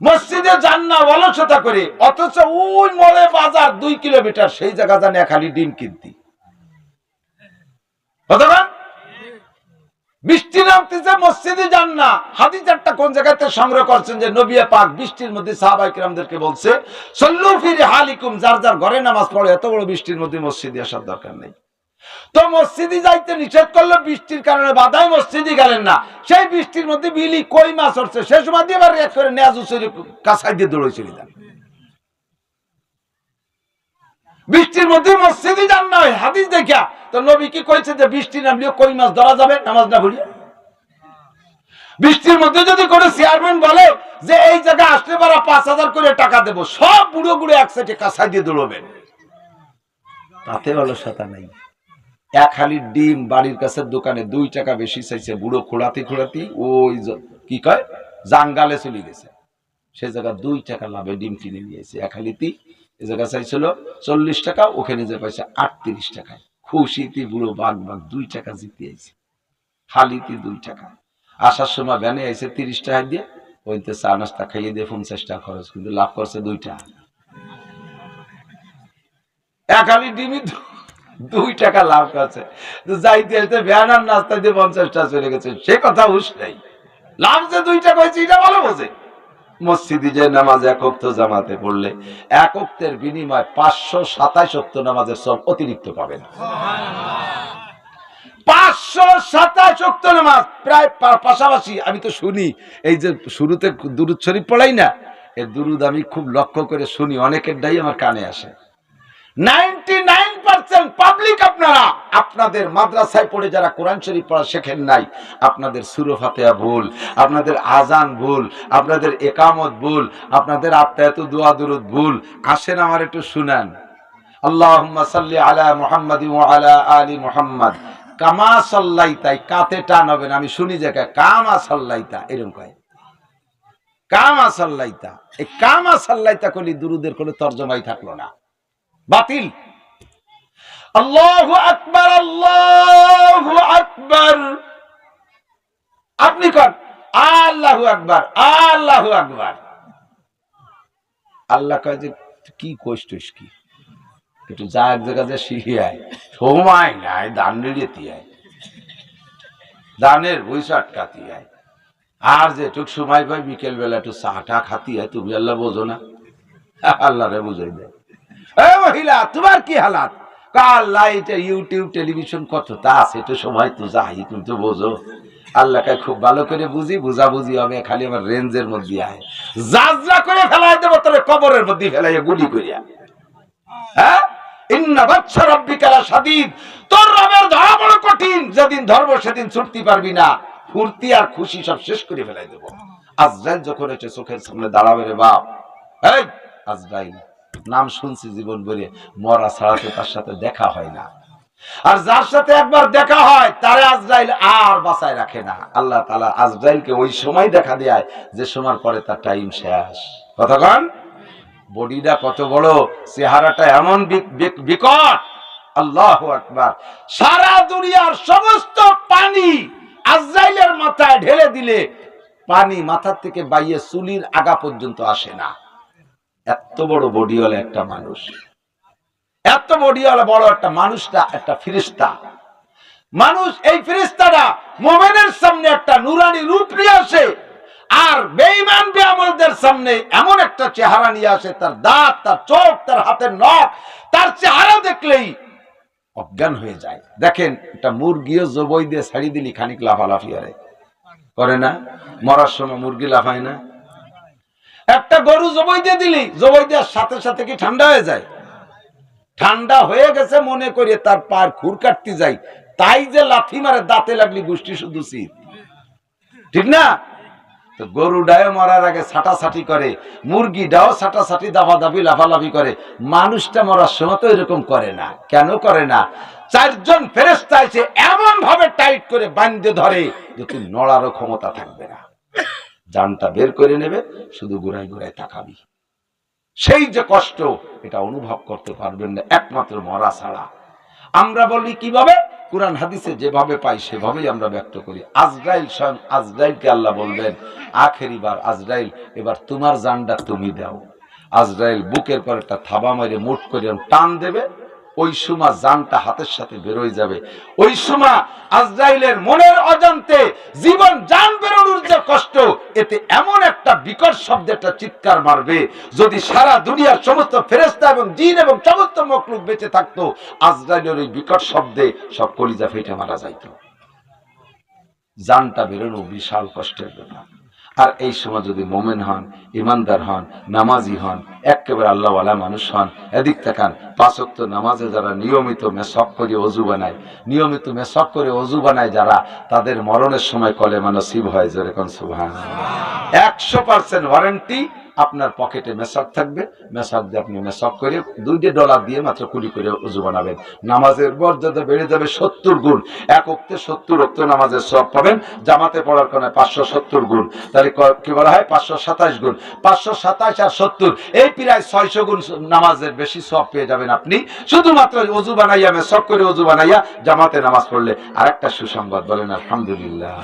মসজিদে যান না অলসতা করে, অথচ ওই মোড়ে বাজার 2 কিলোমিটার, সেই জায়গা জানে খালি ডিম কিনতি। বৃষ্টি নামতেছে, মসজিদে যান না। হাদিস একটা কোন জায়গাতে সংগ্রহ করছেন যে নবী পাক বৃষ্টির মধ্যে সাহাবায়ে কিরামদেরকে বলছে, সল্লু ফি রিহালিকুম, যার যার ঘরে নামাজ পড়ে, এত বড় বৃষ্টির মধ্যে মসজিদে আসার দরকার নেই। তো মসজিদে যাইতে নিষেধ করলো, বৃষ্টির কারণে বাধায় মসজিদে গেলেন না। সেই বৃষ্টির মধ্যে বিলি কই মাছ উঠছে, সে সময় দিয়ে এবার এক করে নেয়াজ উচুরি কাছাই দিয়ে দৌড়ে চলে যান। বৃষ্টির মধ্যে মসজিদে যান না, হাদিস দেখা তো নবী কি কইছে যে বৃষ্টি নামলেও কই মাছ ধরা যাবে নামাজ না পড়িয়ে। বৃষ্টির মধ্যে যদি কোনো চেয়ারম্যান বলে যে এই জায়গায় আসলে পারা 5,000 করে টাকা দেবো, সব বুড়ো বুড়ো এক সাইডে কাছাই দিয়ে দৌড়বেন, তাতে অলসতা নাই। এক হালি ডিম বাড়ির কাছের দোকানে 2 টাকা বেশি চাইছে, বুড়ো খোলাতি খোলাতি ওই কি কয় জাঙ্গালে চলে গেছে, সে জায়গা 2 টাকা লাভে ডিম কিনে নিয়েছে। এক হালিতি এ জায়গা চাইছিল 40 টাকা, ওখানে যে পাইছে 38 টাকায়। খুশিতে বুড়ো বাঘ 2 টাকা জিতে আইছে, হালিতি 2 টাকা। আসার সময় ভ্যানে আইছে 30 টাকা দিয়ে, ওইতে চা নাস্তা খাইয়ে দিয়ে 50 টাকা খরচ, কিন্তু লাভ করছে 2 টাকা। এক হালি ডিমই 2 টাকা লাভ করছে, যাইতে আসতে ভ্যান আর নাস্তা দিয়ে 50 টাকা চলে গেছে, সে কথা হুশ নাই। লাভ যে 2 টাকা হয়েছে এটা ভালো বোঝে। মসজিদে যে নামাজ এক ওয়াক্ত জামাতে পড়লে এক ওয়াক্তের বিনিময় 527 ওয়াক্ত নামাজের সব অতিরিক্ত পাবেন। 527 ওয়াক্ত নামাজ প্রায় পাশাপাশি। আমি তো শুনি এই যে শুরুতে দুরূদ শরীফ পড়াই না, এই দুরূদ আমি খুব লক্ষ্য করে শুনি, অনেকের ডাই আমার কানে আসে। 99% পাবলিক আপনারা আপনাদের মাদ্রাসায় পড়ে যারা কোরআন শরীফ পড়া শেখেন নাই, আপনাদের সূরা ফাতিহা ভুল, আপনাদের আজান ভুল, আপনাদের ইকামত ভুল, আপনাদের আত্মায়াতু দোয়া দুরূদ ভুল। আসেন আমার একটু শুনান। আল্লাহুম্মা সাল্লি আলা মুহাম্মাদিন ওয়া আলা আলি মুহাম্মাদ কামা সাল্লাইতা, কাতে টান হবে না, আমি শুনি যে কামা সাল্লাইতা এরকম কয়, কামা সাল্লাইতা। এই কামা সাল্লাইতা কলি দুরূদের কোনো তরজমাই থাকলো না, বাতিল। আল্লাহু আকবার, আল্লাহু আকবার, আপনি কর আল্লাহু আকবার, আল্লাহু আকবার। আল্লাহ কয় যে কি কইছিস, কি একটু যা এক জায়গাতে শিখিয়ায়, সময় নাই, দান নিড়েতি আয়, দানের পয়সা আটকাতি আয়, আর যেটুক সময় পাই বিকেল বেলা একটু চাটা খাতি হয়। তুমি আল্লাহ বোঝো না? আল্লাহ রে বুঝাই দেয়। মহিলা তোমার কি হালাত? আল্লাহ এটা ইউটিউব টেলিভিশন কত তা আছে, একটু সময় তো যাই, তুমি তো বোঝো। আল্লাহকে খুব ভালো করে বুঝি, বুঝাবুঝি হবে, খালি আমার রেঞ্জের মধ্যে আয়, যাজরা করে ফেলাই দেবো, তবে কবরের মধ্যে ফেলাইয়া গুলি করিয়া। হ্যাঁ, ইন্না বাতশা রাব্বিকা লাশাদীদ, তোর রবের ধরা বড় কঠিন, যেদিন ধরবো সেদিন ছুটতে পারবি না, ফুর্তি আর খুশি সব শেষ করে ফেলাই দেবো। আজরাইল যখন এসে চোখের সামনে দাঁড়াবে রে বাপ, এই আজরাইল নাম শুনছি জীবন ভরে, মরা ছাড়া তো তার সাথে দেখা হয় না, আর যার সাথে একবার দেখা হয় তারে আজরাইল আর বাঁচায় রাখে না। আল্লাহ তাআলা আজরাইলকে ওই সময় দেখা দেয় যে সময় পরে তার টাইম শেষ। কতক্ষণ? বডিটা কত বড়, চেহারাটা এমন বিকট, আল্লাহু আকবার। সারা দুনিয়ার সমস্ত পানি আজরাইলের মাথায় ঢেলে দিলে পানি মাথার থেকে বাইয়ে চুলির আগা পর্যন্ত আসে না। এত বড় বডিওয়ালা একটা মানুষ, এত বডিওয়ালা বড় একটা মানুষটা একটা ফেরেশতা মানুষ। এই ফেরেশতাটা মুমিনের সামনে একটা নুরানি রূপ নিয়ে আসে, আর বেঈমান বেআমলদের সামনে এমন একটা চেহারা নিয়ে আসে, তার দাঁত, তার চোখ, তার হাতের নখ, তার চেহারা দেখলেই অজ্ঞান হয়ে যায়। দেখেন একটা মুরগিও জবই দিয়ে ছাড়ি দিলি খানিক লাফালাফি করে না? মরার সময় মুরগি লাফায় না? একটা গরু জবই দিয়ে দিলি, জবই দেওয়ার সাথে সাথে কি ঠান্ডা হয়ে যায়? ঠান্ডা হয়ে গেছে মনে করিয়ে তার পার খুর কাটতে যাই, তাই যে লাথি মারে, দাঁতে লাগলি গোষ্ঠী শুধু শীত, ঠিক না? তো গরু ডায়ও মরার আগে ছাটাছাটি করে, মুরগি ডাও ছাটাছাটি দাফাদাফি লাফালাফি করে, মানুষটা মরার সময় তো এরকম করে না। কেন করে না? 4 জন ফেরেশতা এসে এমন ভাবে টাইট করে বাঁধে ধরে যে তুই নড়ারও ক্ষমতা থাকবে না, জানটা বের করে নেবে, শুধু ঘুরাই ঘুরাই তাকাবি। সেই যে কষ্ট, এটা অনুভব করতে পারবেন না একমাত্র মরা ছাড়া। আমরা বলি কিভাবে? কোরআন হাদিসে যেভাবে পাই সেভাবেই আমরা ব্যক্ত করি। আজরাইল স্বয়ং আজরাইলকে আল্লাহ বলবেন আখেরি বার আজরাইল এবার তোমার জানটা তুমি দাও। আজরাইল বুকের পর একটা থাবা মেরে মুঠ করে টান দেবে, ওই সময় জানটা হাতের সাথে বেরোয় যাবে। ওই সময় আজরাইলের মনের অজান্তে জীবন জান বেরোনোর যে কষ্ট, এতে এমন একটা বিকট শব্দ একটা চিৎকার মারবে, যদি সারা দুনিয়ার সমস্ত ফেরেশতা এবং জিন এবং সমস্ত মখলুক বেঁচে থাকতো, আজরাইলের ওই বিকট শব্দে সব কলিজা ফেটে মারা যাইত। জানটা বেরোনো বিশাল কষ্টের ব্যাপার। আর এই সময় যদি মোমেন হন, ইমানদার হন, নামাজি হন, একেবারে আল্লাহওয়ালা মানুষ হন, এদিক তাকান, 5 ওয়াক্ত নামাজে যারা নিয়মিত মেসক করে অজু বানায়, নিয়মিত মেসক করে অজু বানায় যারা, তাদের মরণের সময় কলেমা নসিব হয়। জোরে কোন সুবহানাল্লাহ। 100% ওয়ারেন্টি আপনার পকেটে মেসক থাকবে, মেসক দিয়ে আপনি মেসক করে $2 দিয়ে মাত্র কুলি করে ওযু বানাবেন। নামাজের মর্যাদা বেড়ে যাবে 70 গুণ। এক ওয়াক্তে 70 ওয়াক্ত নামাজের সওয়াব পাবেন, জামাতে পড়ার কারণে 570 গুণ। তাহলে কি বলা হয় 527 গুণ। 527 আর 70 এই প্রায় 600 গুণ নামাজের বেশি সওয়াব পেয়ে যাবেন আপনি, শুধুমাত্র ওযু বানাইয়া মেসক করে ওযু বানাইয়া জামাতে নামাজ পড়লে। আরেকটা সুসংবাদ, বলেন আলহামদুলিল্লাহ।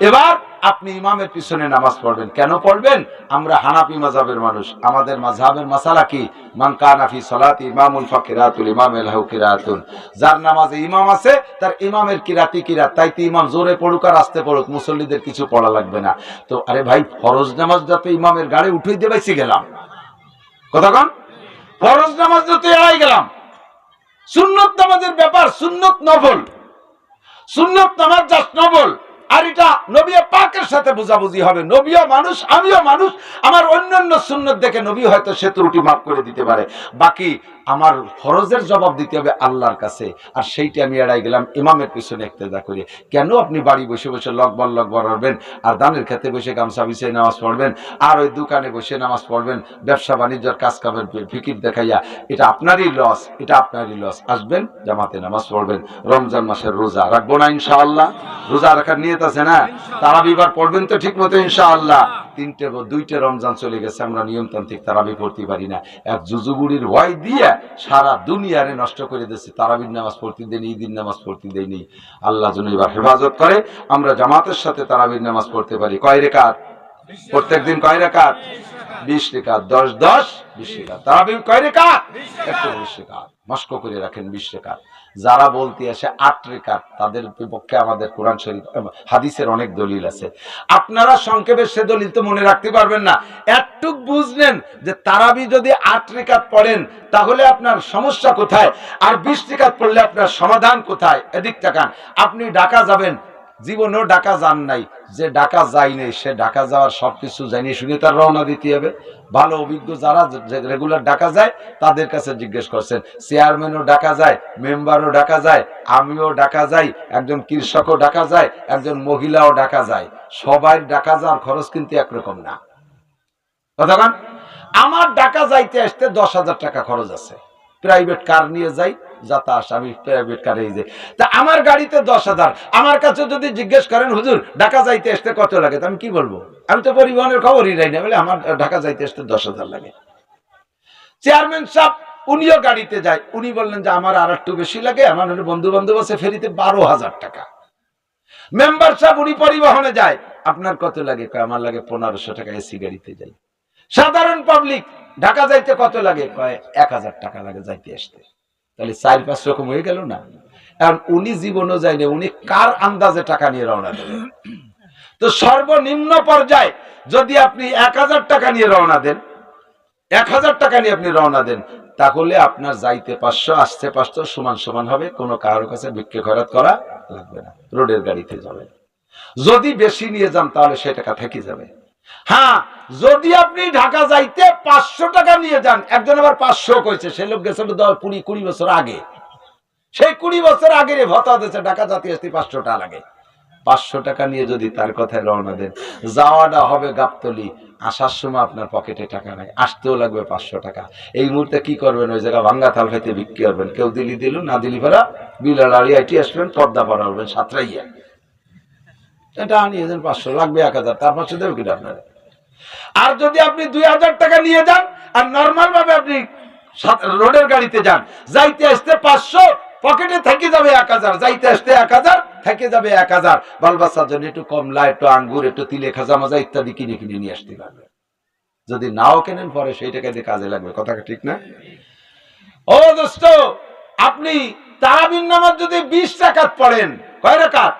এবার আপনি ইমামের পিছনে নামাজ পড়বেন। কেন পড়বেন? আমরা হানাফি মাযহাবের মানুষ, আমাদের মাযহাবের মাসালা কি? মান কানা ফি সালাতি ইমামুল ফাকিরাতুল ইমামে লাহু কিরাতুন। যার নামাজে ইমাম আছে তার ইমামের কিরাতি কিরাত, তাইতে ইমাম জোরে পড়ুক আর আস্তে পড়ুক, মুসল্লিদের কিছু পড়া লাগবে না। তো আরে ভাই, ফরজ নামাজ যাতে ইমামের গাড়ি উঠিয়ে দিয়ে বাইসি গেলাম, কতক্ষণ ফরজ নামাজ যাতে এড়াই গেলাম। সুন্নত নামাজের ব্যাপার, সুন্নত নফল, সুন্নত নামাজ জাস্ট নফল। আর এটা নবী পাকের সাথে বুঝাবুঝি হবে। নবীও মানুষ, আমিও মানুষ, আমার অন্যান্য সুন্নত দেখে নবী হয়তো সে ত্রুটি মাফ করে দিতে পারে। বাকি আমার ফরজের জবাব দিতে হবে আল্লাহর কাছে, আর সেইটা আমি এড়াই গেলাম ইমামের পিছনে ইক্তেদা করে। কেন আপনি বাড়ি বসে বসে লকবর লকবর পড়বেন, আর দানের ক্ষেত্রে বসে গামছা বিছিয়ে নামাজ পড়বেন, আর ওই দোকানে বসে নামাজ পড়বেন, ব্যবসা বাণিজ্যের কাজ কামের ফিকির দেখাইয়া, এটা আপনারই লস, এটা আপনারই লস। আসবেন জামাতে নামাজ পড়বেন, রমজান মাসের রোজা রাখবো না ইনশাআল্লাহ? রোজা রাখার নিয়ত আছে না? তারাবিবার পড়বেন তো ঠিক মতো ইনশাআল্লাহ? 2টা রমজান চলে গেছে, আমরা নিয়মতান্ত্রিক তারাবি পড়তে পারি না। এক জুজুবুড়ির ভয় দিয়ে সারা দুনিয়ারে নষ্ট করে দিয়েছে, তারাবির নামাজ পড়তে দেয়নি, ঈদের নামাজ পড়তে দেয়নি। আল্লাহ যেন এবার হেফাজত করে, আমরা জামাতের সাথে তারাবির নামাজ পড়তে পারি। কয় রাকাত? প্রত্যেকদিন কয় রাকাত? 20 রাকাত। 10 20 রাকাত। তারাবি কয় রাকাত? 120 রাকাত। মস্ক করে রাখেন 20 রাকাত। যারা বলতে আসে 8 রাকাত, তাদের বিপক্ষে আমাদের কোরআন শরীফ হাদিসের অনেক দলিল আছে। আপনারা সংক্ষেপে সে দলিল তো মনে রাখতে পারবেন না, একটু বুঝলেন যে তারাবি যদি 8 রাকাত পড়েন তাহলে আপনার সমস্যা কোথায়, আর 20 রাকাত পড়লে আপনার সমাধান কোথায়। এদিক তাকান, আপনি ঢাকা যাবেন, জীবনেও ঢাকা যান নাই, যে ঢাকা যায় নাই সে ঢাকা যাওয়ার সবকিছু জানিয়ে শুনে তার রওনা দিতে হবে। ভালো অভিজ্ঞ যারা রেগুলার ঢাকা যায় তাদের কাছে জিজ্ঞেস করছেন, চেয়ারম্যানও ঢাকা যায়, মেম্বারও ঢাকা যায়, আমিও ঢাকা যাই, একজন কৃষকও ঢাকা যায়, একজন মহিলাও ঢাকা যায়। সবাই ঢাকা যাওয়ার খরচ কিন্তু একরকম না। কতক্ষণ? আমার ঢাকা যাইতে আসতে 10,000 টাকা খরচ আছে, প্রাইভেট কার নিয়ে যাই, যাতা আসা, আমি প্রাইভেট কারে যাই। তা আমার গাড়িতে 10,000। আমার কাছে যদি জিজ্ঞেস করেন হুজুর ঢাকা যাইতে আসতে কত লাগে, আমি কি বলবো? আমি তো পরিবহনের খবরই রাই না, বলে আমার ঢাকা যাইতে আসতে 10,000 লাগে। চেয়ারম্যান সাহেব উনিও গাড়িতে যায়, উনি বললেন যে আমার আর একটু বেশি লাগে, আমার বন্ধু বান্ধব আছে ফেরিতে 12,000 টাকা। মেম্বার সাহেব উনি পরিবহনে যায়, আপনার কত লাগে? আমার লাগে 1500 টাকা, এসি গাড়িতে যাই। সাধারণ পাবলিক ঢাকা যাইতে কত লাগে? 1000 টাকা লাগে যাইতে আসতে। তাহলে 4-5 রকম হয়ে গেল না? কারণ উনি জীবনও যায়নি, উনি কার আন্দাজে টাকা নিয়ে রওনা দেবেন? তো সর্বনিম্ন পর্যায়ে যদি আপনি 1000 টাকা নিয়ে রওনা দেন, 1000 টাকা নিয়ে আপনি রওনা দেন, তাহলে আপনার যাইতে 500 আসতে 500 সমান সমান হবে। কোনো কারোর কাছে ভিক্ষে খয়রাত করা লাগবে না, রোডের গাড়িতে যাবেন। যদি বেশি নিয়ে যান তাহলে সে টাকা থেকে যাবে। হ্যাঁ, যদি আপনি ঢাকা যাইতে 500 টাকা নিয়ে যান, একজন আবার 500 কইছে, সে লোক গেছিল 20 বছর আগে, সেই 20 বছর আগে ভাতা দিয়েছে, ঢাকা জাতি আসতে 500 টাকা লাগে। 500 টাকা নিয়ে যদি তার কথায় রওনা দেন, যাওয়াটা হবে গাবতলি, আসার সময় আপনার পকেটে টাকা নাই, আসতেও লাগবে 500 টাকা। এই মুহূর্তে কি করবেন? ওই জায়গা ভাঙ্গা থাল খাইতে বিক্রি করবেন, কেউ দিলি দিল, না দিলি ভাড়া বিলাল আড়িয়াটি আসবেন, পর্দা পরা হবেন সাতরাইয়া, এটা আনিয়ে দেন 500, লাগবে 1000, তার 500 দেবে কিনা আপনার? আর যদি আপনি 2000 টাকা নিয়ে যান আর নর্মাল ভাবে আপনি রোডের গাড়িতে যান, যাইতে আসতে 500, পকেটে থেকে যাবে 1000, যাইতে আসতে 1000 থেকে যাবে 1000, বাল বাচ্চার জন্য একটু কমলা, একটু আঙ্গুর, একটু তিলে খাজা মাজা ইত্যাদি কিনে কিনে নিয়ে আসতে পারবে। যদি নাও কেনেন পরে সেই টাকা দিয়ে কাজে লাগবে। কথাটা ঠিক না? ও দোস্ত, আপনি তারাবির নামাজ যদি 20 রাকাত পড়েন, কয় রাকাত?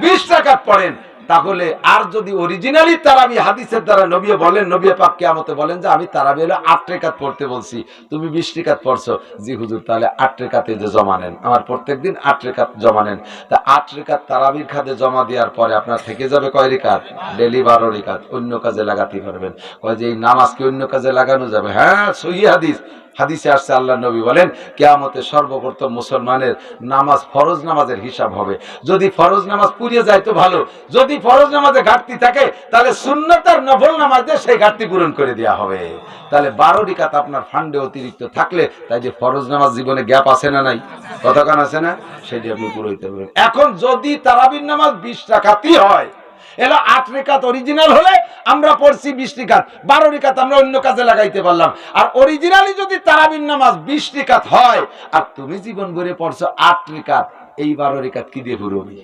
20 রাকাত পড়েন, তাহলে আর যদি অরিজিনালি তারাবি হাদিসের দ্বারা নবী বলেন, নবী পাক কিয়ামতে বলেন যে আমি তারাবি হলো 8 রাকাত পড়তে বলছি, তুমি 20 রাকাত পড়ছো, জি হুজুর তাহলে 8 রাকাতে যে জমা নেন, আমার প্রত্যেকদিন 8 রাকাত জমা নেন। তা 8 রাকাত তারাবির খাতে জমা দেওয়ার পরে আপনার থেকে যাবে কয় রাকাত? ডেলি 12 রাকাত। অন্য কাজে লাগাতে পারবেন। কয় যে এই নামাজকে অন্য কাজে লাগানো যাবে? হ্যাঁ, সহিহ হাদিস। হাদিসে আসছে আল্লাহ নবী বলেন কিয়ামতে সর্বপ্রথম মুসলমানের নামাজ ফরজ নামাজের হিসাব হবে। যদি ফরজ নামাজ পুড়িয়ে যায় তো ভালো, যদি ফরজ নামাজে ঘাটতি থাকে তাহলে সুন্নত আর নফল নামাজ দিয়ে সেই ঘাটতি পূরণ করে দেওয়া হবে। তাহলে 12 রাকাত আপনার ফান্ডে অতিরিক্ত থাকলে, তাই যে ফরজ নামাজ জীবনে গ্যাপ আছে না নাই? কতক্ষণ আছে না? সেটি আপনি পুরো হইতে পারবেন। এখন যদি তারাবির নামাজ 20 রাকাতই হয়, এলো 8 রাকাত অরিজিনাল হলে আমরা পড়ছি 20 রাকাত, 12 রাকাত আমরা অন্য কাজে লাগাইতে পারলাম। আর অরিজিনালি যদি তারাবির নামাজ 20 রাকাত হয় আর তুমি জীবন ভরে পড়ছো 8 রাকাত, এই 12 রাকাত কি দিয়ে পুরোবি?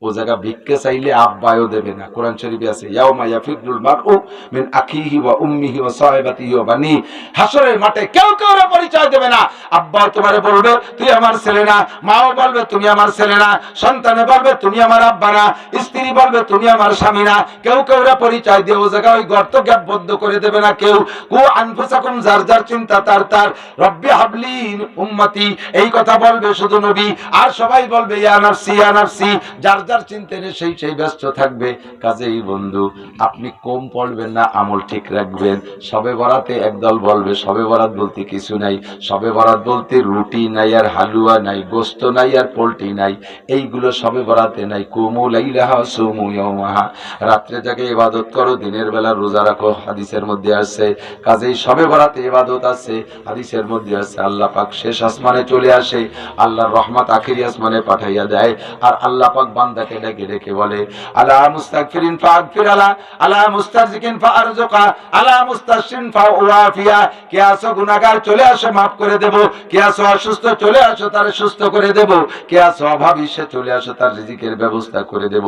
ও জায়গা ভিক্ষে চাইলে আব্বায়ও দেবে না। কোরআন শরীফে আছে ইয়াউমা ইয়াফিরুল মারউ মিন আখিহি ওয়া উম্মিহি ওয়া সাহিবাতিহি ওয়া বানি। হাসরের মাঠে কেউ কারো পরিচয় দেবে না। আব্বা তোমারে বলবে তুই আমার ছেলে না, মাও বলবে তুমি আমার ছেলে না, সন্তানে বলবে তুমি আমার আব্বা না, স্ত্রী বলবে তুমি আমার স্বামী না। কেউ কারো পরিচয় দিয়ে ও জায়গা ওই গর্ত গ্যাপ বদ্ধ করে দেবে না কেউ। কু আনফুসাকুম, যার যার চিন্তা তার তার। রব্বি হাবলি উম্মতি, এই কথা বলবে শুধু নবী, আর সবাই বলবে ইয়া নাফসি ইয়া নাফসি। যার যার চিন্তায় সেই ব্যস্ত থাকবে। কাজেই বন্ধু, আপনি কম পড়বেন না, আমল ঠিক রাখবেন। শবে বরাতে একদল বলবে শবে বরাত বলতে কিছু নাই, শবে বরাত বলতে রুটি নাই আর হালুয়া নাই, গোস্ত নাই আর পোল্ট্রি নাই, এইগুলো শবে বরাতে নাই। কুমু লাইলাহা সুমু ইয়াওমাহা, রাত্রে জাগে ইবাদত করো, দিনের বেলা রোজা রাখো, হাদিসের মধ্যে আছে। কাজেই শবে বরাতে ইবাদত আছে, হাদিসের মধ্যে আছে। আল্লাহ পাক শেষ আসমানে চলে আসে, আল্লাহর রহমত আখিরি আসমানে পাঠাইয়া দেয়। আর আল্লাহ পাক বান্দাকে ডেকে ডেকে বলে আলা মুস্তাগফিরিন ফাগফির আলা, আলা মুস্তারজিকিন ফারজুকা, আলা মুস্তাশিন ফাওয়াফিয়া। কে আছো গুনাহগার, চলে আসো মাফ করে দেব। কে আছো অসুস্থ, চলে আসো তারে সুস্থ করে দেব। কে আছো অভাবী, সে চলে আসো তার রিজিকের ব্যবস্থা করে দেব।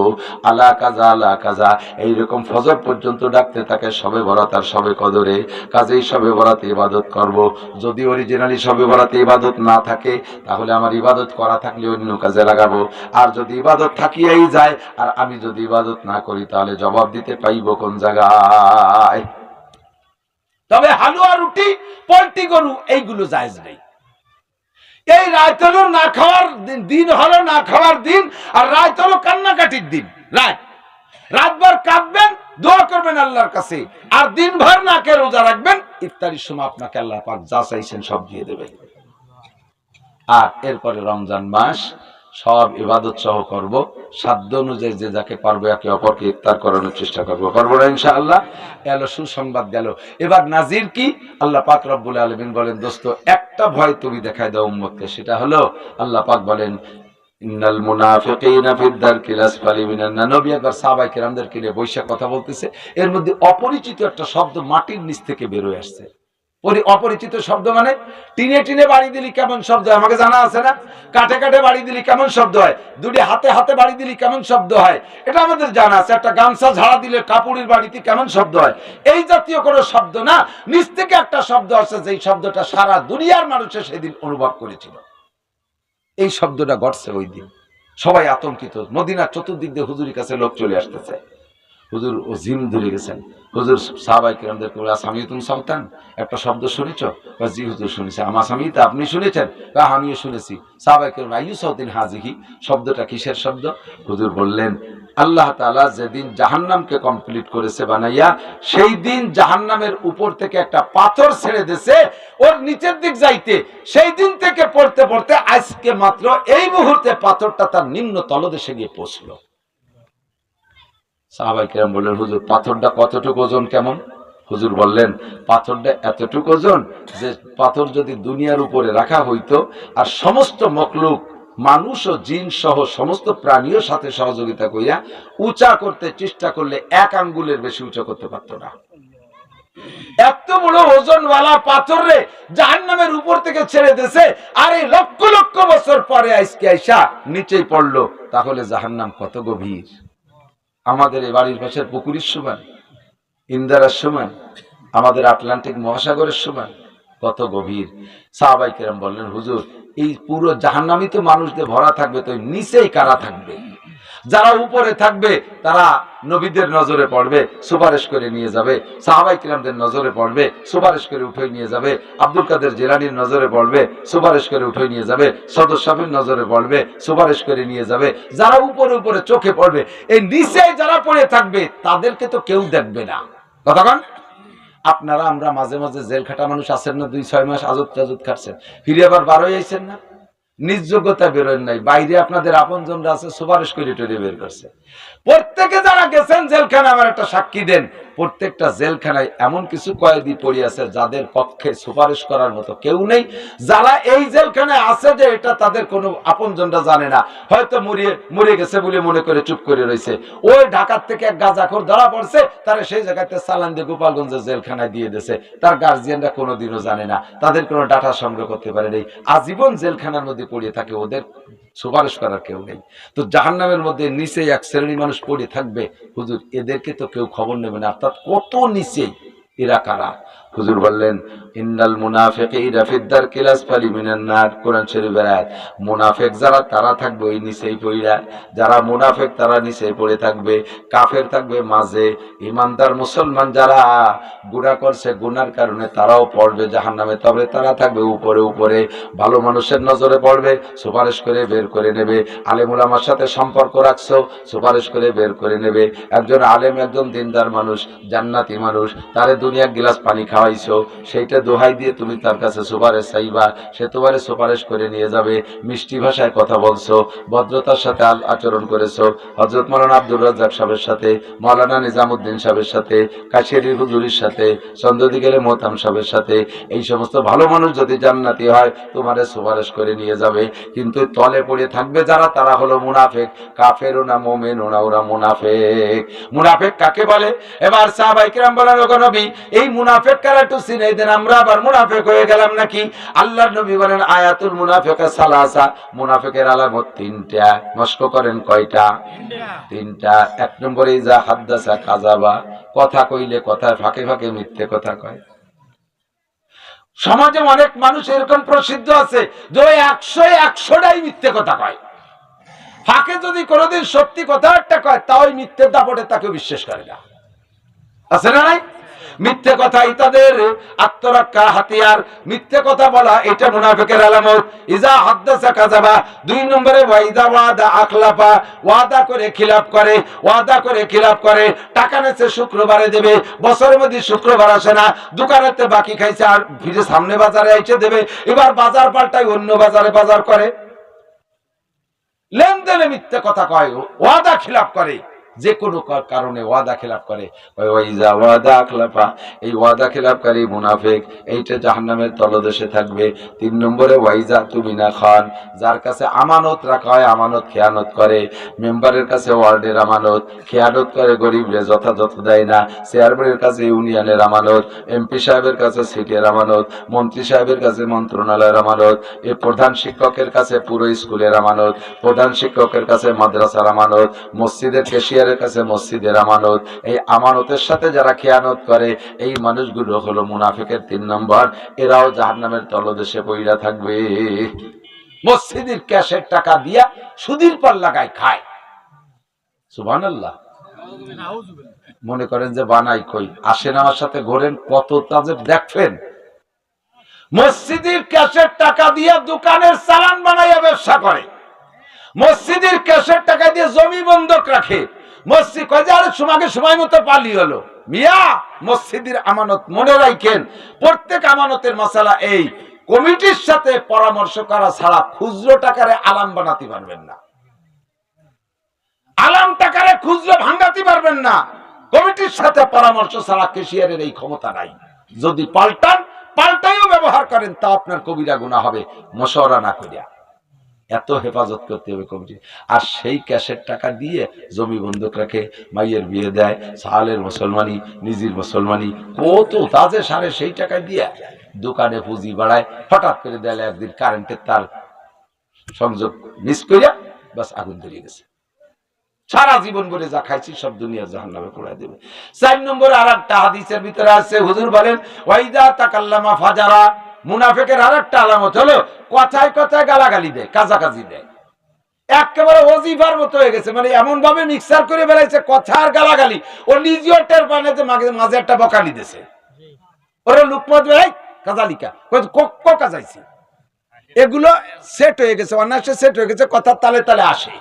আলা কাজা আলা কাজা, এইরকম ফজর পর্যন্ত ডাকতে থাকে শবে বরাত আর শবে কদরে। কাজেই শবে বরাতে ইবাদত করব। যদি অরিজিনালি শবে বরাতে ইবাদত না থাকে তাহলে আমার ইবাদত করা থাকলে অন্য কাজে লাগাবো। আর যদি ইবাদত থাকিয়েই যায় আর আমি যদি ইবাদত না করি তাহলে জবাব দিতে পাইব কোন জায়গায়? তবে হালুয়া, রুটি, পোল্ট্রি, গরু এইগুলো জায়েজ নেই। এই রাত হলো না খাওয়ার দিন, হলো না খাওয়ার দিন, আর রাত হলো কান্নাকাটির দিন। রাতভর কাঁদবেন, দোয়া করবেন আল্লাহর কাছে, আর দিনভর নাকে রোজা রাখবেন। ইফতারির সময় আপনাকে আল্লাহ পাক যা চাইছেন সব দিয়ে দেবে। আর এরপরে রমজান মাস সব ইবাদত সহ করব, সাধ্য অনুযায়ী যে যাকে পারবো একে অপরকে ইফতার করানোর চেষ্টা করবো। পারবো না ইনশাআল্লাহ? এলো সুসংবাদ গেল। এবার নাজির কি? আল্লাহ পাক রব্বুল আলামিন বলেন দোস্ত, একটা ভয় তুমি দেখায় দাও উম্মতকে, সেটা হলো আল্লাহ পাক বলেন ইন্নাল মুনাফিকিনা ফিদ দারকিল আসফালি মিনান নার। নবী একবার সাহাবায়ে কেরামদেরকে নিয়ে বৈশা কথা বলতেছে, এর মধ্যে অপরিচিত একটা শব্দ মাটির নিচ থেকে বের হয়ে আসছে। অপরিচিত শব্দ মানে টিনে টিনে বাড়ি দিলি কেমন শব্দ হয় আমাকে জানা আছে না? কাঠে কাঠে বাড়ি দিলি কেমন শব্দ হয়? দুটি হাতে হাতে বাড়ি দিলি কেমন শব্দ হয়? এটা আমাদের জানা আছে। একটা গামছা ঝাড়া দিলে কাপড়ের বাড়িতে কেমন শব্দ হয়? এই জাতীয় কোনো শব্দ না, নিচ থেকে একটা শব্দ আসছে, যেই শব্দটা সারা দুনিয়ার মানুষে সেদিন অনুভব করেছিল। এই শব্দটা ঘটছে ওই দিন। সবাই আতঙ্কিত। মদিনার চতুর্দিক দিয়ে হুজুরের কাছে লোক চলে আসতেছে। হুজুর ও জিম ধরে গেছেন। হুজুর সাহাবায়ে কেরামদের বলে সামিউতুম সাউতান, একটা শব্দ শুনেছ? জি হুজুর শুনেছি। আমা সামিউতা, আপনি শুনেছেন? আমিও শুনেছি। সাহাবায়ে কেরাম আইয়ু সাউতিন হাযিহি, শব্দটা কিসের শব্দ? হুজুর বললেন আল্লাহ তাআলা যেদিন জাহান্নামকে কমপ্লিট করেছে বানাইয়া, সেই দিন জাহান্নামের উপর থেকে একটা পাথর ছেড়ে দিয়েছে ওর নিচের দিক যাইতে। সেই দিন থেকে পড়তে পড়তে আজকে মাত্র এই মুহূর্তে পাথরটা তার নিম্ন তলদেশে গিয়ে পৌঁছলো। সাহাবায়ে কেরাম বললেন হুজুর পাথরটা কতটুকু ওজন, কেমন? হুজুর বললেন পাথরটা এতটুকু ওজন যে পাথর যদি দুনিয়ার উপরে রাখা হইতো আর সমস্ত মখলুক মানুষ ও জিন সহ সমস্ত প্রাণীর সাথে সহযোগিতা করিয়া উঁচা করতে চেষ্টা করলে 1 আঙ্গুলের বেশি উঁচা করতে পারতো না। এত বড় ওজনওয়ালা পাথর রে জাহান্নামের উপর থেকে ছেড়ে দিয়েছে, আর এই লক্ষ লক্ষ বছর পরে আজকে আইসা নিচেই পড়লো। তাহলে জাহান্নাম কত গভীর! আমাদের এই বাড়ির পাশের পুকুরের সমান, ইন্দারার সমান, আমাদের আটলান্টিক মহাসাগরের সমান, কত গভীর। সাহাবায়ে কেরাম বললেন, হুজুর এই পুরো জাহান্নামই তো মানুষ দিয়ে ভরা থাকবে, তো নিচেই কারা থাকবে? যারা উপরে থাকবে তারা নবীদের নজরে পড়বে, সুপারিশ করে নিয়ে যাবে। সাহাবায়ে কিরামদের নজরে পড়বে, সুপারিশ করে উঠে নিয়ে যাবে। আব্দুল কাদের জিলানীর নজরে পড়বে, সুপারিশ করে উঠে নিয়ে যাবে। সদর সাহেবের নজরে পড়বে, সুপারিশ করে নিয়ে যাবে। যারা উপরে উপরে চোখে পড়বে, এই নিচে যারা পড়ে থাকবে তাদেরকে তো কেউ দেখবে না। কতক্ষণ আপনারা আমরা মাঝে মাঝে জেল খাটা মানুষ আছেন না, 2-6 মাস আজত টাজত খাটছেন, ফিরে আবার বার হয়ে আইছেন না, নিজ যোগ্যতা বেরোয় নাই, বাইরে আপনাদের আপনজনরা আছে, সুপারিশ করে টরে বের করছে। প্রত্যেকে যারা গেছেন জেলখানা আমার একটা সাক্ষী দেন, প্রত্যেকটা জেলখানায় এমন কিছু কয়েদি পড়ে আছে যাদের পক্ষে সুপারিশ করার মতো কেউ নেই। যারা এই জেলখানায় আছে যে এটা তাদের কোনো আপনজনরা জানে না, হয়তো মরে গেছে বলে মনে করে চুপ করে রয়েছে। ওই ঢাকার থেকে এক গাঁজাখোর ধরা পড়ছে, তারা সেই জায়গাতে চালান দিয়ে গোপালগঞ্জের জেলখানায় দিয়ে দিয়েছে। তার গার্জিয়ানরা কোনোদিনও জানে না, তাদের কোনো ডাটা সংগ্রহ করতে পারে নাই, আজীবন জেলখানার মধ্যে পড়ে থাকে, ওদের সুপারিশ করার কেউ নেই। তো জাহান্নামের মধ্যে নিচে এক শ্রেণী মানুষ পড়ে থাকবে, হুজুর এদেরকে তো কেউ খবর নেবে না, অর্থাৎ কত নিচে এরা কারা? হুজুর বললেন, ইন্নাল মুনাফিকিনা ফিদ দারকিল আসফালি মিনান নার। কোরআন শরীফের আয়াত। মুনাফিক যারা তারা থাকবে ওই নিচেই পড়া, যারা মুনাফিক তারা নিচেই পড়ে থাকবে, কাফের থাকবে মাঝে, ইমানদার মুসলমান যারা গুনাহ করছে গুনার কারণে তারাও পড়বে জাহান্নামে, তবে তারা থাকবে উপরে উপরে। ভালো মানুষের নজরে পড়বে, সুপারিশ করে বের করে নেবে। আলেম উলামার সাথে সম্পর্ক রাখছো, সুপারিশ করে বের করে নেবে। একজন আলেম, একজন দিনদার মানুষ, জান্নাতি মানুষ, তারে দুনিয়া গিলাস পানি খাওয়াইছো, সেইটা দোহাই দিয়ে তুমি তার কাছে সুপারিশ চাইবা, সে তোমারে সুপারিশ করে নিয়ে যাবে। মিষ্টি ভাষায় কথা বলছো, ভদ্রতার সাথে আচরণ করেছো, হযরত মাওলানা আব্দুর রাজ্জাক সাহেবের সাথে, মাওলানা নিজামুদ্দিন সাহেবের সাথে, কাশিয়ারি হুজুরের সাথে, চন্দ্রদিগের মোহতাম সাহেবের সাথে, এই সমস্ত ভালো মানুষ যদি জান্নাতি হয় তোমারে সুপারিশ করে নিয়ে যাবে। কিন্তু তলে পড়ে থাকবে যারা, তারা হলো মুনাফিক। কাফেরও না মুমিনও না, ওরা মুনাফিক। মুনাফিক কাকে বলে? এবার সাহাবায়ে কিরাম বলেন, ওগো নবী এই মুনাফিক কারা একটু চিনাই দেন, আমরা আবার মুনাফিক হয়ে গেলাম নাকি? আল্লাহর নবী বলেন, আয়াতুল মুনাফিকা সালাসা, মুনাফিকের আলামত 3টা। মস্ক করেন কয়টা? 3টা। 1 নম্বরে ইজা হাদ্দাসা কাযাবা, কথা কইলে কথার ফাঁকে ফাঁকে মিথ্যে কথা কয়। সমাজে অনেক মানুষ এরকম প্রসিদ্ধ আছে যে 100টাই মিথ্যে কথা কয়, ফাঁকে যদি কোনোদিন সত্যি কথা একটা কয় তা ওই মিথ্যের দাপটে তাকে বিশ্বাস করে না। আছে না নাই? মিথ্যে কথাই তাদের আত্মরক্ষা হাতিয়ার। মিথ্যে কথা বলা এটা মুনাফিকের আলামত। ইজা হাদ্দাসা কাযাবা। 2 নম্বরে ওয়াইদা ওয়াদা আখলাফা, ওয়াদা করে খিলাফ করে, ওয়াদা করে খিলাফ করে। টাকা নেছে শুক্রবারে দেবে, বছরের মধ্যে শুক্রবার আসে না, দোকানেতে বাকি খাইছে আর ফিরে সামনে বাজারে আইছে দেবে, এবার বাজার পাল্টাই অন্য বাজারে বাজার করে। লেনদেনে মিথ্যে কথা কয়, ওয়াদা খিলাফ করে, যে কোনো কারণে ওয়াদা খেলাপ করে। এই ওয়াদা খেলাপকারী মুনাফিক, এইটা জাহান্নামের তলদেশে থাকবে। 3 নম্বরে ওয়াইজা তুমিনা খান, যার কাছে আমানত রাখা হয় আমানত খেয়ানত করে। মেম্বারের কাছে ওয়ার্ডের আমানত খেয়ানত করে, গরিবরে যথাযথ দেয় না। চেয়ারম্যানের কাছে ইউনিয়নের আমানত, এমপি সাহেবের কাছে সিটের আমানত, মন্ত্রী সাহেবের কাছে মন্ত্রণালয়ের আমানত, এই প্রধান শিক্ষকের কাছে পুরো স্কুলের আমানত, প্রধান শিক্ষকের কাছে মাদ্রাসার আমানত, মসজিদের কেশিয়ারের কাছে মসজিদের আমানত। এই আমানতের সাথে যারা খেয়ানত করে এই মানুষগুলো হলো মুনাফিকের 3 নম্বর। এরাও জাহান্নামের তলদেশে পইড়া থাকবে। মসজিদের ক্যাশের টাকা দিয়া সুদের পাল্লাগায় খায়। সুবহানাল্লাহ। মনে করেন যে বানাই কই, আসেন আমার সাথে ঘোরেন, কত তাজেব দেখবেন। মসজিদের ক্যাশের টাকা দিয়া দোকানের চালান বানাইয়া ব্যবসা করে, মসজিদের ক্যাশের টাকা দিয়ে জমি বন্ধক রাখে। মসজিদ কয় যে আরে তোমাকে সময় মতো পালি হলো। মিয়া, মসজিদের আমানত মনে রাখেন, প্রত্যেক আমানতের মশালা এই, কমিটির সাথে পরামর্শ করা ছাড়া খুচরো টাকারে আলাম বানাতে পারবেন না, আলাম টাকারে খুচরো ভাঙাতে পারবেন না। কমিটির সাথে পরামর্শ ছাড়া কেশিয়ারের এই ক্ষমতা নাই। যদি পাল্টাইও ব্যবহার করেন তা আপনার কবিরা গুনাহ হবে, মশওয়ারা না করিয়া। এত হেফাজত করতে হবে কমিটি। আর সেই ক্যাশের টাকা দিয়ে জমি বন্ধক রাখে, মাইয়ের বিয়ে দেয়, সালের মুসলমানি, নিজের মুসলমানি, কত তাজে সারে সেই টাকা দিয়ে দোকানে পুঁজি বাড়ায়। হঠাৎ করে দেয় একদিন কারেন্টের তার সংযোগ মিস করিয়া বাস আগুন ধরিয়ে গেছে, সারা জীবন বলে যা খাইছি সব দুনিয়ার জাহান্নামে পোড়ায় দেবে। 4 নম্বরে আর একটা হাদিসের ভিতরে আছে, হুজুর বলেন ওয়াইদা তাকাল্লামা ফাজারা, মুনাফিকের আর একটা আলামত হলো কথায় কথায় গালাগালি দেয়, কাজাকাজি দেয়, একেবারে ওজিফার মতো হয়ে গেছে, মানে এমন ভাবে মিক্সার করে বেড়াইছে কথা আর গালাগালি, ও নিজেও টের পায় না যে মাঝে একটা বকানি দিছে। ওরা লুকমত ভাই কাজালিকা কক কাজাইছি, এগুলো সেট হয়ে গেছে, অনায়াসে সেট হয়ে গেছে, কথার তালে তালে আসে।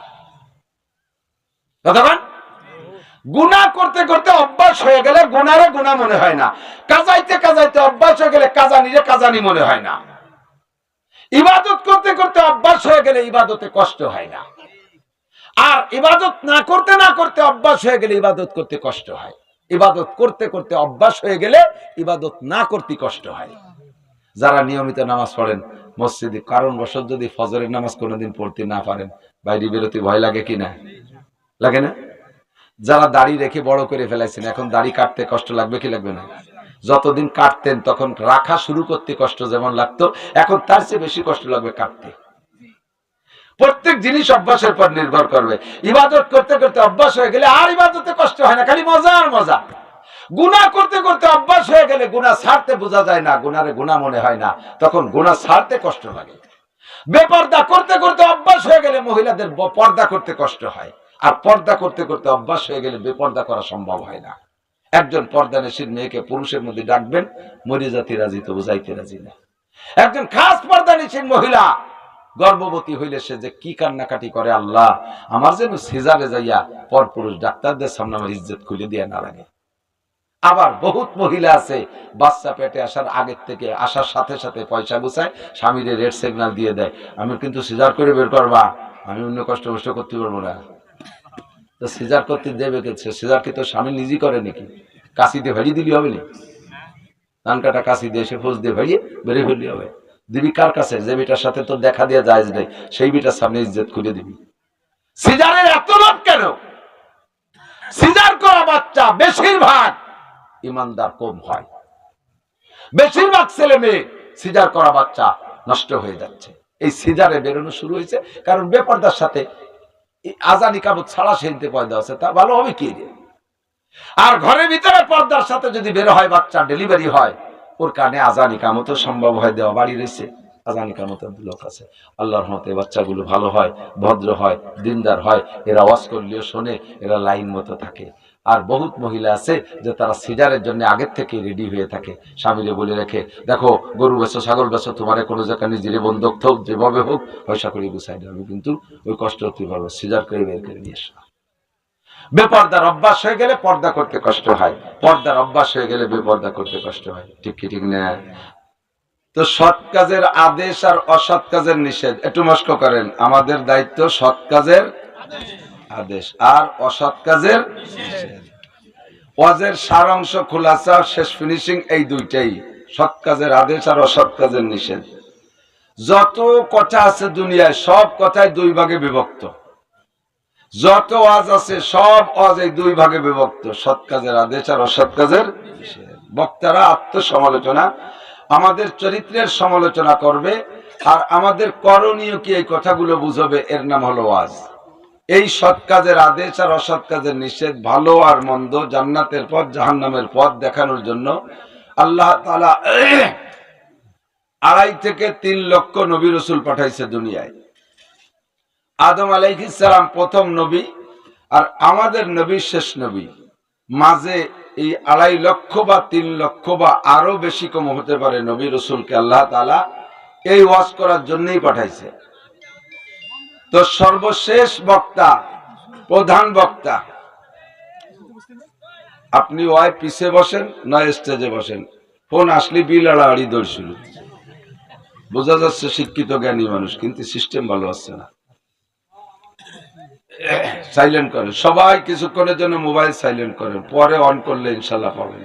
গুনাহ করতে করতে অভ্যাস হয়ে গেলে গুনারে গুনাহ মনে হয় না, কাজাইতে কাজাইতে অভ্যাস হয়ে গেলে কাজানিরে কাজানি মনে হয় না, ইবাদত করতে করতে অভ্যাস হয়ে গেলে ইবাদতে কষ্ট হয় না, আর ইবাদত না করতে অভ্যাস হয়ে গেলে ইবাদত করতে কষ্ট হয়, ইবাদত করতে করতে অভ্যাস হয়ে গেলে ইবাদত না করতে কষ্ট হয়। যারা নিয়মিত নামাজ পড়েন মসজিদে, কারণবশত যদি ফজরের নামাজ কোনোদিন পড়তে না পারেন, বাইরে বেরোতে ভয় লাগে কি না? লাগে না? যারা দাড়ি রেখে বড় করে ফেলাইছেন, এখন দাড়ি কাটতে কষ্ট লাগবে কি লাগবে না? যতদিন কাটতেন তখন রাখা শুরু করতে কষ্ট যেমন লাগতো, এখন তার চেয়ে বেশি কষ্ট লাগবে কাটতে। প্রত্যেক জিনিস অভ্যাসের পর নির্ভর করবে। ইবাদত করতে করতে অভ্যাস হয়ে গেলে আর ইবাদতে কষ্ট হয় না, খালি মজা আর মজা। গুনাহ করতে করতে অভ্যাস হয়ে গেলে গুনাহ ছাড়তে বোঝা যায় না, গুনারে গুনাহ মনে হয় না, তখন গুনাহ ছাড়তে কষ্ট লাগে। বেপর্দা করতে করতে অভ্যাস হয়ে গেলে মহিলাদের পর্দা করতে কষ্ট হয়, আর পর্দা করতে করতে অভ্যাস হয়ে গেলে বেপর্দা করা সম্ভব হয় না। একজন পর্দানশীল মেয়েকে পুরুষের মধ্যে ডাকবেন, মরে জাতি রাজি তো বুঝাইতে রাজি না। একজন খাস পর্দানশীল মহিলা গর্ভবতী হইলে সে যে কি কান্নাকাটি করে, আল্লাহ আমার যেন সিজারে যাইয়া পর পুরুষ ডাক্তারদের সামনে আমার ইজ্জত খুলে দিয়ে না লাগে। আবার বহুত মহিলা আছে বাচ্চা পেটে আসার আগের থেকে, আসার সাথে সাথে পয়সা গুছায়, স্বামীর রেড সিগন্যাল দিয়ে দেয়, আমি কিন্তু সিজার করে বের করবা, আমি অন্য কষ্ট করতে পারবো না। তো সিজার করতে দেবে কে? সিজার কি তো স্বামী নিজেই করে নাকি? কাশি দিয়ে ভেড়িয়ে দিলি হবে না? ধান কাটা কাশি দিয়ে সে ফোঁস দিয়ে ভেড়িয়ে বেরিয়ে ফেললি হবে। দিবি কার কাছে? যে বিটার সাথে তোর দেখা দিয়ে যায় নেই, সেই বিটার সামনে ইজ্জত খুলে দিবি। সিজারের এত লোভ কেন? সিজার করা বাচ্চা বেশিরভাগ ইমানদার কম হয়, বেশিরভাগ ছেলে মেয়ে সিজার করা বাচ্চা নষ্ট হয়ে যাচ্ছে। এই সিজারে বেরোনো শুরু হয়েছে কারণ বেপরদার সাথে আজানি কাবুত ছাড়া সেনতে পয়দা আছে, তা ভালো হবে কি? আর ঘরের ভিতরে পর্দার সাথে যদি বের হয় বাচ্চা, ডেলিভারি হয়, ওর কানে আজানি কামত সম্ভব হয় দেওয়া, বাড়ি রয়েছে আজানি কামত লোক আছে। আল্লাহর রহমতে বাচ্চাগুলো ভালো হয়, ভদ্র হয়, দিনদার হয়, এরা ওয়াজ করলেও শোনে, এরা লাইন মতো থাকে। আর বহুত মহিলা আছে যে তারা সিজারের জন্য আগের থেকে রেডি হয়ে থাকে, স্বামীরে বলে রেখে, দেখো গরু বেচো, ছাগল বেচো, তোমার কোনো জায়গায় নিজেরে বন্ধক থাক, যেভাবে হোক পয়সা করে গুছাই দেবে, আমি কিন্তু ওই কষ্ট হতে পারবো, সিজার করে বের করে নিয়ে এসো। বেপর্দার অভ্যাস হয়ে গেলে পর্দা করতে কষ্ট হয়, পর্দার অভ্যাস হয়ে গেলে বেপর্দা করতে কষ্ট হয়। ঠিক কি ঠিক না? তো সৎ কাজের আদেশ আর অসৎ কাজের নিষেধ একটু মস্ক করেন। আমাদের দায়িত্ব সৎ কাজের আদেশ আর অসৎ কাজের নিষেধ। ওয়াজের সারাংশ, খোলাসা, শেষ ফিনিশিং এই দুইটাই, সৎ কাজের আদেশ আর অসৎ কাজের নিষেধ। যত কথা আছে দুনিয়ায় সব কথাই দুই ভাগে বিভক্ত, যত ওয়াজ আছে সব ওয়াজ এই দুই ভাগে বিভক্ত, সৎ কাজের আদেশ আর অসৎ কাজের নিষেধ। বক্তারা আত্মসমালোচনা, আমাদের চরিত্রের সমালোচনা করবে, আর আমাদের করণীয় কি এই কথাগুলো বুঝবে, এর নাম হলো ওয়াজ। এই সৎ কাজের আদেশ আর অসৎ কাজের নিষেধ, ভালো আর মন্দ, জান্নাতের পথ জাহান্নামের পথ দেখানোর জন্য আল্লাহ তাআলা 2.5 থেকে 3 লক্ষ নবী রাসূল পাঠাইছে দুনিয়ায়। আদম আলাইহিস সালাম প্রথম নবী, আর আমাদের নবী শেষ নবী। মাঝে এই 2.5 লক্ষ বা 3 লক্ষ বা আরো বেশি কম হতে পারে নবী রাসূলকে আল্লাহ তাআলা এই ওয়াজ করার জন্যই পাঠাইছে। তো সর্বশেষ বক্তা, প্রধান বক্তা, আপনি ওই পিছে বসেন নয় স্টেজে বসেন, ফোন আসলে বিল আড়াআড়ি দৌড় শুরু। বোঝা যাচ্ছে শিক্ষিত জ্ঞানী মানুষ, কিন্তু সিস্টেম ভালো আছে না। সাইলেন্ট করেন সবাই, কিছুক্ষণের জন্য মোবাইল সাইলেন্ট করেন, পরে অন করলে ইনশাল্লাহ পাবেন।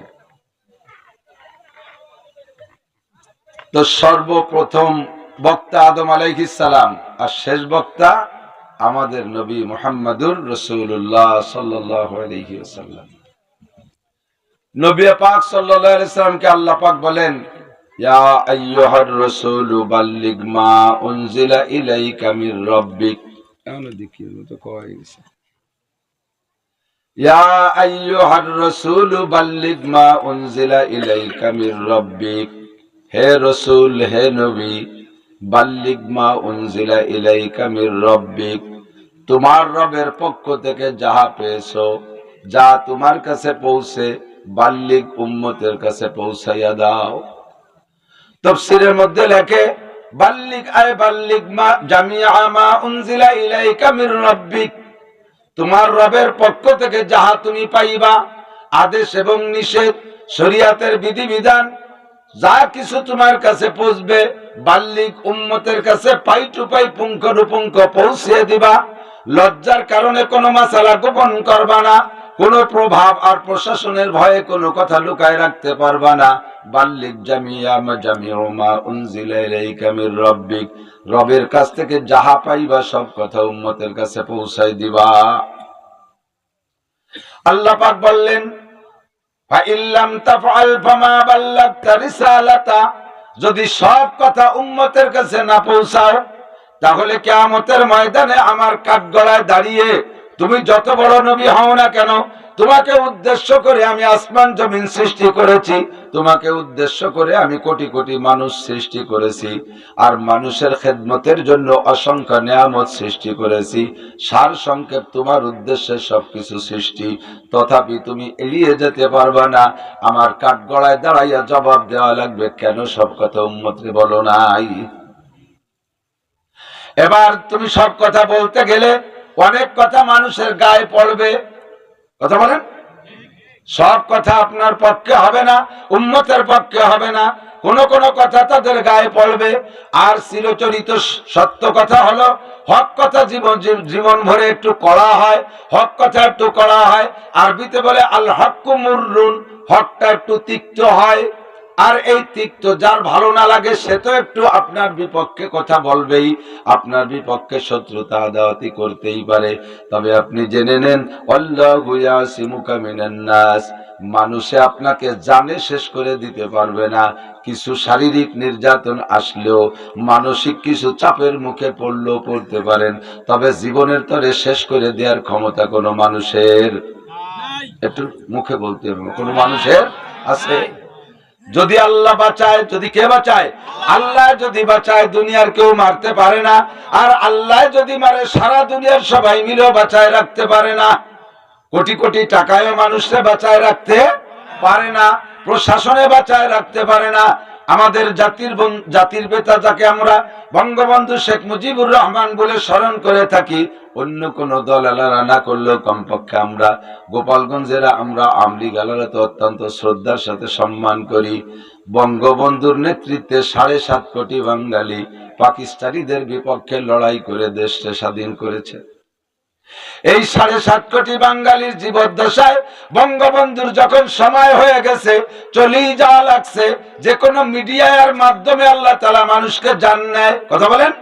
তো সর্বপ্রথম বক্তা আদম আলাইহিস সালাম, আর শেষ বক্তা আমাদের নবী মুহাম্মদুর রাসূলুল্লাহ সাল্লাল্লাহু আলাইহি ওয়াসাল্লাম। নবী পাক সাল্লাল্লাহু আলাইহি ওয়াসাল্লামকে আল্লাহ পাক বলেন, ইয়া আইয়ুহার রাসূলু বাল্লিগ মা উনজিলা ইলাইকা মির রাব্বিক। এমন দেখিয়ে তো কয় গেছে, ইয়া আইয়ুহার রাসূলু বাল্লিগ মা উনজিলা ইলাইকা মির রাব্বিক। হে রাসূল, হে নবী, বাল্লিগ মা উনজিলা ইলাইকা মির রাব্বিক, তোমার রবের পক্ষ থেকে যাহা পেয়েছো, যা তোমার কাছে পৌঁছে বাল্লিগ উম্মতের কাছে পৌঁছাইয়া দাও। তাফসীরের মধ্যে লেখে বাল্লিগ আয় বাল্লিগ মা জামিআ মা উনজিলা ইলাইকা মির রাব্বিক, তোমার রবের পক্ষ থেকে যাহা তুমি পাইবা, আদেশ এবং নিষেধ, শরীয়তের বিধিবিধান, যা কিছু তোমার কাছে পৌঁছবে, বাল্লিগ উম্মতের কাছে পাই টু পাই পুঙ্খানুপুঙ্খ পৌঁছে দিবা। লজ্জার কারণে কোনো মাসালা গোপন করবা না, কোনো প্রভাব আর প্রশাসনের ভয়ে কোনো কথা লুকায় রাখতে পারবা না। বাল্লিগ জামিআ মা উনজিলা ইলাইকা মির রাব্বিক, রবের কাছ থেকে যাহা পাইবা সব কথা উম্মতের কাছে পৌঁছাই দিবা। আল্লাহ পাক বললেন, ফা ইল্লাম তাফআল ফামা বাল্লাগতা রিসালাতা, যদি সব কথা উম্মতের কাছে না পৌঁছাও, তাহলে কিয়ামতের ময়দানে আমার কাঠগড়ায় দাঁড়িয়ে তুমি যত বড় নবী হও না কেন, তোমাকে উদ্দেশ্য করে আমি আসমান জমিন সৃষ্টি করেছি, তোমাকে উদ্দেশ্য করে আমি কোটি কোটি মানুষ সৃষ্টি করেছি, আর মানুষের খেদমতের জন্য অসংখ্য নিয়ামত সৃষ্টি করেছি। সার সংক্ষেপ তোমার উদ্দেশ্যে সবকিছু সৃষ্টি, তথাপি তুমি এড়িয়ে যেতে পারবা না। আমার কাঠগড়ায় দাঁড়াইয়া জবাব দেওয়া লাগবে, কেন সব কথা উম্মতকে বলো নাই। এবার তুমি সব কথা বলতে গেলে অনেক কথা মানুষের গায়ে পড়বে, কথা বলেন, সব কথা আপনার পক্ষে হবে না, উম্মতের পক্ষে হবে না, কোন কোন কথা তাদের গায়ে পড়বে। আর চিরচরিত সত্য কথা হলো, হক কথা জীবন ভরে একটু কড়া হয়, হক কথা একটু কড়া হয়। আরবিতে বলে আল হক্কু মুররুন, হকটা একটু তিক্ত হয়। আর এই তিক্ত যার ভালো না লাগে সে তো একটু আপনার বিপক্ষে কথা বলবেই, আপনার বিপক্ষে শত্রুতা আদাওয়াতি করতেই পারে। তবে আপনি জেনে নেন, আল্লাহু ইয়াসিমুকা মিনান নাস, মানুষে আপনাকে জানে শেষ করে দিতে পারবে না। কিছু শারীরিক নির্যাতন আসলেও, মানসিক কিছু চাপের মুখে পড়লেও পড়তে পারেন, তবে জীবনের তরে শেষ করে দেওয়ার ক্ষমতা কোনো মানুষের, একটু মুখে বলতে হবে, কোনো মানুষের আছে? যদি আল্লাহ বাঁচায়, যদি কে বাঁচায়? আল্লাহ যদি বাঁচায়, দুনিয়ার কেউ মারতে পারে না। আর আল্লাহ যদি মারে, সারা দুনিয়ার সবাই মিলেও বাঁচায় রাখতে পারে না। কোটি কোটি টাকায় মানুষকে বাঁচায় রাখতে পারে না, প্রশাসনে বাঁচায় রাখতে পারে না। আমাদের জাতির পিতা যাকে আমরা বঙ্গবন্ধু শেখ মুজিবুর রহমান বলে স্মরণ করে থাকি, অন্য কোন দল আলারা না করলেও কমপক্ষে আমরা গোপালগঞ্জেরা, আমরা আওয়ামী লীগ আলারা তো অত্যন্ত শ্রদ্ধার সাথে সম্মান করি। বঙ্গবন্ধুর নেতৃত্বে 7.5 কোটি বাঙালি পাকিস্তানিদের বিপক্ষে লড়াই করে দেশকে স্বাধীন করেছে। এই 7.5 কোটি বাঙালির জীবদ্দশায় বঙ্গবন্ধুর যখন সময় হয়ে গেছে, চলেই যাওয়া লাগছে, যে কোনো মিডিয়ার মাধ্যমে আল্লাহ তাআলা মানুষকে জান নেয়, কথা বলেন,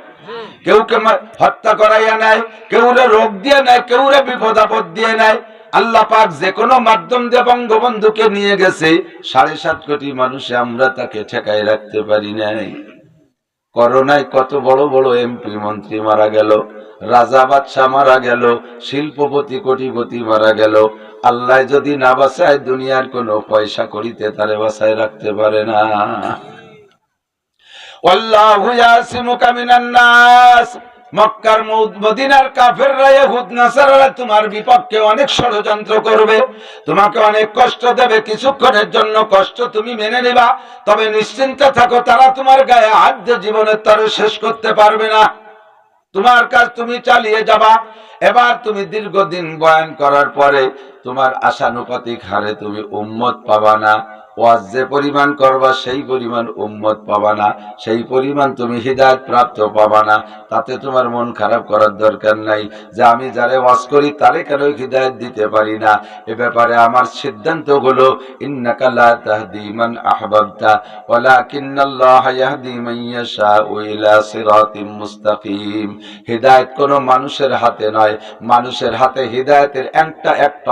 কেউকে হত্যা করাইয়া নেয়, কেউরে রোগ দিয়ে নেয়, কেউরে বিপদ আপদ দিয়ে নেয়। আল্লাহ পাক যে কোনো মাধ্যম দিয়ে বঙ্গবন্ধুকে নিয়ে গেছে, 7.5 কোটি মানুষে আমরা তাকে ঠেকাই রাখতে পারি নাই। করোনায় কত বড় বড় এমপি মন্ত্রী মারা গেল, রাজা বাদশাহ মারা গেল, শিল্পপতি কোটিপতি মারা গেল। আল্লাহ যদি না বাঁচায়, দুনিয়ার কোনো পয়সা করিতে তারে বাঁচায় রাখতে পারে না। আল্লাহু ইয়াসিমুকা মিনান নাস, মক্কার মদিনার কাফেররা, ইহুদ নাসারারা তোমার বিপক্ষে অনেক ষড়যন্ত্র করবে, তোমাকে অনেক কষ্ট দেবে। কিছুক্ষণের জন্য কষ্ট তুমি মেনে নিবা, তবে নিশ্চিন্ত থাকো, তারা তোমার গায়ে হাত দিয়ে জীবনের তরে শেষ করতে পারবে না। তোমার কাজ তুমি চালিয়ে যাবা। এবার তুমি দীর্ঘদিন বয়ান করার পরে তোমার আশানুপাতিক হারে তুমি উম্মত পাবা না। ওয়াজ যে পরিমাণ করবা সেই পরিমাণ উম্মত পাবা না, সেই পরিমাণ তুমি হিদায়াত প্রাপ্ত পাবা না। তাতে তোমার মন খারাপ করার দরকার নাই যে আমি যারে ওয়াজ করি তারে কেন হিদায়াত দিতে পারি না। এ ব্যাপারে আমার সিদ্ধান্ত হলো ইন্নাকা লা তাহদি মান আহবাবতা ওয়ালাকিন্নাল্লাহা ইয়াহদি মান ইয়াশাউ ইলা সিরাতিম মুস্তাকিম। হিদায়াত কোনো মানুষের হাতে নয়, মানুষের হাতে হিদায়াতের একটা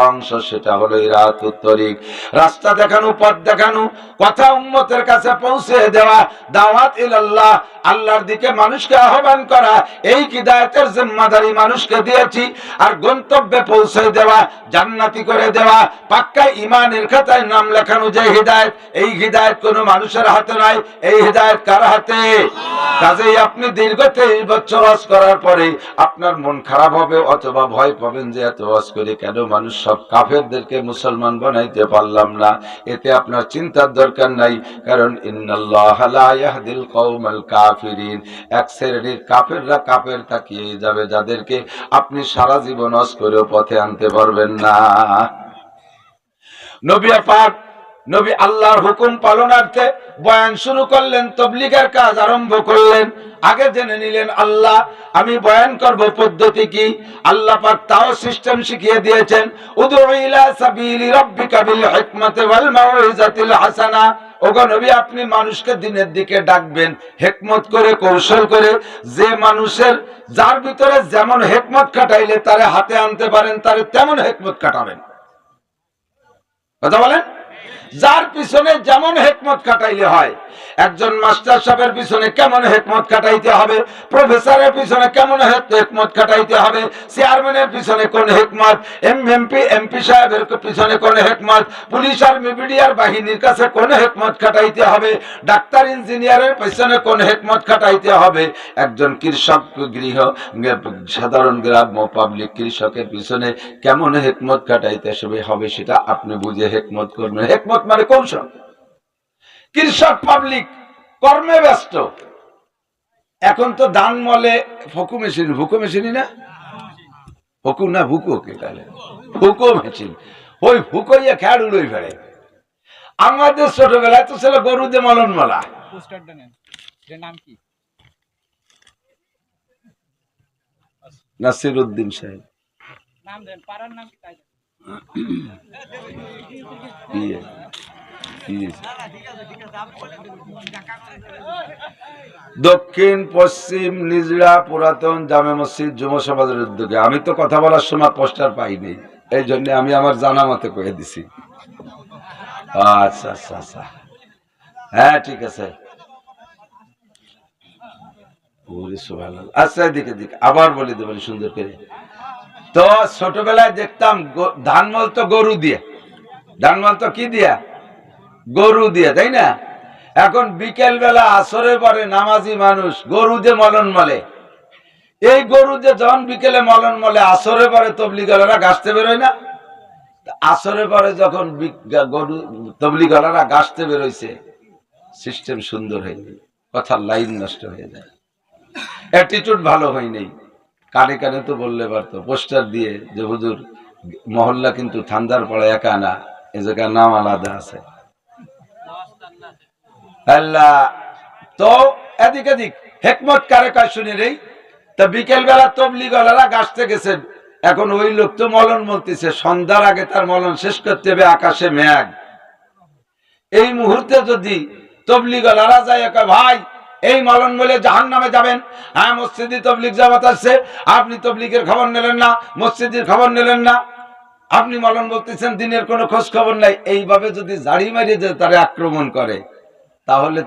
অংশ, সেটা হলো ইরাতুত তরিক, রাস্তা দেখানো, পথ দেখানো, কথা উম্মতের কাছে পৌঁছে দেওয়া, দাওয়াত ইলাল্লাহ, আল্লাহর দিকে মানুষকে আহ্বান করা, এই হিদায়াতের জিম্মাদারি মানুষকে দিয়েছি। আর গন্তব্যে পৌঁছে দেওয়া, জান্নাতি করে দেওয়া, পাক্কা ঈমানের খাতায় নাম লেখানো যে হিদায়াত, এই হিদায়াত কোনো মানুষের হাতে নয়, এই হিদায়াত কার হাতে? কাজেই আপনি দীর্ঘ 23 বছর ওয়াজ করার পরে আপনার মন খারাপ হবে অথবা ভয় পাবেন যে এত ওয়াজ করে কেন মানুষ সব কাফেরদেরকে মুসলমান বানাইতে পারলাম না। এতে আপনার চিন্তার দরকার নাই, কারণ ইন্নাল্লাহা লা ইয়াহদিল কওমাল কাফিরিন, এক শ্রেণীর কাফেররা কাফের তাকিয়ে যাবে যাদেরকে আপনি সারা জীবন ওয়াজ করেও পথে আনতে পারবেন না। নবী পাক নবী আল্লাহর হুকুম পালনার্থে বয়ান শুরু করলেন, তাবলীগের কাজ আরম্ভ করলেন। আগে জেনে নিলেন আল্লাহ আমি বয়ান করব পদ্ধতি কি। আল্লাহ পাক তাও সিস্টেম শিখিয়ে দিয়েছেন, উদউ ইলা সাবিলি রাব্বিকা বিল হিকমাতি ওয়াল মাউইজাতিল হাসানা। ওগো নবী আপনি মানুষকে দিনের দিকে ডাকবেন হিকমত করে, কৌশল করে। যে মানুষের যার ভিতরে যেমন হিকমত খাটাইলে তারে হাতে আনতে পারেন, তারে তেমন হিকমত খাটাবেন। কথা বলেন? যার পিছনে যেমন হিকমত খাটাইলে হয়। একজন মাস্টার সাহেবের পিছনে কেমন হিকমত খাটাইতে হবে, প্রফেসরের পিছনে কেমন হিকমত খাটাইতে হবে, চেয়ারম্যানের পিছনে কোন হিকমত, এমপি সাহেবের পিছনে কোন হিকমত, পুলিশ আর মিডিয়ার বাহিনীর কাছে কোন হিকমত খাটাইতে হবে, ডাক্তার ইঞ্জিনিয়ারের পিছনে কোন হিকমত খাটাইতে হবে, একজন কৃষক গৃহ সাধারণ গ্রাম্য পাবলিক কৃষকের পিছনে কেমন হিকমত খাটাইতে হবে সেটা আপনি বুঝে হিকমত করবেন। হিকমত মানে কৌশল। কৃষক পাবলিক কর্মে ব্যস্ত। এখন তো ধান মলে ফুকু মেশিনই না, ফুকু না ভুকু, ফুকু মেশিন, ওই ফুকইয়া খেয়ার উড়ই ফেলে। আমাদের ছোটবেলায় তো ছিল গরু দিয়ে মলন মলা। নাসির উদ্দিন সাহেব দক্ষিণ পশ্চিম নিজরা পুরাতন জামে মসজিদ যুব সমাজের উদ্যোগে। আমি তো কথা বলার সময় পোস্টার পাইনি, এই জন্য আমি আমার জানা মতে কয়ে দিছি। আচ্ছা আচ্ছা আচ্ছা, হ্যাঁ ঠিক আছে। আচ্ছা দিকে দিকে আবার বলি দেবেন সুন্দর করে। তো ছোটবেলায় দেখতাম ধানমল তো গরু দিয়ে, ধানমল তো কি দিয়া? গরু দিয়ে, তাই না? এখন বিকেল বেলা আসরের পরে নামাজি মানুষ গরু দিয়ে মলন মলে। এই গরু দিয়ে যখন বিকেলে মলন মলে, আসরের পরে তবলিগলারা গাছতে বেরোয় না? আসরের পরে যখন গরু তবলিগলারা গাছতে বেরোইছে, সিস্টেম সুন্দর হয়নি, কথার লাইন নষ্ট হয়ে যায়, অ্যাটিটিউড ভালো হয়নি। কানে কানে তো বললে পারতো পোস্টার দিয়ে যে হুজুর মহল্লা কিন্তু ঠান্ডার পড়ে একা না, এ জায়গার নাম আলাদা আছে। আল্লাহ তো এদিক এদিক হিকমত কারে কাজ শুনে রে। তা বিকেল বেলা তবলিগলারা গাছতে গেছেন, এখন ওই লোক তো মলন মলতেছে, সন্ধ্যার আগে তার মলন শেষ করতে হবে, আকাশে মেঘ। এই মুহূর্তে যদি তবলিগলারা যায় ভাই এই মলন বলে জাহান্নামে যাবেন, হ্যাঁ মসজিদে তবলিগ জামাত আসছে, আপনি তবলিগের খবর নিলেন না, মসজিদের খবর নিলেন না, আপনি মলন বলতেছেন দিনের কোনো খোঁজ খবর নাই, এইভাবে যদি জাড়ি মারিয়ে যায় তারে আক্রমণ করে, তাহলে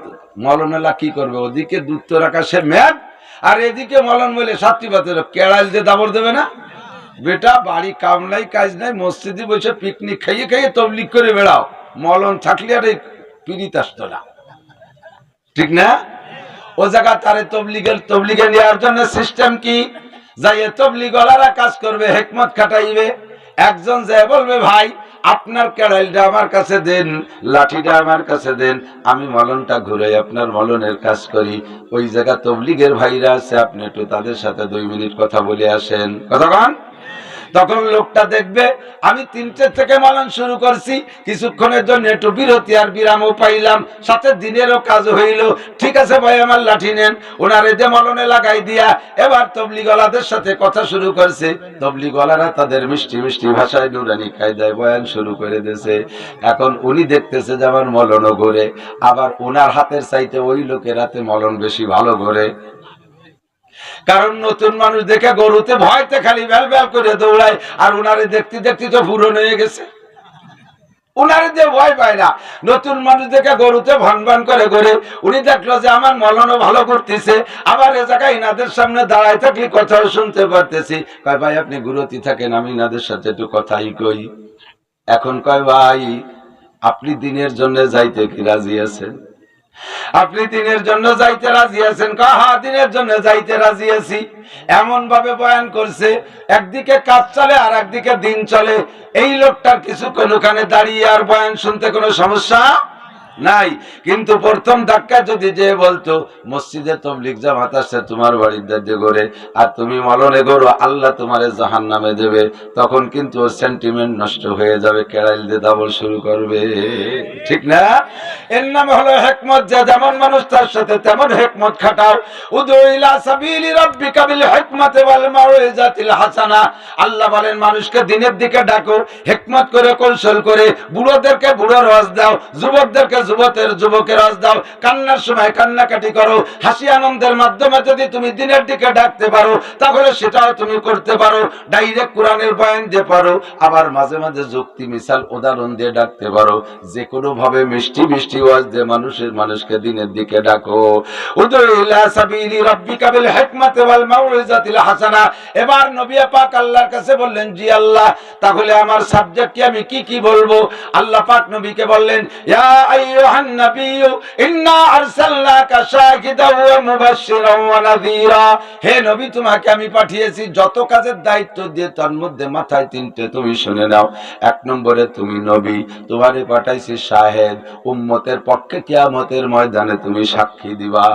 মলনেলা কি করবে? ওদিকে দুত্তর আকাশে মেঘ আর এদিকে মলন বলে সাতটি বাতের কেড়াল দিয়ে দাবর দেবে না? বেটা বাড়ি কাম নাই কাজ নাই, মসজিদে বসে পিকনিক খাইয়ে খাইয়ে তবলিগ করে বেড়াও, মলন থাকলে আর এই পিড়িত আসতো না, ঠিক না? ও জায়গা তারে তবলিগে নেওয়ার জন্য সিস্টেম কি? যাই তবলিগলারা কাজ করবে, হিকমত খাটাইবে। একজন যে বলবে ভাই আপনার কেড়াইলটা আমার কাছে দেন, লাঠিটা আমার কাছে দেন, আমি মলনটা ঘুরে আপনার মলনের কাজ করি। ওই জায়গা তবলিগের ভাইরা আছে, আপনি একটু তাদের সাথে 2 মিনিট কথা বলে আসেন। কতক্ষণ? তখন লোকটা দেখবে আমি 3টে থেকে মলন শুরু করছি, কিছুক্ষণের জন্য একটু বিরতি আর বিরামও পাইলাম, সাথে দিনেরও কাজ হইল। ঠিক আছে ভাই, আমার লাঠি নেন। ওনারে যে মলনে লাগাই দিয়া এবার তবলিগওয়ালাদের সাথে কথা শুরু করছে। তবলিগওয়ালারা তাদের মিষ্টি মিষ্টি ভাষায় নুরানি কায়দায় বয়ান শুরু করে দিয়েছে। এখন উনি দেখতেছে যে আমার মলনও ঘোরে, আবার ওনার হাতের চাইতে ওই লোকের হাতে মলন বেশি ভালো ঘোরে। কারণ নতুন মানুষ দেখে গরুতে ভয়তে খালি বেল বেল করে দৌড়ায়, আর উনারে দেখতে দেখতে তো পুরনো হয়ে গেছে। উনারে যে ভয় পায় না, নতুন মানুষ দেখে গরুতে ভান ভান করে ঘোরে। উনি দেখলো যে আমার মলনও ভালো করতেছে, আবার এ জায়গায় ইনাদের সামনে দাঁড়ায় থাকলে কথাও শুনতে পারতেছি। কয় ভাই আপনি গুরুতি থাকেন, আমি ইনাদের সাথে একটু কথাই কই। এখন কয় ভাই আপনি দিনের জন্য যাইতে কি রাজি আছেন? আপনি দিনের জন্য যাইতে রাজি আছেন? হ্যাঁ দিনের জন্য যাইতে রাজি আছি। এমন ভাবে বয়ান করছে, একদিকে কাজ চলে আর একদিকে দিন চলে। এই লোকটার কিছুক্ষণ ওখানে দাঁড়িয়ে আর বয়ান শুনতে কোনো সমস্যা নাই। কিন্তু প্রথম ধাক্কা যদি যে বলতো মসজিদে তবলিগ জামাত আসছে তোমার বাড়ির দাঁড়িয়ে করে, আর তুমি মলনে করো, আল্লাহ তোমারে জাহান্নামে দেবে, তখন কিন্তু ওর সেন্টিমেন্ট নষ্ট হয়ে যাবে, কেড়াইল দিয়ে দাবল শুরু করবে। ঠিক না? এর নাম হলো হিকমত। যে যেমন মানুষ তার সাথে তেমন হিকমত খাটাও। উদু ইলা সাবিলি রাব্বিকা বিল হিকমাতি ওয়াল মাউইজাতিল হাসানা। আল্লাহ বলেন মানুষকে দিনের দিকে ডাকো, হিকমত করে, কৌশল করে। বুড়োদেরকে বুড়োর ওয়াজ দাও, যুবকদেরকে যুবকের ওয়াজ দাও। কান্নার সময় কান্নাকাটি করো। হাসি আনন্দের মাধ্যমে যদি তুমি দিনের দিকে ডাকতে পারো তাহলে সেটাও তুমি করতে পারো। ডাইরেক্ট কোরআনের বয়ান দিয়ে পারো, আবার মাঝে মাঝে যুক্তি মিসাল উদাহরণ দিয়ে ডাকতে পারো। যে কোনো ভাবে মিষ্টি মিষ্টি ওয়াজ দিয়ে মানুষকে দিনের দিকে ডাকো। উদু ইলা সাবিলি রাব্বিকা বিল হিকমাতি ওয়াল মাউইজাতিল হাসানা। এবার নবী পাক আল্লাহর কাছে বললেন, জি আল্লাহ, তাহলে আমার সাবজেক্ট কি, আমি কি কি বলবো? আল্লাহ পাক নবীকে বললেন, ইয়া আইয়ুহান নাবিয়্যু ইন্না আরসালনাকা শাহিদাও ওয়া মুবাশশিরাও ওয়া নাযীরা। হে নবী, তোমাকে আমি পাঠিয়েছি যত কাজের দায়িত্ব দিয়ে, তার মধ্যে মাথায় 3টে তুমি শুনে নাও। 1 নম্বরে তুমি নবী, তোমারে পাঠাইছি শাহেদ, উম্মতের পক্ষে কিয়ামতের ময়দানে তুমি সাক্ষী দিবা।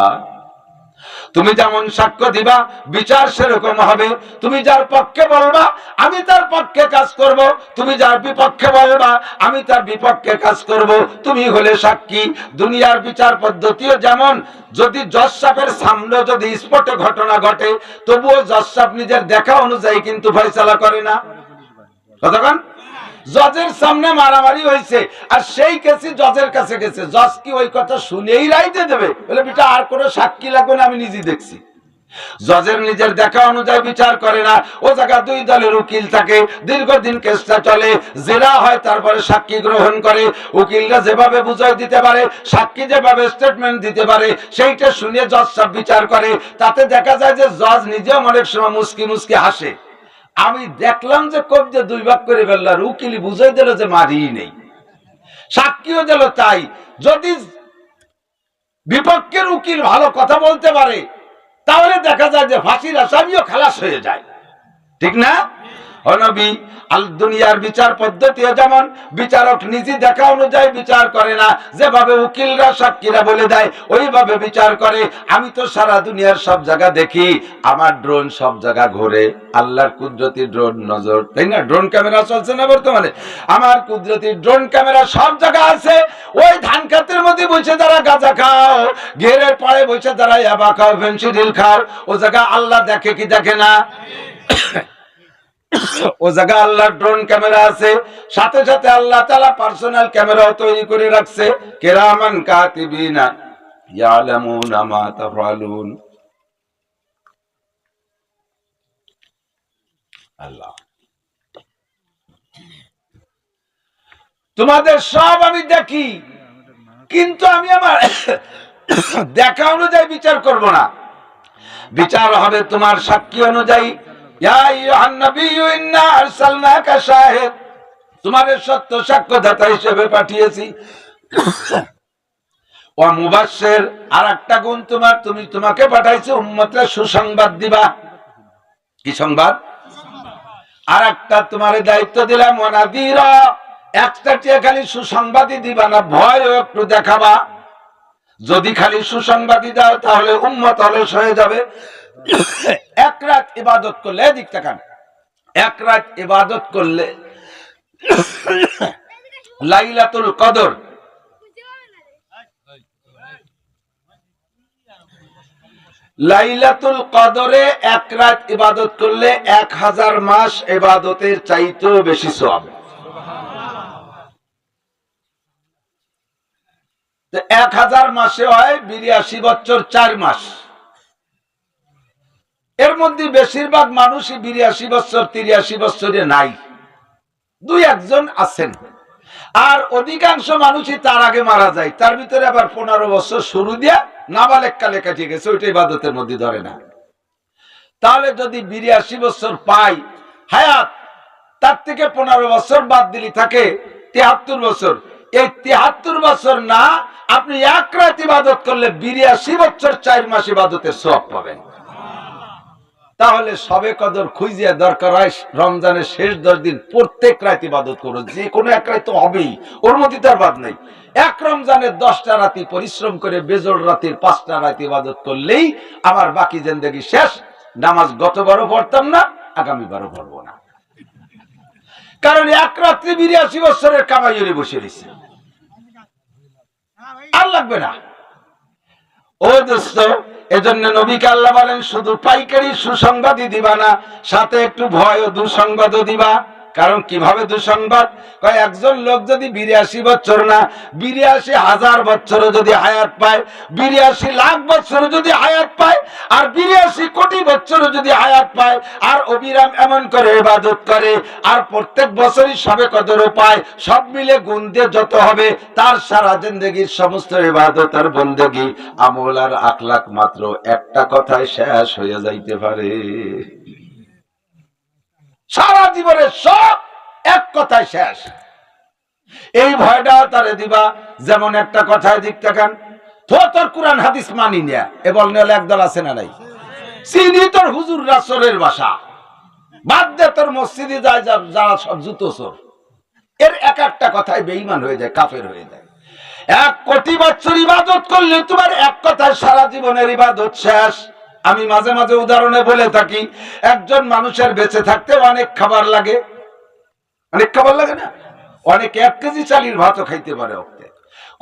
তুমি যেমন সাক্ষ্য দিবা বিচার সেরকম হবে। তুমি যার পক্ষে বলবা আমি তার পক্ষে কাজ করব, তুমি যার বিপক্ষে বলবা আমি তার বিপক্ষে কাজ করব। তুমি হলে সাক্ষী। দুনিয়ার বিচার পদ্ধতিও যেমন, যদি জজ সাহেবের সামনে যদি স্পটে ঘটনা ঘটে, তবুও জজ সাহেব নিজের দেখা অনুযায়ী কিন্তু ফয়সালা করে না। কতক্ষণ জজের সামনে মারামারি হয়েছে আর সেই কেসি জজের কাছে গেছে, জজ কি ওই কথা শুনেই রাইতে দেবে? বলে বিটা আর কোনো সাক্ষী লাগবে না, আমি নিজে দেখছি। জজের নিজের দেখা অনুযায়ী বিচার করে না। ও জায়গা 2 দলের উকিল থাকে, দীর্ঘদিন কেসটা চলে, জেরা হয়, তারপরে সাক্ষী গ্রহণ করে। উকিলরা যেভাবে বুঝাই দিতে পারে, সাক্ষী যেভাবে স্টেটমেন্ট দিতে পারে, সেইটা শুনে জজ সব বিচার করে। তাতে দেখা যায় যে জজ নিজেও অনেক সময় মুস্কি মুস্কি হাসে। আমি দেখলাম যে কবজে 2 ভাগ করে ফেললার, উকিল বুঝাই দিল যে মারি নেই, সাক্ষীও দিল তাই। যদি বিপক্ষের উকিল ভালো কথা বলতে পারে তাহলে দেখা যায় যে ফাঁসির আসামিও খালাস হয়ে যায়। ঠিক না? নবী আল দুনিয়ার বিচার পদ্ধতিও যেমন, বিচারক নিজে দেখা অনুযায়ী বিচার করে না, যেভাবে উকিলরা সাক্ষীরা বলে দেয় ওইভাবে বিচার করে। আমি তো সারা দুনিয়ার সব জায়গা দেখি, আমার ড্রোন সব জায়গা ঘোরে, আল্লাহর কুদরতি ড্রোন নজর, তাই না? ড্রোন ক্যামেরা চলছে না বর্তমানে? আমার কুদরতি ড্রোন ক্যামেরা সব জায়গা আছে। ওই ধান ক্ষেতের মধ্যে বসে যারা গাঁজা খাও, ঘেরের পাড়ে বসে যারা ইয়াবা খাও, ফেন্সিডিল খাও, ও জায়গা আল্লাহ দেখে কি দেখে না? ও জায়গা আল্লাহর ড্রোন ক্যামেরা আছে। সাথে সাথে আল্লাহ তাআলা পার্সোনাল ক্যামেরাও তৈরি করে রাখছে, কিরামান কাতিবিনা ইয়ালামুনা মা তাফআলুন। আল্লাহ তোমাদের সব আমি দেখি, কিন্তু আমি আমার দেখা অনুযায়ী বিচার করব না। বিচার হবে তোমার সাক্ষী অনুযায়ী। তোমার সত্য সাক্ষ্যদাতা হিসেবে পাঠিয়েছি। ও মুবাশশির, আর একটা গুণ তোমার, তোমাকে পাঠাইছি উম্মতকে সুসংবাদ দিবা। কি সংবাদ? আর একটা তোমার দায়িত্ব দিলাম, ওয়ানাদিরা, একটা খালি সুসংবাদই দিবা না, ভয়ও একটু দেখাবা। যদি খালি সুসংবাদই দাও তাহলে উম্মত অলস হয়ে যাবে। 1 রাত ইবাদত করলে, এদিক তাকান, এক রাত ইবাদত করলে লাইলাতুল কদর লাইলাতুল কদরে এক রাত ইবাদত করলে 1000 মাস ইবাদতের চাইতেও বেশি সওয়াব। 1000 মাসে হয় 82 বছর 4 মাস। এর মধ্যে বেশিরভাগ মানুষই 82 বছর 83 বছরে নাই, 2-1 আছেন। আর অধিকাংশ মানুষই তার আগে মারা যায়। তার ভিতরে আবার 15 বছর শুরু দিয়া নাবালেগ কালে কাটিয়ে গেছে, ওইটা ইবাদতের মধ্যে ধরে না। তাহলে যদি 82 বছর পাই হায়াত, তার থেকে 15 বছর বাদ দিলি থাকে 73 বছর। এই 73 বছর না, আপনি এক রাত ইবাদত করলে 82 বছর 4 মাস ইবাদতের সওয়াব পাবেন। তাহলে সবে কদর খুঁজিয়া দরকার হয় রমজানের শেষ 10 দিন প্রত্যেক রাত ইবাদত করো, যে কোনো এক রাত তো হবেই, ওর মধ্যে তার বাদ নেই। এক রমজানের 10টা রাতি পরিশ্রম করে বেজোড় রাতের 5টা রাত ইবাদত করলেই আমার বাকি জিন্দেগি শেষ। নামাজ গতবারও পড়তাম না, আগামীবারও পড়বো না, কারণ এক রাত্রি 82 বছরের কামাই হয়ে বসে রয়েছে, আর লাগবে না। ও দোস্ত, এজন্য নবীকে আল্লাহ বলেন শুধু পাইকারি সুসংবাদই দিবা না, সাথে একটু ভয় ও দুঃসংবাদও দিবা। কারণ কিভাবে দুঃসংবাদ? একজন লোক যদি 82 বছর না 82,000 বছরও যদি হায়াত পায়, 82 লাখ বছরও যদি হায়াত পায়, আর 82 কোটি বছরও যদি হায়াত পায়, আর অবিরাম এমন করে ইবাদত করে, আর প্রত্যেক বছরই সবে কদরও পায়, সব মিলে গুণ দিয়ে যত হবে, তার সারা জিন্দেগির সমস্ত ইবাদত আর বন্দেগি আমল আর আখলাক মাত্র একটা কথায় শেষ হয়ে যাইতে পারে। সারা জীবনের সব এক কথায় শেষ। এই ভয়টা তারে দিবা। যেমন একটা কথায় দিক তাকান, তোর কোরআন হাদিস মানি না, এ বল নিলে একদল আছে না নাই? চিনি তোর হুজুর রাসূলের ভাষা, বাদ দে তোর মসজিদে যায় যারা সব জুতো চোর। এর এক একটা কথায় বেঈমান হয়ে যায়, কাফের হয়ে যায়। 1 কোটি বছর ইবাদত করলে তোমার এক কথায় সারা জীবনের ইবাদত শেষ। আমি মাঝে মাঝে উদাহরণে বলে থাকি, একজন মানুষের বেঁচে থাকতে অনেক খাবার লাগে, অনেক খাবার লাগে না? অনেক 1 কেজি চালের ভাতও খাইতে পারে।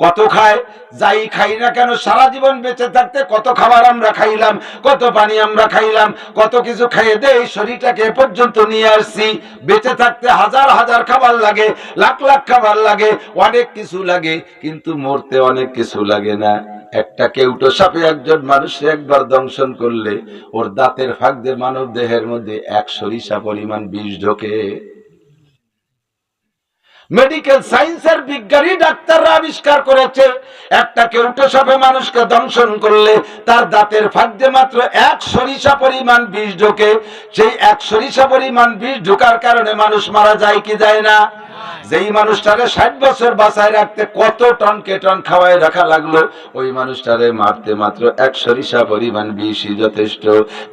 কত খায়? যাই খাই না কেন সারা জীবন বেঁচে থাকতে কত খাবার আমরা খাইলাম, কত পানি আমরা খাইলাম, কত কিছু খাইয়ে দিয়ে এই শরীরটাকে এ পর্যন্ত নিয়ে আসছি। বেঁচে থাকতে হাজার হাজার খাবার লাগে, লাখ লাখ খাবার লাগে, অনেক কিছু লাগে, কিন্তু মরতে অনেক কিছু লাগে না। একটা কেউটো সাপে একজন মানুষের একবার দংশন করলে ওর দাঁতের ফাঁক দিয়ে মানব দেহের মধ্যে 1 সরিষা পরিমাণ বিষ ঢোকে। মেডিকেল সায়েন্সের বিজ্ঞানী ডাক্তাররা আবিষ্কার করেছে, একটা কেউটো সাপে মানুষকে দংশন করলে তার দাঁতের ফাঁক দিয়ে মাত্র 1 সরিষা পরিমাণ বিষ ঢোকে। সেই 1 সরিষা পরিমাণ বিষ ঢোকার কারণে মানুষ মারা যায় কি যায় না? যেই মানুষটারে 60 বছর বাঁচায় রাখতে কত টন কেটন খাওয়ায় রাখা লাগলো, ওই মানুষটারে মারতে মাত্র 1 সরিষা পরিমাণ বিষই যথেষ্ট।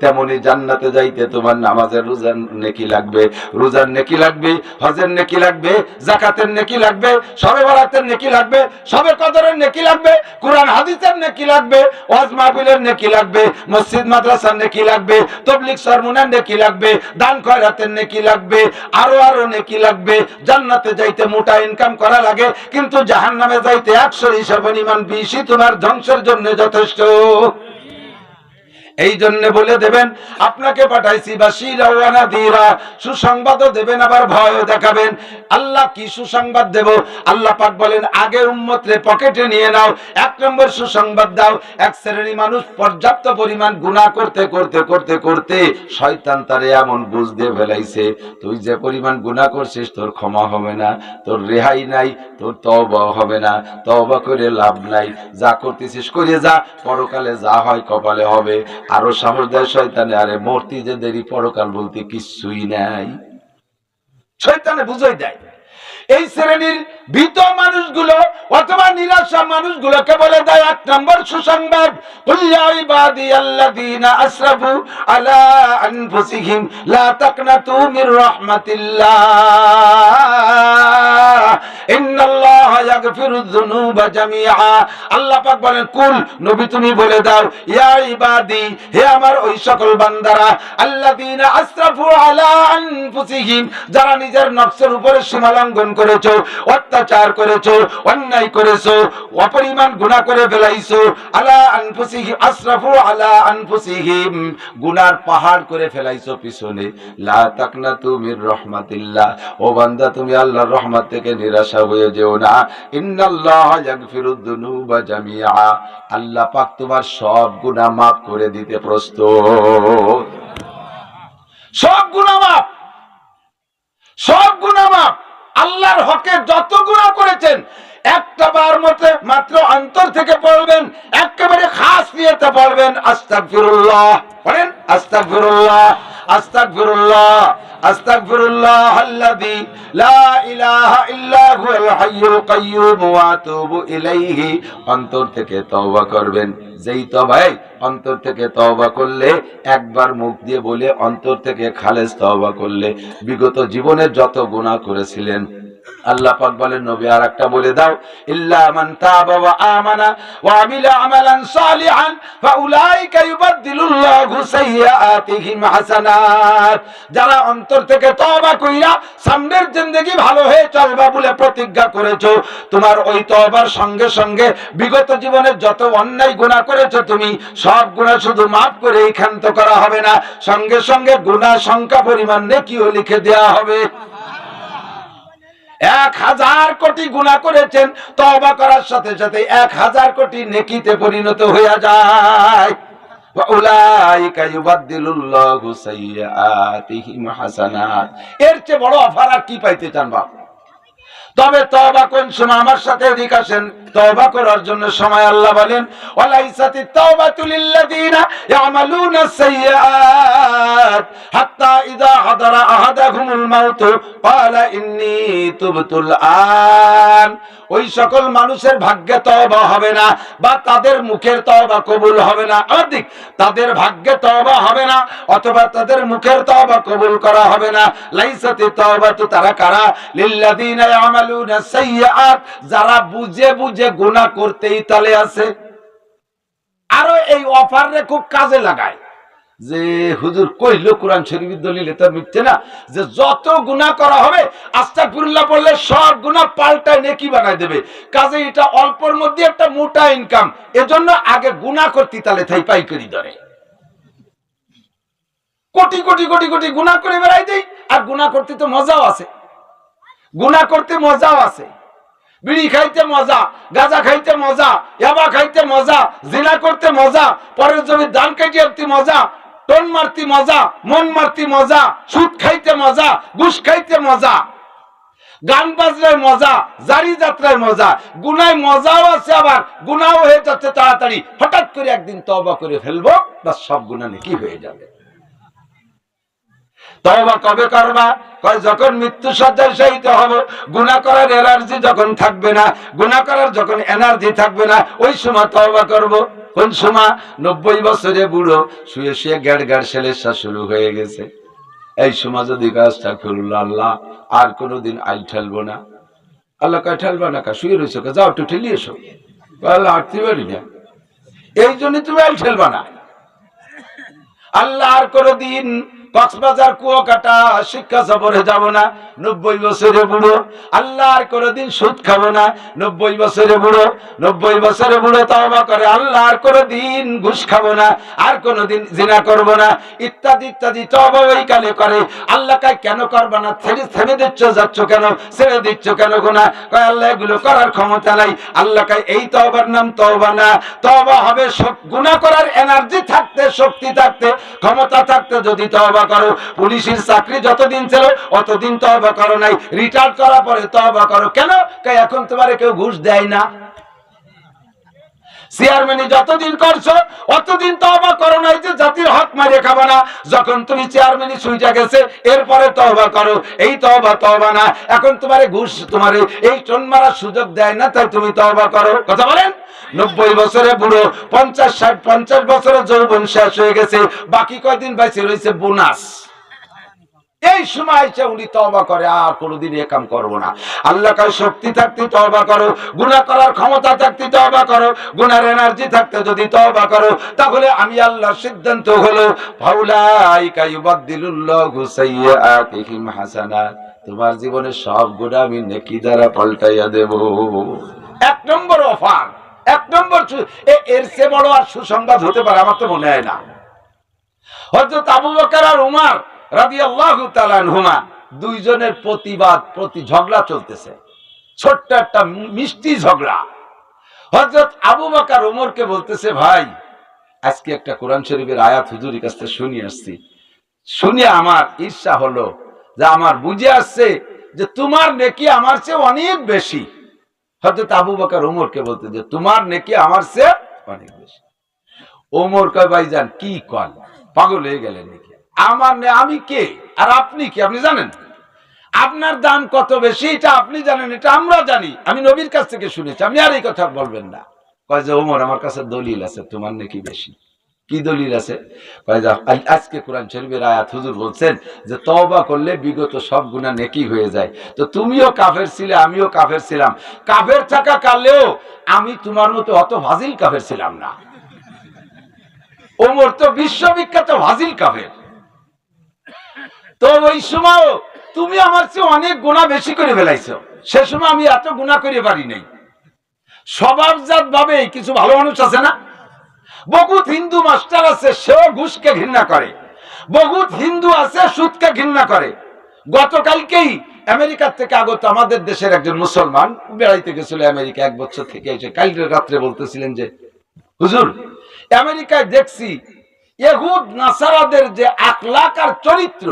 তেমনি জান্নাতে যাইতে তোমার নামাজের রোজার নেকি লাগবে, রোজার নেকি লাগবে, হজের নেকি লাগবে, যাকাতের নেকি লাগবে, শবে বরাতের নেকি লাগবে, শবে কদরের নেকি লাগবে, কোরআন হাদিসের নেকি লাগবে, ওয়াজ মাহফিলের নেকি লাগবে, মসজিদ মাদ্রাসার নেকি লাগবে, তাবলীগ সরমনের নেকি লাগবে, দান খয়রাতের নেকি লাগবে, আরো আরো নেকি লাগবে। জান্নাতে যাইতে মোটা ইনকাম করা লাগে, কিন্তু জাহান্নামে যাইতে 1 সরিষা পরিমাণ বিষই তোমার ধ্বংসের জন্য যথেষ্ট। এই জন্য বলে দেবেন আপনাকে পাঠাইছি বাশীরা ওয়া নাযীরা, সুসংবাদও দেবেন আবার ভয়ও দেখাবেন। আল্লাহ কি সুসংবাদ দেব? আল্লাহ পাক বলেন আগে উম্মতরে পকেটে নিয়ে নাও, 1 নম্বর সুসংবাদ দাও। এক শ্রেণীর মানুষ পর্যাপ্ত পরিমাণ গুনাহ করতে করতে করতে করতে শয়তান তারে এমন বুঝ দিয়ে ফেলাইছে, তুই যে পরিমাণ গুনাহ করছিস তোর ক্ষমা হবে না, তোর রেহাই নাই, তোর তওবা হবে না, তওবা করে লাভ নাই, যা করতেছিস করে যা, পরকালে যা হয় কপালে হবে। আরো সাহস দেয় শয়তানে, আরে মূর্তি যে দেরি, পরকাল বলতে কিছুই নাই। শয়তানে বুঝাই দেয়। এই শ্রেণীর ভীত মানুষগুলো অথবা নিরাশা মানুষগুলোকে বলে দেয় 1 নম্বর সুসংবাদ, কুল ইয়া ইবাদিয়াল্লাযীনা আসরাফু আলা আনফুসিহিম লা তাকনাতু মির রাহমাতিল্লাহ। ইন্নাল্লাহা ইয়াগফিরুয যুনুবা জামিআ। আল্লাহ পাক বলেন, কুল নবী তুমি বলে দাও, ইয়া ইবাদি, হে আমার ওই সকল বান্দারা, আল্লাযীনা আসরাফু আলা আনফুসিহিম, যারা নিজের নফসের উপরে সীমা লঙ্ঘন করেছো, অত্যাচার করেছো, অন্যায় করেছো, অপরিমাণ গুনাহ করে ফেলাইছো, আলা আনফুসিহিম, আসরাফু আলা আনফুসিহিম, গুনার পাহাড় করে ফেলাইছো পিছনে। লা তাকনাতু মির রাহমাতিল্লাহ, ও বান্দা তুমি আল্লাহর রহমত থেকে নিরাশা হয়ে যেও না। ইন্নাল্লাহা ইয়াগফিরুয যুনুবা জামিআ, আল্লাহ পাক তোমার সব গুনাহ মাফ করে দিতে প্রস্তুত। সব গুনাহ মাফ, সব গুনাহ মাফ। আল্লাহর হকে যত গুনাহ করেছেন একটা বার মতে মাত্র অন্তর থেকে পড়বেন, একেবারে খাস নিয়তে পড়বেন, আস্তাগফিরুল্লাহ, বলেন আস্তাগফিরুল্লাহ, আস্তাগফিরুল্লাহ, আস্তাগফিরুল্লাহ আল্লাযী লা ইলাহা ইল্লা হুয়াল হাইয়ুল কাইয়্যুম ওয়া আতুবু ইলাইহি। অন্তর থেকে তওবা করবেন। যেই তওবাই অন্তর থেকে তওবা করলে, একবার মুখ দিয়ে বলে অন্তর থেকে খালেস তওবা করলে, বিগত জীবনে যত গুনাহ করেছিলেন, আল্লাহ পাক বলেন নবী আর একটা বলে দাও, ইল্লা মান তাবা ওয়া আমানা ওয়া আমিলা আমালান সালিহান ফাউলাইকা ইউবাদদিলুল্লাহু সাইয়্যাতিহিম হাসানাত। যারা অন্তর থেকে তওবা কইরা সামনের জিন্দেগি ভালো হয়ে চলবা বলে প্রতিজ্ঞা করেছো, তোমার ওই তওবার সঙ্গে সঙ্গে বিগত জীবনে যত অন্যায় গুনাহ করেছো তুমি, সব গুনাহ শুধু মাফ করে ক্ষান্ত করা হবে না, সঙ্গে সঙ্গে গুনাহ সংখ্যা পরিমাণ নেকিও লিখে দেওয়া হবে। 1000 কোটি গুনাহ করেছেন, তওবা করার সাথে সাথে 1000 কোটি নেকিতে পরিণত হয়ে যায়। ওয়া উলাইকা ইউবাদদিলুল্লাহু সাইয়্যাতিহিম হাসানাত। এর চেয়ে বড় অফার আর কি পাইতে চান বাপ? তবে তওবা কোন সময়? আমার সাথে এদিক আসেন। তওবা করার জন্য সময় আল্লাহ বলেন, ওয়ালাইসাতিত তাওবাতু লিল্লাযিনা ইয়ামালুনা সাইয়্যাত হাত্তা ইযা হাদারা আহাদাহুমুল মাউত ক্বালা ইন্নী তুবতুল আন। ওই সকল মানুষের ভাগ্যে তওবা হবে না, বা তাদের মুখের তওবা কবুল হবে না, অধিক তাদের ভাগ্যে তওবা হবে না, অথবা তাদের মুখের তওবা কবুল করা হবে না। লাইসাতিত তাওবাতু, তারা কারা? লিল্লাযিনা ইয়ামালুনা সাইয়্যাত, যারা বুঝে বুঝে গুনাহ করতেই তালে আছে। আরো এই অফার রে খুব কাজে লাগায়, যে হুজুর কইলো কোরআন শরীফের দলিল, এটা মিথ্যে না, যে যত গুনাহ করা হবে আস্তাগফিরুল্লাহ বললে সব গুনাহ পাল্টায় নেকি বানায় দেবে। কাজে এটা অল্পর মধ্যে একটা মোটা ইনকাম, এজন্য আগে গুনাহ করতে তালে থাই পাইকারি দরে কোটি কোটি কোটি কোটি গুনাহ করে বেড়াই দেই। আর গুনাহ করতে তো মজাও আছে, গুনাহ করতে মজাও আছে। বিড়ি খাইতে মজা, গাঁজা খাইতে মজা, ইয়াবা খাইতে মজা, জিনা করতে মজা, পরের জমি ধান কেটে আনতে মজা, টন মারতে মজা, মন মারতে মজা, সুদ খাইতে মজা, ঘুষ খাইতে মজা, গান বাজনায় মজা, জারি যাত্রায় মজা। গুনায় মজাও আছে, আবার গুনাও হয়ে যাচ্ছে তাড়াতাড়ি। হঠাৎ করে একদিন তওবা করে ফেলবো, বাস সব গুনাহ নেকি হয়ে যাবে। তওবা কবে করবা? কয় যখন মৃত্যু সজ্জায় শায়িত হব, গুনাহ করার এনার্জি যখন থাকবে না, গুনাহ করার যখন এনার্জি থাকবে না, ওই সময় তওবা করব। কোন সময়? 90 বছরে বুড়ো, শুয়ে শুয়ে গ্যাড় গ্যাড় সেলেসা শুরু হয়ে গেছে। এই সময় যদি কাজটা করলো, আল্লাহ আর কোনোদিন আইল ঠেলবো না। আল্লাহ কয় ঠেলবা না, শুয়ে রয়েছো, যাও একটু ঠেলি এসো। আল্লাহ হাঁটতে পারি না, এই জন্য তুমি আইল ঠেলবা না। আল্লাহ আর কোনোদিন কক্সবাজার কুয়াকাটা শিক্ষা সফরে যাব না। 90 বছরে বুড়ো, আল্লাহ আর কোনোদিন সুদ খাবো না। 90 বছরে বুড়ো, 90 বছরে বুড়ো তওবা করে, আল্লাহ আর কোনোদিন ঘুষ খাবো না, আর কোনোদিন জিনা করব না, ইত্যাদি ইত্যাদি তওবা ওই কালে করে। আল্লাহ কয় কেন করবা না? থেমে দিচ্ছ, যাচ্ছ কেন, ছেড়ে দিচ্ছ কেন গুনাহ? কয় আল্লাহ এগুলো করার ক্ষমতা নাই। আল্লাহ কয় এই তওবার নাম তওবা না। তওবা হবে গুনাহ করার এনার্জি থাকতে, শক্তি থাকতে, ক্ষমতা থাকতে যদি তওবা করো। পুলিশের চাকরি যতদিন ছিল অতদিন তওবা করো নাই, রিটায়ার করার পরে তওবা করো। কেন? কয় এখন তোমারে কেউ ঘুষ দেয় না। চেয়ারম্যানি যতদিন করছো অতদিন তওবা করো নাই যে জাতির হক মারিয়ে খাবো না। যখন তুমি চেয়ারম্যানি ছুইটা গেছে এরপরে তওবা করো। এই তওবা না। এখন তোমারে ঘুষ, তোমারে এই টন মারার সুযোগ দেয় না, তাই তুমি তওবা করো। কথা বলেন? 90 বছরে বুড়ো, 50 60 50 বছরে যৌবন শেষ হয়ে গেছে, বাকি কয়দিন বাইসে রয়েছে বোনাস। এই সময় এসে উনি তওবা করে, আর কোনোদিন এ কাম করবো না। আল্লাহ কয় শক্তি থাকতে তওবা করো, গুনাহ করার ক্ষমতা থাকতে তওবা করো, গুনার এনার্জি থাকতে যদি তওবা করো, তাহলে আমি আল্লাহর সিদ্ধান্ত হলো ফাউলাইকা ইউবাদদিলুল্লাহু সাইয়্যাতিহিম হাসানাত, তোমার জীবনের সব গুনাহ আমি নেকি দ্বারা পাল্টাইয়া দেব। এক নম্বর অফার, এক নম্বর। এর চেয়ে বড় আর সুসংবাদ হতে পারে? আমার তো মনে হয় না। হযরত আবু বকর আর উমর রাদিয়াল্লাহু তাআলা আনহুমা দুইজনের প্রতি ঝগড়া চলতেছে, ছোট্ট একটা মিষ্টি ঝগড়া। হযরত আবু বকর উমরকে বলতেছে, ভাই আজকে একটা কোরআন শরীফের আয়াত হুজুরের কাছ থেকে শুনে আসছি, শুনে আমার ঈর্ষা হলো, যে আমার বুঝে আসছে যে তোমার নেকি আমার চেয়ে অনেক বেশি। হযরত আবু বকর উমরকে বলতে যে তোমার নেকি আমার চেয়ে অনেক বেশি। ওমর কয়, ভাইজান কি কন, পাগল হয়ে গেলেন নাকি? আমি কে আর আপনি কি? আপনি জানেন আপনার দাম কত বেশি? এটা আপনি জানেন, এটা আমরা জানি, আমি নবীর কাছ থেকে শুনেছি, আপনি আর এই কথা বলবেন না। কয় যে ওমর, আমার কাছে দলিল আছে তোমার নাকি বেশি। কি দলিল আছে? কয় যে আজকে কোরআন শরীফের আয়াত হুজুর বলছেন যে তওবা করলে বিগত সব গুনাহ নেকি হয়ে যায়। তো তুমিও কাফের ছিলে, আমিও কাফের ছিলাম, কাফের থাকা কালেও আমি তোমার মতো অত ফাজিল কাফের ছিলাম না। ওমর তো বিশ্ববিখ্যাত ফাজিল কাফের। তো ওই সময় তুমি আমার চেয়ে অনেক গুনাহ বেশি করে ফেলাইছো, সে সময় আমি এত গুনাহ করে পারি নাই। স্বভাবজাত ভাবে কিছু ভালো মানুষ আছে না, বহুত হিন্দু মাস্টার আছে, সেও ঘুষকে ঘৃণা করে, বহুত হিন্দু আছে সুদকে ঘৃণা করে। গতকালকেই আমেরিকার থেকে আগত আমাদের দেশের একজন মুসলমান বেড়াইতে গেছিল আমেরিকা, 1 বছর থেকে এসে কালকে রাত্রে বলতেছিলেন যে হুজুর, আমেরিকায় দেখছি ইহুদ নাসারাদের যে আখলাক আর চরিত্র,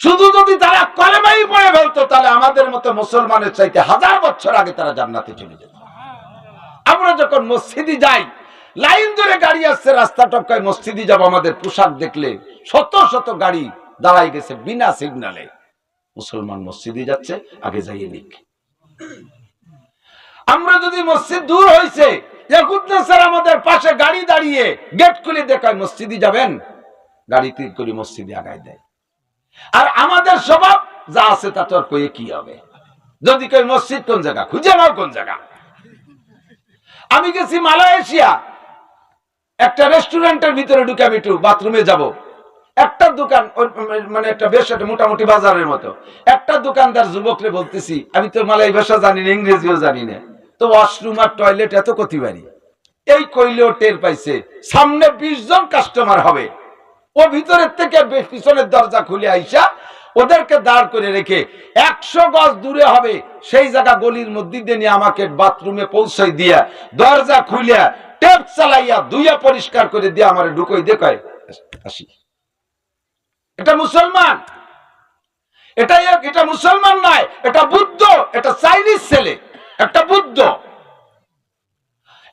শুধু যদি তারা কলেমাই পড়ে ফেলতো তাহলে আমাদের মতো মুসলমানের চাইতে 1000 বছর আগে তারা জান্নাতে চলে যেত। আমরা যখন মসজিদে যাই, লাইন ধরে গাড়ি আসছে, রাস্তা টপকায় মসজিদে যাব, আমাদের পোশাক দেখলে শত শত গাড়ি দাঁড়াই গেছে বিনা সিগনালে। মুসলমান মসজিদে যাচ্ছে, আগে যাইয়ে নিক। আমরা যদি মসজিদ দূর হয়েছে, আমাদের পাশে গাড়ি দাঁড়িয়ে গেট খুলে দেখায় মসজিদে যাবেন, গাড়ি তীর করে মসজিদে আগায় দেয়। আর আমাদের স্বভাব যা আছে তা তোর কয়ে কি হবে, যদি কই মসজিদ কোন জায়গা, খুঁজে নাও কোন জায়গা। আমি গেছি মালয়েশিয়া, একটা রেস্টুরেন্টের ভিতরে ঢুকে আমি একটু বাথরুমে যাব, একটা দোকান, মানে একটা বেশ একটা মোটামুটি বাজারের মতো, একটা দোকানদার যুবকরে বলতেছি, আমি তো মালয় ভাষা জানি না, ইংরেজিও জানি না, তো ওয়াশরুম আর টয়লেট এত কতি বাড়ি, এই কইলেও টের পাইছে সামনে 20 জন কাস্টমার হবে, ও ভিতরের থেকে পিছনের দরজা খুলে আইসা ওদেরকে দাঁড় করে রেখে 100 গজ দূরে হবে সেই জায়গা গলির মধ্যে দিয়ে নিয়ে আমাকে বাথরুমে পৌঁছাই দিয়া দরজা খুলিয়া টেপ চালাইয়া ধুইয়া পরিষ্কার করে দিয়ে আমার ঢুকই দেখায় আসি। এটা মুসলমান? এটা মুসলমান নয়, এটা বুদ্ধ, এটা চাইনিজ ছেলে, একটা বুদ্ধ।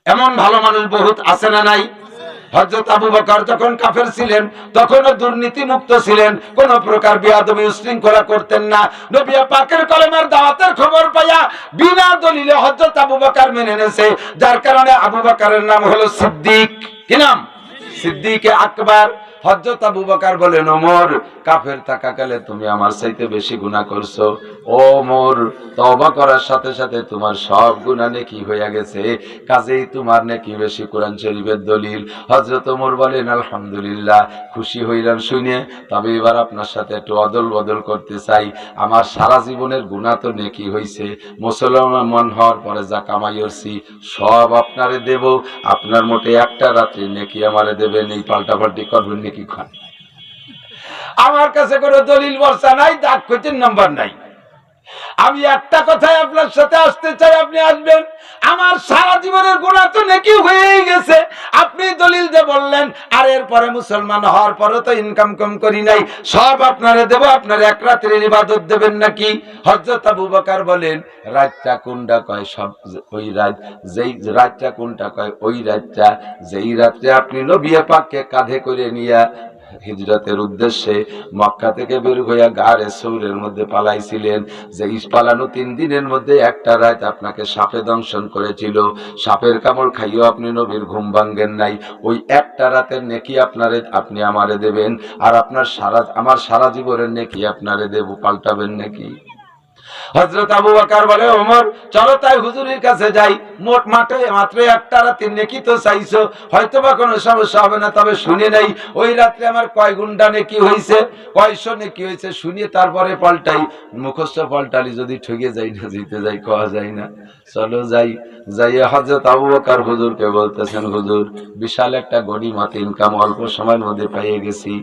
এমন ভালো মানুষ বহুত আছে না নাই? হযরত আবু বকর যখন কাফের ছিলেন তখনও দুর্নীতি মুক্ত ছিলেন, কোন প্রকার বেয়াদবি উশৃঙ্খলা করতেন না। নবী পাকের কলেমার দাওয়াতের খবর পাইয়া বিনা দলিলে হযরত আবু বকর মেনে নেছে, যার কারণে আবু বকরের নাম হলো সিদ্দিক। কি নাম? সিদ্দিক আকবর। হযরত আবু বকর বলেন, ওমর, কাফের থাকাকালে তুমি আমার চাইতে বেশি গুনাহ করছো। ওমর, তওবা করার সাথে সাথে তোমার সব গুনাহ নেকি হয়ে গেছে, কাজেই তোমার নেকি বেশি। কোরআন শরীফের দলিল। হযরত ওমর বলেন, আলহামদুলিল্লাহ, খুশি হইলাম শুনে। তবে এবার আপনার সাথে একটু অদল বদল করতে চাই। আমার সারা জীবনের গুনাহ তো নেকি হইছে, মুসলমান হওয়ার পরে যা কামাই করছি সব আপনারে দেব, আপনার মোটে একটা রাত্রি নেকি আমারে দেবেন, এই পাল্টাপাল্টি করবেন নাকি খান। আমার কাছে কোনো দলিল বর্ষা নাই, দাগ কইতেন নাম্বার নাই। আমি একটা কথাই আপনার সাথে আসতে চাই, আপনি আসবেন। আমার সারা জীবনের গুনাহ তো নেকি হয়েই গেছে, আপনি দলিল দিয়ে বললেন, আর এরপরে মুসলমান হওয়ার পরে তো ইনকাম কম করি নাই, সব আপনারে দেব, আপনার এক রাত্রির ইবাদত দেবেন নাকি? হযরত আবু বকর বলেন, রাতটা কোনটা কয়? সব ওই রাত, যেই রাতটা কোনটা কয়? ওই রাতটা যেই রাত্রে আপনি নবী পাককে কাঁধে করে নিয়া হিজরতের উদ্দেশ্যে মক্কা থেকে বের হইয়া গাড়ে সৌরের মধ্যে পালাইছিলেন। যে পালানো 3 দিনের মধ্যে একটা রাত আপনাকে সাপে দংশন করেছিল, সাপের কামড় খাইও আপনি নবীর ঘুম ভাঙ্গেন নাই। ওই একটা রাতের নেকি আপনি আমারে দেবেন, আর আমার সারা জীবনের নেকি আপনারে দেব, পাল্টাবেন নাকি? হযরত আবু বকর বলে, ওমর চলো তাই হুজুরের কাছে যাই, মোট মাত্র একটা রাতের নেকি তো চাইছো, হয়তোবা কোনো সমস্যা হবে না, তবে শুনে নেই ওই রাত্রে আমার কয় গুণা নেকি হয়েছে, কয়শো নেকি হয়েছে, শুনিয়ে তারপরে পাল্টাই। মুখস্থ পাল্টালি যদি ঠকে যাই না জিতে যাই, কোয়া যায় না। চলো যাইয়া হযরত আবু বকর হুজুরকে বলতেছেন, হুজুর বিশাল একটা গনিমত ইনকাম অল্প সময়ের মধ্যে পেয়ে গেছি,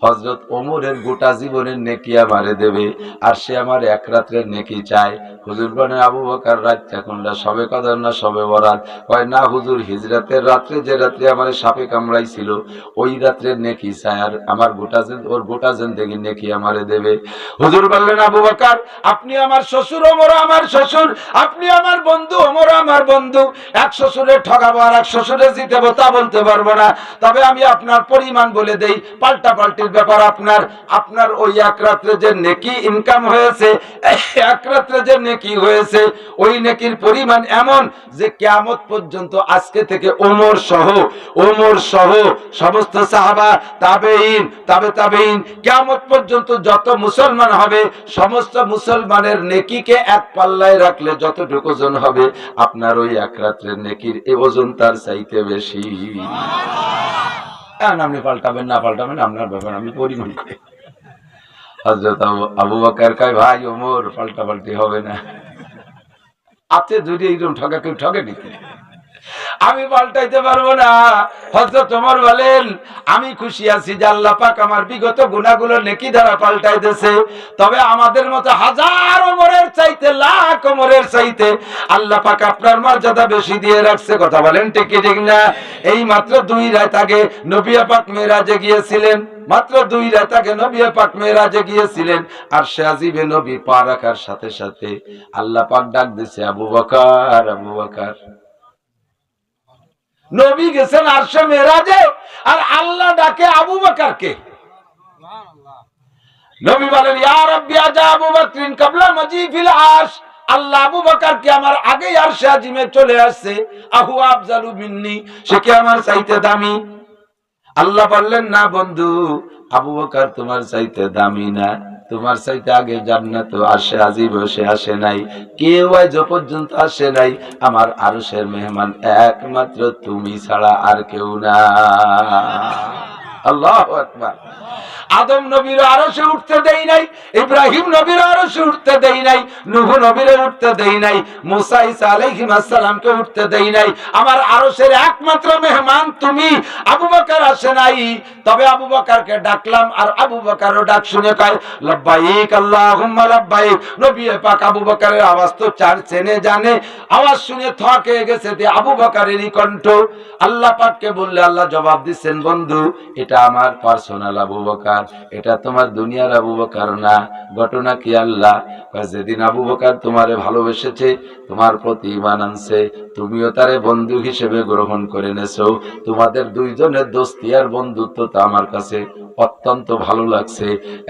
হযরত ওমরের গোটা জীবনের নেকি আমারে দেবে, আর সে আমার এক রাত্রের নেকি চায়। হুজুর বলেন, আবু বকর রাত কোনটা, সবে কদর না সবে বরাত? কয় না হুজুর, হিজরতের রাত্রে যে রাত্রে আমার সাপে কামড়াইছিল ওই রাত্রের নেকি চায়, আর আমার ওর গোটা জিন্দেগির নেকি আমারে দেবে। হুজুর বললেন, আবু বকর আপনি আমার শ্বশুর, ওমর আমার শ্বশুর, আপনি আমার বন্ধু, ওমর আমার বন্ধু, এক শ্বশুরে ঠকাবো আর এক শ্বশুরে জিতেবো তা বলতে পারবো না, তবে আমি আপনার পরিমাণ বলে দেই, পাল্টাপাল্টির ব্যাপার আপনার ওই এক রাত্রে যে নেকি ইনকাম হয়েছে, এক রাত্রে যে নেকি হয়েছে ওই নেকির পরিমাণ এমন যে কিয়ামত পর্যন্ত আজকে থেকে ওমর সহ সমস্ত সাহাবা, তাবেঈন, তাবেঈন, কিয়ামত পর্যন্ত যত মুসলমান হবে সমস্ত মুসলমানের নেকিকে এক পাল্লায় রাখলে যতটুকু ওজন হবে আপনার ওই এক রাত্রের নেকির এই ওজন তার চাইতে বেশি। আপনি পাল্টাবেন না পাল্টাবেন আপনার ব্যাপার, আমি পরিমাণ। হযরত আবু বকর কয়, ভাই ওমর পাল্টাপাল্টি হবে না, আপনি যদি এইরকম ঠকা কেউ ঠকে নাকি? আমি পাল্টাইতে পারবো না। হযরত ওমর বলেন, আমি খুশি আছি যে আল্লাহ পাক আমার বিগত গুনাহগুলো নেকি দ্বারা পাল্টাইতেছে, তবে আমাদের মতো হাজার ওমরের চাইতে, লাখ ওমরের চাইতে আল্লাহ পাক আপনার মর্যাদা বেশি দিয়ে রাখছে। কথা বলেন ঠিক কি ঠিক না? এই মাত্র 2 রাত আগে নবী পাক মেরাজে গিয়েছিলেন, মাত্র 2 রাত আগে নবী পাক মেরাজে গিয়েছিলেন, আর সে আজিবে নবী পা রাখার সাথে সাথে আল্লাহ পাক ডাক দিছে, আবু বকর, আবু বকর। নবী গেছেন আরশে মেরাজে, আর আল্লাহ ডাকে আবু বকরকে। নবী বলেন, ইয়া রাব্বি আজা আবু বকরিন ক্বাবলা মাজিফিল আরশ, আল্লাহ আবু বকরকে আমার আগেই আরশে আজিমে চলে আসছে, আহু আফজালু মিন্নি, সে কি আমার চাইতে দামি? আল্লাহ বললেন, না বন্ধু, আবু বকর তোমার চাইতে দামি না, তোমার চাইতে আগে জান্নাত আরশে আজিম বসে আসে নাই, কেউ আজ পর্যন্ত আসে নাই, আমার আরশের মেহমান একমাত্র তুমি ছাড়া আর কেউ না। আল্লাহু আকবার। আদম নবীর আরশে উঠতে দেই নাই, ইব্রাহিম নবীর আরশে উঠতে দেই নাই, নূহ নবীর উঠতে দেই নাই, মুসা ঈসা আলাইহিস সালামকে উঠতে দেই নাই, আমার আরশের একমাত্র মেহমান তুমি। আবু বকর আসে নাই, তবে আবু বকরকে ডাকলাম, আর আবু বকরও ডাক শুনে কয়, লব্বাইক আল্লাহুম্মা লব্বাইক। নবী পাক আবু বকরের আওয়াজ তো চেনে জানে, আওয়াজ শুনে থকে গেছে যে আবু বকরেরই কণ্ঠ। আল্লাহ পাককে বললে আল্লাহ জবাব দিচ্ছেন, বন্ধু এটা আমার পার্সোনাল আবু বকর, এটা তোমার দুনিয়ার আবু বকর না। ঘটনা কি আল্লাহ? যেদিন আবু বকর তোমারে ভালোবেসেছে, তোমার প্রতি ঈমান আনছে, তুমিও তারে বন্ধু হিসেবে গ্রহণ করে নেছো, তোমাদের দুইজনের দোস্তি আর বন্ধুত্বটা আমার কাছে অত্যন্ত ভালো লাগছে,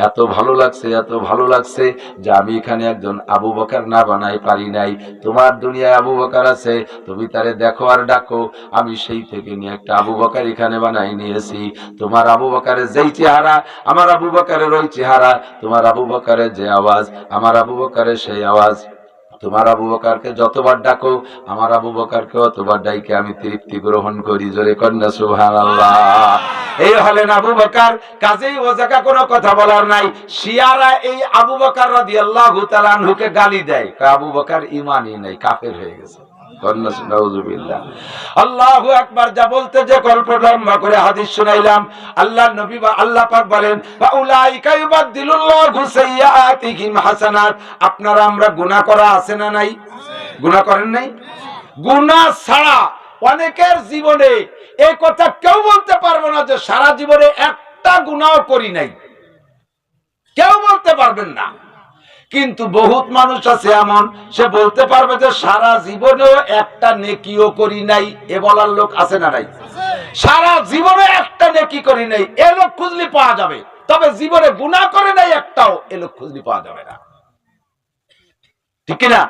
এত ভালো লাগছে, এত ভালো লাগছে যে আমি এখানে একজন আবু বকর না বানাই পারি নাই। তোমার দুনিয়ায় আবু বকর আছে, তুমি তারে দেখো আর ডাকো, আমি সেই থেকে নিয়ে একটা আবু বকর এখানে বানাই নিয়েছি। তোমার আবু বকরের যেই চেহারা আমার আবু বকরের ওই চেহারা, তোমার আবু বকরের যে আওয়াজ আমার আবু বকরের সেই আওয়াজ। তোমার আবু বকরকে যতবার ডাকো আমার আবু বকরকে অতবার ডাইকে আমি তৃপ্তি গ্রহণ করি। জোরে কন্যা সুবহানাল্লাহ। এই হলেন আবু বকর। কাজেই ও জায়গা কোনো কথা বলার নাই। শিয়ারা এই আবু বকর রাদিয়াল্লাহু তাআলা আনহুকে গালি দেয়, আবু বকর ঈমানই নাই, কাফের হয়ে গেছে। আল্লাহু আকবার। যা বলতে যে গল্প লম্বা করে হাদিস শুনাইলাম, আল্লাহর নবী বা আল্লাহ পাক বলেন, ফাউলাইকা ইউবাদদিলুল্লাহু সাইয়্যাতিহিম হাসানাত। আপনারা আমরা গুনাহ করা আছে না নাই? গুনাহ করেন নাই? গুনাহ ছাড়া অনেকের জীবনে এই কথা কেউ বলতে পারবে না যে সারা জীবনে একটা গুনাহ করি নাই, কেউ বলতে পারবেন না। কিন্তু বহুত মানুষ আছে এমন, সে বলতে পারবে যে সারা জীবনেও একটা নেকিও করি নাই। এ বলার লোক আছে না নাই? সারা জীবনে একটা নেকি করি নাই এ লোক খুঁজলি পাওয়া যাবে, তবে জীবনে গুনাহ করে নাই একটাও এ লোক খুঁজলি পাওয়া যাবে না। ঠিক কিনা?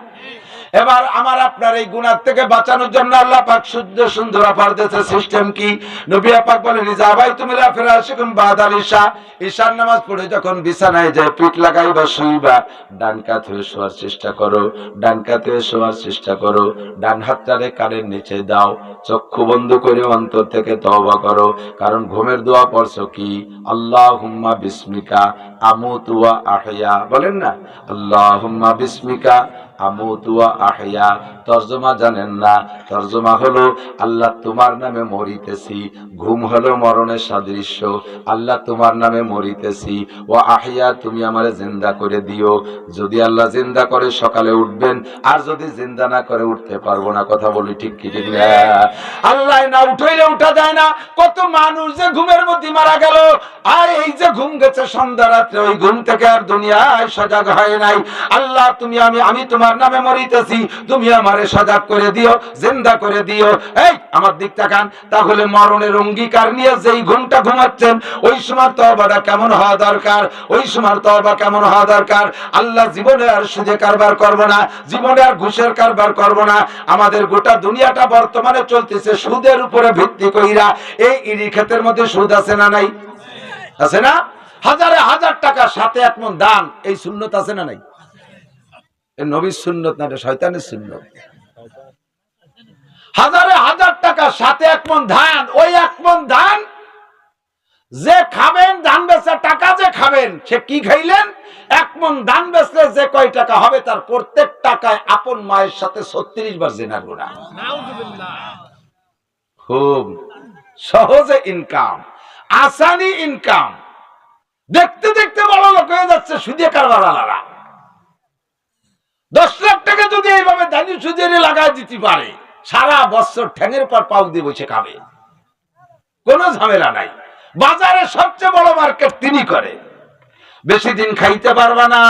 এবার আমার আপনার এই গুনাহ থেকে বাঁচানোর জন্য আল্লাহ পাক শুদ্ধ সুন্দর অফার দিয়েছে। সিস্টেম কি? নবী পাক বলেন, ইজাবাই তুমি ফিরাশিকুম বাদাল ইশা, ঈশার নামাজ পড়ে যখন বিছানায় যায় পিঠ লাগাইবা শুইবা, ডান কাত হয়ে শোয়ার চেষ্টা করো, ডান কাত হয়ে শোয়ার চেষ্টা করো, ডান হাতটারে কানের নিচে দাও, চক্ষু বন্ধ করে অন্তর থেকে তওবা করো। কারণ ঘুমের দোয়া পড়ছো কি? আল্লাহুম্মা বিসমিকা আমুতু ওয়া আহইয়া, বলেন না আল্লাহুম্মা বিসমিকা আমুতু ওয়া আহইয়া। তরজমা জানেন না? তরজমা হলো আল্লাহ তোমার নামে মরিতেছি, ঘুম হলো মরণের সাদৃশ্য, আল্লাহ তোমার নামে মরিতেছি, ওয়া আহইয়া তুমি আমারে জিন্দা করে দিও। যদি আল্লাহ জিন্দা করে সকালে উঠবেন, আর যদি জিন্দা না করে উঠতে পারবো না। কথা বলি ঠিক কি ঠিক না? আল্লাহ না উঠাইলে উঠা যায় না। কত মানুষ যে ঘুমের মধ্যে মারা গেল, আর এই যে ঘুম গেছে সন্ধ্যা রাত্রে, ওই ঘুম থেকে আর দুনিয়ায় সজাগ হয় নাই। আল্লাহ তুমি আমি তোমার নামে মরিতেছি, তুমি আমারে সজাগ করে দিও, জিন্দা করে দিও। এই আমার দিক তাকান। তাহলে মরণের অঙ্গীকার নিয়ে যেই ঘুমটা ঘুমাচ্ছেন, ওই সময় তওবাটা কেমন হওয়া দরকার? ওই সময় তওবা কেমন হওয়া দরকার? আল্লাহ জীবনে আর সুদে কারবার করব না, জীবনে আর ঘুষের কারবার করব না। আমাদের গোটা দুনিয়াটা বর্তমানে চলতেছে সুদের উপরে ভিত্তি কইরা। এই ইরি ক্ষেতের মধ্যে সুদ আছে না নাই? আছে না? হাজারে হাজার টাকা সাথে এক মণ দান, এই সুন্নত আছে না নাই? নবীর সুন্নত না, এটা শয়তানের সুন্নত। হাজারে হাজার টাকা সাথে এক মণ ধান, ওই এক মণ ধান যে খাবেন, ধান বেচে টাকা যে খাবেন, সে কি খাইলেন? এক মণ ধান বেচলে যে কয় টাকা হবে, তার প্রত্যেক টাকায় আপন মায়ের সাথে 36 বার জিনার গুনাহ। খুব সহজে ইনকাম, আসানি ইনকাম। দেখতে দেখতে বড় লোক হয়ে যাচ্ছে সুদে কারবারওয়ালারা। 10 লাখ টাকা যদি এইভাবে দানি সুদে লাগায় দিতে পারে, সারা বছর ঠ্যাঙের পর পাউ দিয়ে বসে খাবে, কোনো ঝামেলা নাই। বাজারে সবচেয়ে বড় মার্কেট তিনি করে। বেশি দিন খাইতে পারবা না,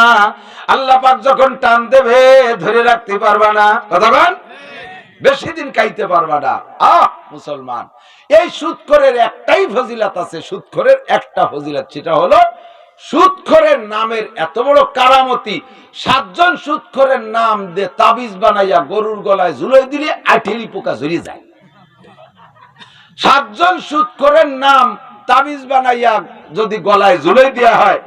আল্লাহ পাক যখন টান দেবে ধরে রাখতে পারবা না। কথা বল, বেশি দিন খাইতে পারবা না। মুসলমান, এই সুদখোরের একটাই ফজিলত আছে, সুদখোরের একটা ফজিলত, সেটা হলো সুদখোরের নামের এত বড় কারামতি। 7 জন সুদখোরের নাম দিয়ে তাবিজ বানাইয়া গরুর গলায় ঝুলাই দিলে আঠেলি পোকা ঝরে যায়। 7 জন সুদখোরের নাম তাবিজ বানাইয়া যদি গলায় ঝুলাই দেওয়া হয়,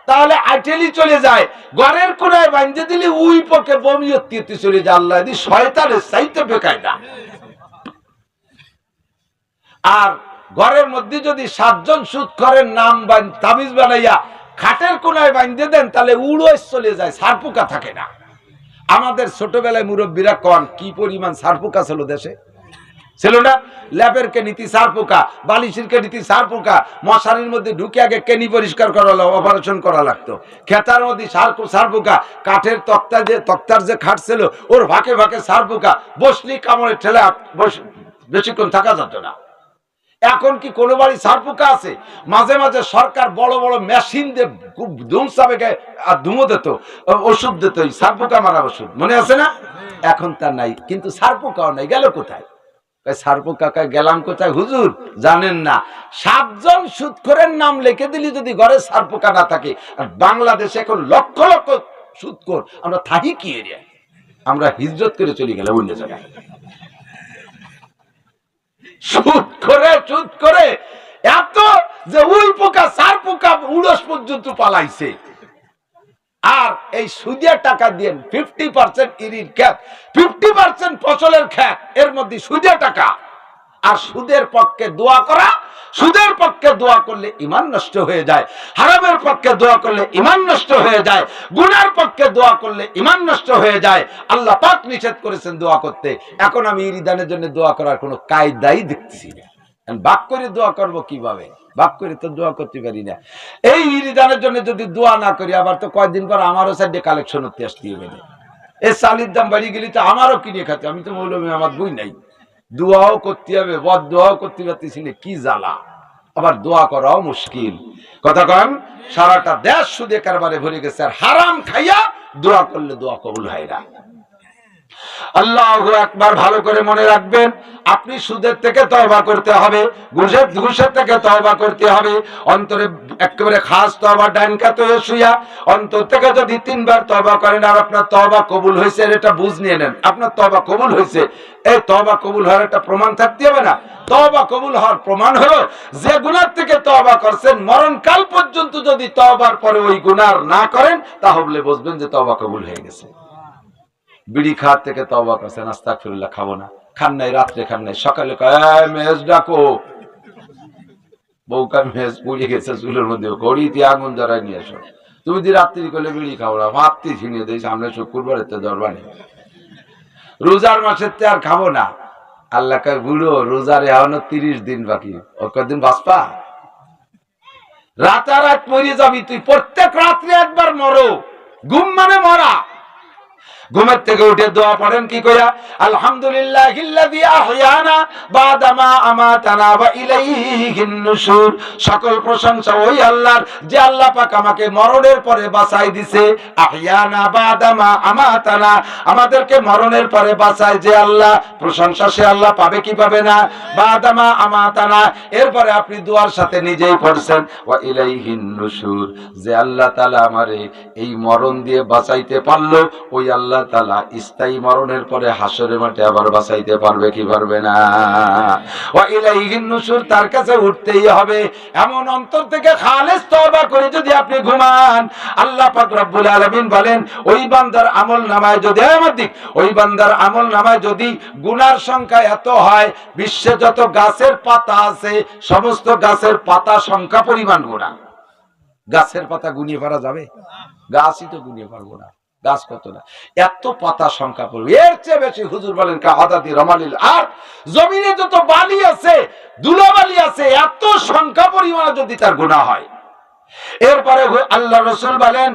তাহলে আঠেলি চলে যায়। ঘরের কোনায় বাঁধে দিলে উই পোকে বমি হতে চলে যায়। আল্লাহ দি শয়তানের চাইতে বেকায়দা। আর ঘরের মধ্যে যদি 7 জন সুদখোরের নাম তাবিজ বানাইয়া খাটের কোনায় বাঁধে দেন, তাহলে উড়োয় চলে যায়, সারপোকা থাকে না। আমাদের ছোটবেলায় মুরব্বীরা কন কি পরিমাণ সারপোকা ছিল দেশে, ছিল না? ল্যাবের কেনিতে সারপোকা, বালিশের কেনিতে সারপোকা, মশারির মধ্যে ঢুকে আগে কেনি পরিষ্কার করা, অপারেশন করা লাগতো। খেতার মধ্যে সারপোকা, কাঠের তক্তার যে খাট ছিল ওর ভাকে ভাকে সারপোকা, বসলি কামড়ে ঠেলে বেশিক্ষণ থাকা যেত না। এখন কি কোনো বাড়ি সারপোকা আছে? মাঝে মাঝে সরকার বড় বড় মেশিন দিয়ে ধুমসাবেকে আর ধুমো দিত, ওষুধ দিত, সারপোকা মারা ওষুধ, মনে আছে না? এখন তা নাই, কিন্তু সারপোকাও নাই। গেল কোথায়? সারপোকা গেলাম কোথায় হুজুর? জানেন না? 7 জন সুদখোরের নাম লিখে দিলি যদি ঘরে সারপোকা না থাকে। আর বাংলাদেশে এখন লক্ষ লক্ষ সুদখোর, আমরা থাকি কি এরিয়া? আমরা হিজরত করে চলে গেলাম অন্য জায়গায়। সুদ করে এত যে উই পোকা সারপোকা উড়স পর্যন্ত পালাইছে। আর এই সুদিয়া টাকা দিয়ে 50% ইরির খ্যাত, 50% ফসলের খ্যাত, এর মধ্যে সুদিয়া টাকা। আর সুদের পক্ষে দোয়া করা, সুদের পক্ষে দোয়া করলে ঈমান নষ্ট হয়ে যায়, হারামের পক্ষে দোয়া করলে ঈমান নষ্ট হয়ে যায়, গুনার পক্ষে দোয়া করলে ঈমান নষ্ট হয়ে যায়। আল্লাহ পাক নিষেধ করেছেন দোয়া করতে। এখন আমি ইরিদানের জন্য দোয়া করার কোনো কায়দাই দেখতেছি না। বাক করে দোয়া করব কিভাবে? বাক করে তো দোয়া করতে পারি না। এই ইরিদানের জন্য যদি দোয়া না করি, আবার তো কয়েকদিন পর আমারও সাইডে কালেকশন হতে আসতে হবে। এই চালির দাম বাড়ি গেলে তো আমারও কিনে খাতে, আমি তো মৌলভী, আমার বই নাই। দোয়াও করতে হবে, বদ দোয়াও করতে পারতেছি না, কি জ্বালা। আবার দোয়া করাও মুশকিল। কথা কন, সারাটা দেশ সুদে কারবারে ভরে গেছে। আর হারাম খাইয়া দোয়া করলে দোয়া কবুল হয় না। আল্লাহু আকবার। ভালো করে মনে রাখবেন, আপনি সুদের থেকে তওবা করতে হবে, ঘুষের থেকে তওবা করতে হবে। অন্তরে একেবারে খাস তওবা, ডান কাতে শুইয়া অন্তর থেকে যদি 3 বার তওবা করেন আর আপনার তওবা কবুল হয়েছে, এটা বুঝ নিয়ে নেন, আপনার তওবা কবুল হয়েছে। এই তওবা কবুল হওয়ার একটা প্রমাণ থাকতে হবে না? তওবা কবুল হওয়ার প্রমাণ হলো যে গুনাহ থেকে তওবা করছেন, মরণকাল পর্যন্ত যদি তওবার পরে ওই গুনাহ না করেন, তাহলে বুঝবেন যে তওবা কবুল হয়ে গেছে। বিড়ি খাওয়ার থেকে তওবা করছেন, আস্তাগফিরুল্লাহ, খাবো না, খান নাই, রাত্রে খান নাই, সকালে মেজ ডাকো, বউকা মেজ পুড়ে গেছে চুলের মধ্যে, ঘড়িতে আগুন ধরাই নিয়ে এসো। তুমি যদি রাত্রি করলে বিড়ি খাও না, মাতৃ ছিনিয়ে দিই, সামনে শুক্রবার এতে দরবারে, রোজার মাসের তে আর খাবো না। আল্লাহ কয় বুড়ো, রোজার এখনো 30 দিন বাকি, ও কদিন বাঁচবা? রাতারাত মরে যাবি তুই, প্রত্যেক রাত্রে একবার মরো। ঘুম মানে মরা। ঘুমের থেকে উঠে দোয়া পড়েন কি কইয়া? আলহামদুলিল্লাহিল্লাযী আহয়ানা বাদামা আমাতানা ওয়া ইলাইহিন নুশুর। সকল প্রশংসা ওই আল্লাহর, যে আল্লাহ পাক আমাকে মরণের পরে বাঁচাই দিয়েছে। আহয়ানা বাদামা আমাতানা, আমাদেরকে মরণের পরে বাঁচায় যে আল্লাহ, প্রশংসা সে আল্লাহ পাবে কি পাবে না? বাদামা আমাতানা। এরপরে আপনি দোয়ার সাথে নিজেই পড়ছেন ওয়া ইলাইহিন নুশুর, যে আল্লাহ তাআলা আমারে এই মরণ দিয়ে বাঁচাইতে পারলো, ওই আল্লাহ তাআলা স্থায়ী মরণের পরে হাসরের মাঠে আবার বাঁচাইতে পারবে কি পারবে না? ওয়া ইলাইহিন নুশুর, তার কাছে উঠতেই হবে। এমন অন্তর থেকে খালেস তওবা করে যদি আপনি ঘুমান, আল্লাহ পাক রব্বুল আলামিন বলেন, ওই বান্দার আমলনামায় যদি, ওই বান্দার আমলনামায় যদি গুনার সংখ্যা এত হয়, বিশ্বে যত গাছের পাতা আছে সমস্ত গাছের পাতা সংখ্যা পরিমাণ গুনাহ। গাছের পাতা গুনিয়ে পারা যাবে? গাছই তো গুনিয়ে পারবো না, গাছ কত না, এত পাতা সংখ্যা পড়বে। এর চেয়ে বেশি হুজুর বলেন কাহাদাতি রমালিল, আর জমিনে যত বালি আছে, ধুলাবালি আছে, এত সংখ্যা পরিমাণে যদি তার গুনাহ হয়। এরপরে আল্লাহ রাসূল বলেন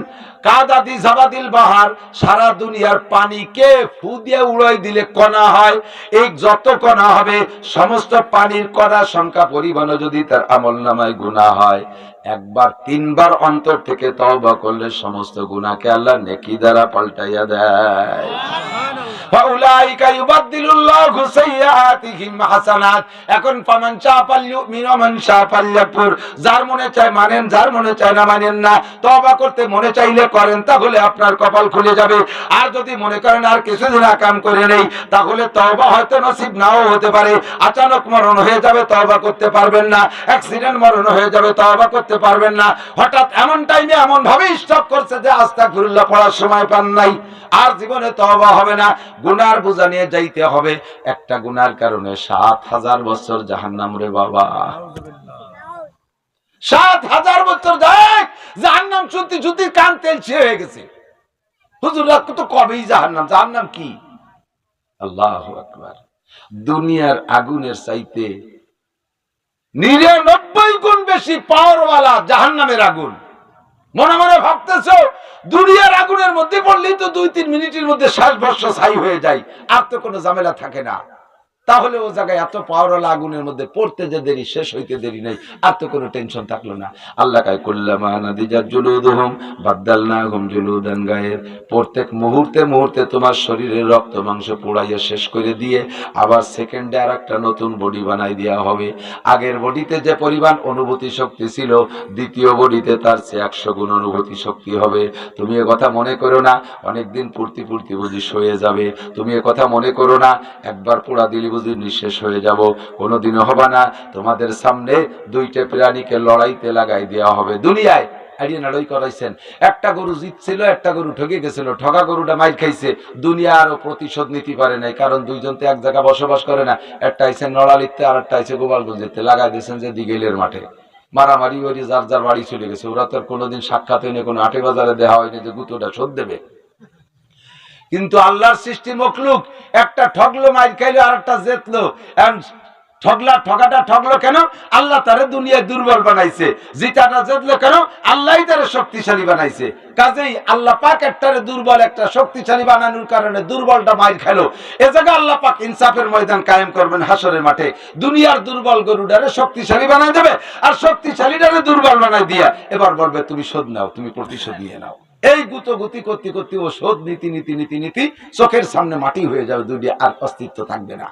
কাদাদি জাবাদিল বাহার, সারা দুনিয়ার পানিকে ফু দিয়ে উড়াই দিলে কণা হয়, এই যত কণা হবে সমস্ত পানির কণা সংখ্যা পরিমাণে যদি তার আমলনামায় গুনাহ হয়, একবার 3 বার অন্তর থেকে তওবা করলে সমস্ত গুনাহকে আল্লাহ নেকি দ্বারা পাল্টাইয়া দেয়। ফাউলাইকা ইউবাদদিলুল্লাহু সাইয়্যাতিহিম হাসানাত। এখন ফামান শাআ ফালইউমিন ওয়া মান শাআ ফালইয়াকফুর, যার মনে চায় মানেন, যার মনে চায় না মানেন না। তওবা করতে মনে চাইলে করেন, তাহলে আপনার কপাল খুলে যাবে। আর যদি মনে করেন আর কিছুদিন কাম করে নেই, তাহলে তওবা হয়তো নসিব নাও হতে পারে। আচানক মরণ হয়ে যাবে, তওবা করতে পারবেন না। অ্যাক্সিডেন্ট মরণ হয়ে যাবে, তওবা করতে পারবেন না। হঠাৎ এমন টাইমে এমন ভাবে স্টপ করছে যে আস্তাগফিরুল্লাহ পড়ার সময় পান নাই, আর জীবনে তওবা হবে না। গুনার বোঝা নিয়ে যাইতে হবে। একটা গুনার কারণে 7000 বছর জাহান্নাম রে বাবা, 7000 বছর দেখ জাহান্নাম, সত্যি সত্যি কান তেলছে হয়ে গেছে। হুজুররা তো কবেই জাহান্নাম, জাহান্নাম কি? আল্লাহু আকবার। দুনিয়ার আগুনের চাইতে 99 গুণ বেশি পাওয়ারওয়ালা জাহান্নামের আগুন। মনে মনে ভাবতেছো দুনিয়ার আগুনের মধ্যে পড়লেই তো 2-3 মিনিটের মধ্যে শ্বাস বর্ষ ছাই হয়ে যায়, আর তো কোনো ঝামেলা থাকে না। তাহলে ও জায়গায় এত পাওয়ারওয়ালা আগুনের মধ্যে পড়তে যে দেরি, শেষ হইতে দেরি নেই, আর তো কোনো টেনশন থাকলো না। আল্লাহ কায় কুল্লামা নাদিজাত জুলুদুহুম বাদদালনাহুম জুলুদান গায়র, প্রত্যেক মুহূর্তে মুহূর্তে তোমার শরীরের রক্ত মাংস পোড়াইয়া শেষ করে দিয়ে আবার সেকেন্ডে আর একটা নতুন বডি বানাই দেওয়া হবে। আগের বডিতে যে পরিমাণ অনুভূতি শক্তি ছিল, দ্বিতীয় বডিতে তার চেয়ে 100 গুণ অনুভূতি শক্তি হবে। তুমি এ কথা মনে করো না অনেকদিন পূর্তি পূর্তি বুঝি সয়ে যাবে। তুমি এ কথা মনে করো না একবার পোড়া দিলি বুঝি নিঃশেষ হয়ে যাব। কোনোদিনও হবে না। তোমাদের সামনে 2টা প্রাণীকে লড়াইতে লাগাই দেওয়া হবে। দুনিয়ায় লড়াই করাইছেন, একটা গরু জিতছিল, একটা গরু ঠকে গেছিল, ঠকা গরুটা মাইর খাইছে। দুনিয়া আরো প্রতিশোধ নিতে পারে নাই, কারণ দুইজন তো এক জায়গায় বসবাস করে না। একটা আইছে নড়ালিতে, আর একটা আইছে গোপালগঞ্জেতে, লাগাই দিয়েছেন যে দিগেলের মাঠে। মারামারি ওই যার যার বাড়ি চলে গেছে। ওরা তো কোনোদিন সাক্ষাৎ হয়নি, কোনো হাটে বাজারে দেওয়া হয়নি যে গুতোটা শোধ দেবে। কিন্তু আল্লাহর সৃষ্টি মখলুক, একটা ঠগলো মাইর খাইলো, আর একটা জেতলো। ঠগাটা ঠগলো কেন? আল্লাহ তারে দুনিয়ায় দুর্বল বানাইছে। জিতাটা জেতলো কেন? আল্লাহই তারে শক্তিশালী বানাইছে। কাজেই আল্লাহ পাক একটারে দুর্বল, একটা শক্তিশালী বানানোর কারণে দুর্বলটা মাইর খাইলো। এ জায়গায় আল্লাহ পাক ইনসাফের ময়দান কায়েম করবেন হাসরের মাঠে। দুনিয়ার দুর্বল গরুটারে শক্তিশালী বানাই দেবে, আর শক্তিশালীটারে দুর্বল বানাই দিয়া এবার বলবে তুমি শোধ নাও, তুমি প্রতিশোধ নিয়ে নাও। এই গুতগুতি করতে করতে ওষুধ নীতি নীতি নীতি নীতি চোখের সামনে মাটি হয়ে যাবে, দুটি আর অস্তিত্ব থাকবে না।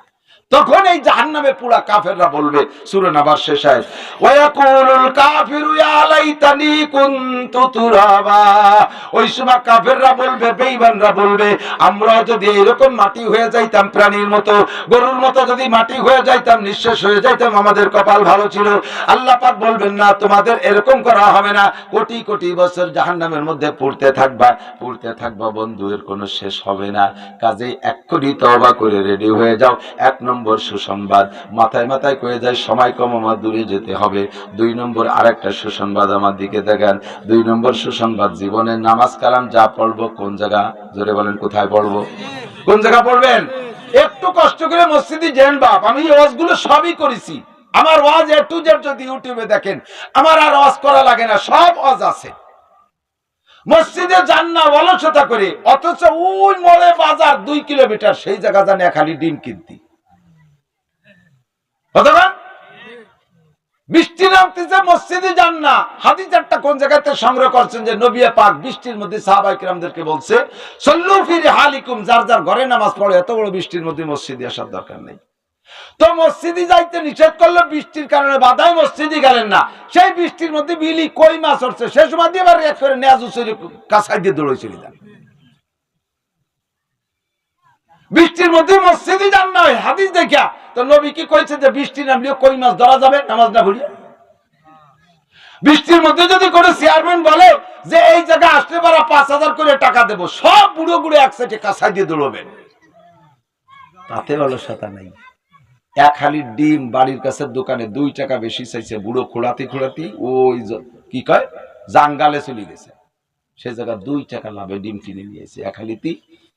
তখন এই জাহান্নামে পুরা কাফেররা বলবে, সূরা নাবার শেষ আয়াত, ওয়ায়াকুলুল কাফিরু ইয়া লাইতানি কুনতু তুরাবা। ওই সময় কাফেররা বলবে, বেঈমানরা বলবে, আমরা যদি এরকম মাটি হয়ে যাইতাম, প্রাণীর মতো, গরুর মতো যদি মাটি হয়ে যাইতাম, নিঃশেষ হয়ে যাইতাম, আমাদের কপাল ভালো ছিল। আল্লাহ পাক বলবেন, না, তোমাদের এরকম করা হবে না, কোটি কোটি বছর জাহান্নামের মধ্যে পড়তে থাকবা বন্ধু, এর কোনো শেষ হবে না। কাজেই এক্ষুনি তওবা করে রেডি হয়ে যাও। 1 নম্বর সুসংবাদ, মাথায় মাথায় কয়ে যায়, সময় কম, আমার দূরে যেতে হবে। 2 নম্বর আরেকটা সুসংবাদ, আমার দিকে দেখেন। 2 নম্বর সুসংবাদ, জীবনে নামাজ কালাম যা পড়বো, কোন জায়গা, জোরে বলেন, কোথায় পড়বো, কোন জায়গা পড়বেন? একটু কষ্ট করে মসজিদে যান বাপ। আমি এই ওয়াজগুলো সবই করেছি, আমার ওয়াজ এ টু জেড যদি ইউটিউবে দেখেন, আমার আর ওয়াজ করা লাগে না, সব ওয়াজ আছে। মসজিদে যান না অলসতা করে, অথচ ওই মোড়ে বাজার 2 কিলোমিটার, সেই জায়গা জানে খালি ডিম কিনতি। বৃষ্টি নামতেছে, মসজিদে যান না। হাদিস একটা কোন জায়গাতে সংগ্রহ করছেন যে নবী পাক বৃষ্টির মধ্যে সাহাবায়ে কিরামদেরকে বলছে, সল্লু ফি রিহালিকুম, যার যার ঘরে নামাজ পড়ে, এত বড় বৃষ্টির মধ্যে মসজিদে আসার দরকার নেই। তো মসজিদে যাইতে নিষেধ করলো, বৃষ্টির কারণে বাধায় মসজিদে গেলেন না। সেই বৃষ্টির মধ্যে বিলি কই মাছ উঠছে, সে সময় দিয়ে এবার এক করে নেয়াজ উচরে কাছাই দিয়ে দৌড়ে চলে যান। বৃষ্টির মধ্যে মসজিদে যান না, হাদিস দেখা তো নবী কি কইছে যে বৃষ্টি নামলেও কই মাছ ধরা যাবে নামাজ না পড়িয়ে। বৃষ্টির মধ্যে যদি কোনো চেয়ারম্যান বলে যে এই জায়গায় আসলে পারা 5000 করে টাকা দেবো, সব বুড়ো বুড়ো এক সাইডে কাছাই দিয়ে দৌড়বেন, তাতে অলসতা নাই। 1 হালি ডিম বাড়ির কাছে দোকানে 2 টাকা বেশি চাইছে, বুড়ো খোড়াতি খোড়াতি ওই কি কয় জাঙ্গালে চলে গেছে, সে জায়গা 2 টাকা লাভে ডিম কিনে নিয়েছে। 1 হালিতে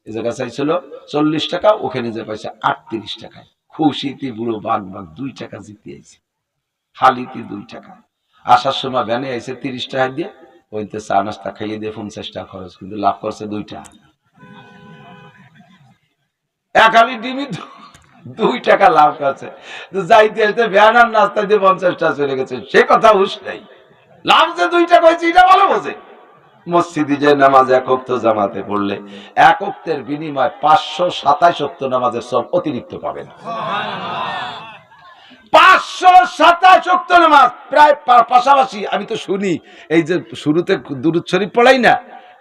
এ জায়গা চাইছিল 40 টাকা, ওখানে যে পাইছে 38 টাকায়। খুশিতে বুড়ো বাঘ 2 টাকা জিতে আইছে, হালিতে 2 টাকা। আসার সময় ভ্যানে আইছে 30 টাকা দিয়ে, ওইতে চা নাস্তা খাইয়ে দিয়ে 50 টাকা খরচ, কিন্তু লাভ করছে 2 টাকা। 1 হালি ডিমই 2 টাকা লাভ করছে, যাইতে আসতে ভ্যান আর নাস্তা দিয়ে 50 টাকা চলে গেছে, সে কথা হুশ নাই। লাভ যে 2 টাকা হয়েছে এটা ভালো বোঝে। মসজিদে যে নামাজ 1 ওয়াক্ত জামাতে পড়লে 1 ওয়াক্তের বিনিময় 527 ওয়াক্ত নামাজের সব অতিরিক্ত পাবেন। 527 ওয়াক্ত নামাজ প্রায় পাশাপাশি। আমি তো শুনি, এই যে শুরুতে দুরূদ শরীফ পড়াই না,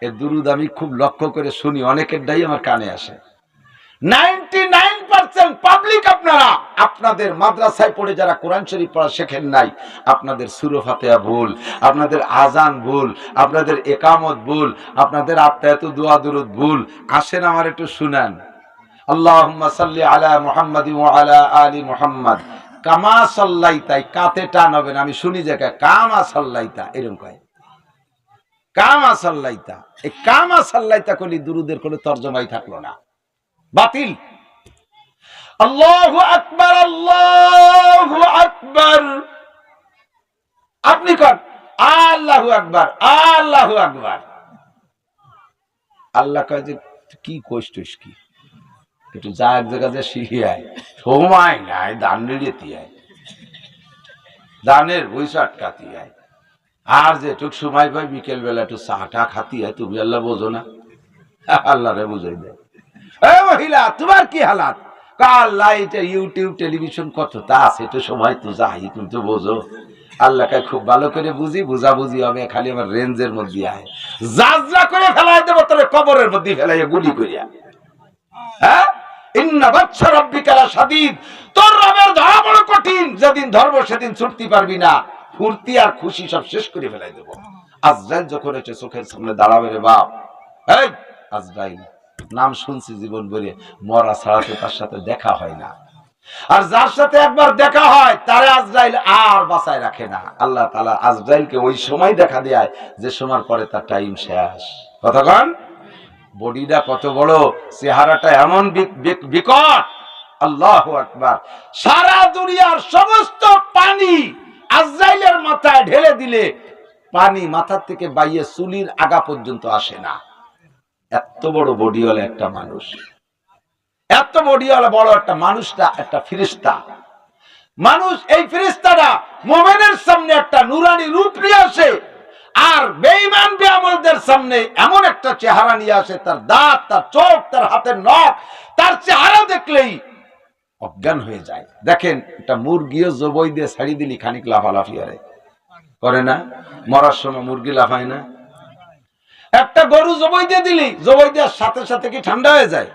এই দুরূদ আমি খুব লক্ষ্য করে শুনি, অনেকের ডাই আমার কানে আসে। 99% পাবলিক আপনারা আপনাদের মাদ্রাসায় পড়ে যারা কোরআন শরীফ পড়া শেখেন নাই, আপনাদের সূরা ফাতিহা ভুল, আপনাদের আজান ভুল, আপনাদের ইকামত ভুল, আপনাদের আত্মায়াতু দোয়া দুরূদ ভুল। আসেন আমার একটু শুনান, আল্লাহুম্মা সাল্লি আলা মুহাম্মাদিন ওয়া আলা আলি মুহাম্মাদ কামা সাল্লাইতা, কাতে টান হবে না, আমি শুনি যে কামা সাল্লাইতা, এরকম কয় কামা সাল্লাইতা। এই কামা সাল্লাইতা কলি দুরূদের কোনো তরজমাই থাকলো না, বাতিল। আল্লাহু আকবার, আল্লাহু আকবার, আপনি কর আল্লাহু আকবার, আল্লাহু আকবার। আল্লাহ কয় যে কি কইছিস, কি একটু যা এক জায়গায় শিখিয়ায়, সময় নাই, দান নিড়েতি আয়, দানের বইসা আটকাতি আয়, আর যেটুক সময় পাই বিকেল বেলা একটু চাটা খাতি হয়, তুমি আল্লাহ বোঝো না, আল্লাহ রে বুঝাই দেয়। মহিলা তোমার কি হালাত, কাল লাইট ইউটিউব টেলিভিশন কত তা আছে, একটু সময় তো যাই, তুমি তো বোঝো। আল্লাহকে খুব ভালো করে বুঝি, বুঝাবুঝি হবে, খালি আমার রেঞ্জের মধ্যে আয়, যাজরা করে ফেলাই দেবো তোর কবরের মধ্যে ফেলাইয়া গুলি করিয়া। হ্যাঁ, ইন্না বাতশা রাব্বিকা লাশাদীদ, তোর রবের ধরা বড় কঠিন, যেদিন ধরবো সেদিন ছুটতে পারবি না, ফুর্তি আর খুশি সব শেষ করে ফেলাই দেবো। আজরাইল যখন এসে চোখের সামনে দাঁড়াবে রে বাপ, এই আজরাইল নাম শুনছি জীবন ভরে, মরা ছাড়াতে তার সাথে দেখা হয় না, আর যার সাথে একবার দেখা হয় তারে আজরাইল আর বাঁচায় রাখে না। আল্লাহ তাআলা আজরাইলকে ওই সময় দেখা দেয় যে সময় পরে তার টাইম শেষ। কতক্ষণ, বডিটা কত বড়, চেহারাটা এমন বিকট, আল্লাহু আকবার। সারা দুনিয়ার সমস্ত পানি আজরাইলের মাথায় ঢেলে দিলে পানি মাথার থেকে বাইয়ে চুলির আগা পর্যন্ত আসে না। এত বড় বডিওয়ালা একটা মানুষ, এত বডিওয়ালা বড় একটা মানুষটা একটা ফেরেশতা মানুষ। এই ফেরেশতারা মুমিনের সামনে একটা নুরানি রূপ নিয়ে আসে, আর বেঈমান বেআমলদের সামনে এমন একটা চেহারা নিয়ে আসে, তার দাঁত, তার চোখ, তার হাতের নখ, তার চেহারা দেখলেই অজ্ঞান হয়ে যায়। দেখেন, একটা মুরগিও জবই দিয়ে ছাড়ি দিলি খানিক লাফালাফি করে না? মরার সময় মুরগি লাফায় না? একটা গরু জবই দিয়ে দিলি, জবই দেওয়ার সাথে সাথে কি ঠান্ডা হয়ে যায়?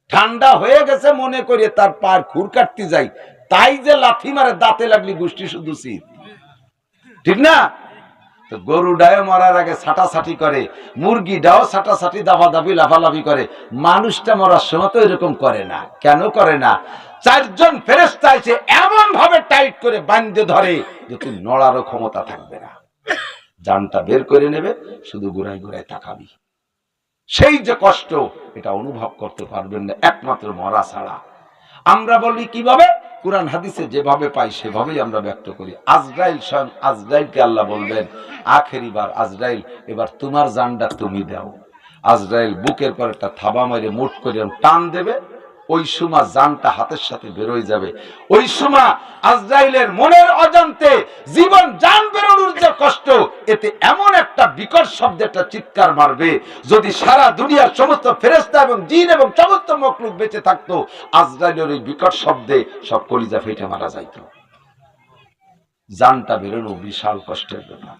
ঠান্ডা হয়ে গেছে মনে করি তার পার খুর কাটতে যাই, তাই যে লাথি মারে, দাঁতে লাগলি গোষ্ঠী শুধু শীত, ঠিক না? তো গরুটাও মরার আগে ছাটাছাটি করে, মুরগিটাও ছাটাছাটি দাফাদাফি লাফালাফি করে, মানুষটা মরার সময় তো এরকম করে না। কেন করে না? চারজন ফেরেশতা এসে এমন ভাবে টাইট করে বাঁধে ধরে যে তুই নড়ারও ক্ষমতা থাকবে না, জানটা বের করে নেবে, শুধু ঘুরাই ঘুরাই তাকাবি। সেই যে কষ্ট, এটা অনুভব করতে পারবেন না একমাত্র মরা ছাড়া। আমরা বলি কিভাবে? কুরআন হাদিসে যেভাবে পাই সেভাবেই আমরা ব্যক্ত করি। আজরাইল, স্বয়ং আজরাইলকে আল্লাহ বলবেন আখেরি বার, আজরাইল এবার তোমার জানটা তুমি দাও। আজরাইল বুকের পর একটা থাবা মেরে মুঠ করে টান দেবে, ওই সময় জানটা হাতের সাথে বেরোয় যাবে। ওই সময় আজরাইলের মনের অজান্তে জীবন জান বেরোনোর যে কষ্ট, এতে এমন একটা বিকট শব্দে একটা চিৎকার মারবে, যদি সারা দুনিয়ার সমস্ত ফেরেশতা এবং জিন এবং সমস্ত মখলুক বেঁচে থাকতো, আজরাইলের ওই বিকট শব্দে সব কলিজা ফেটে মারা যাইত। জানটা বেরোনো বিশাল কষ্টের ব্যাপার।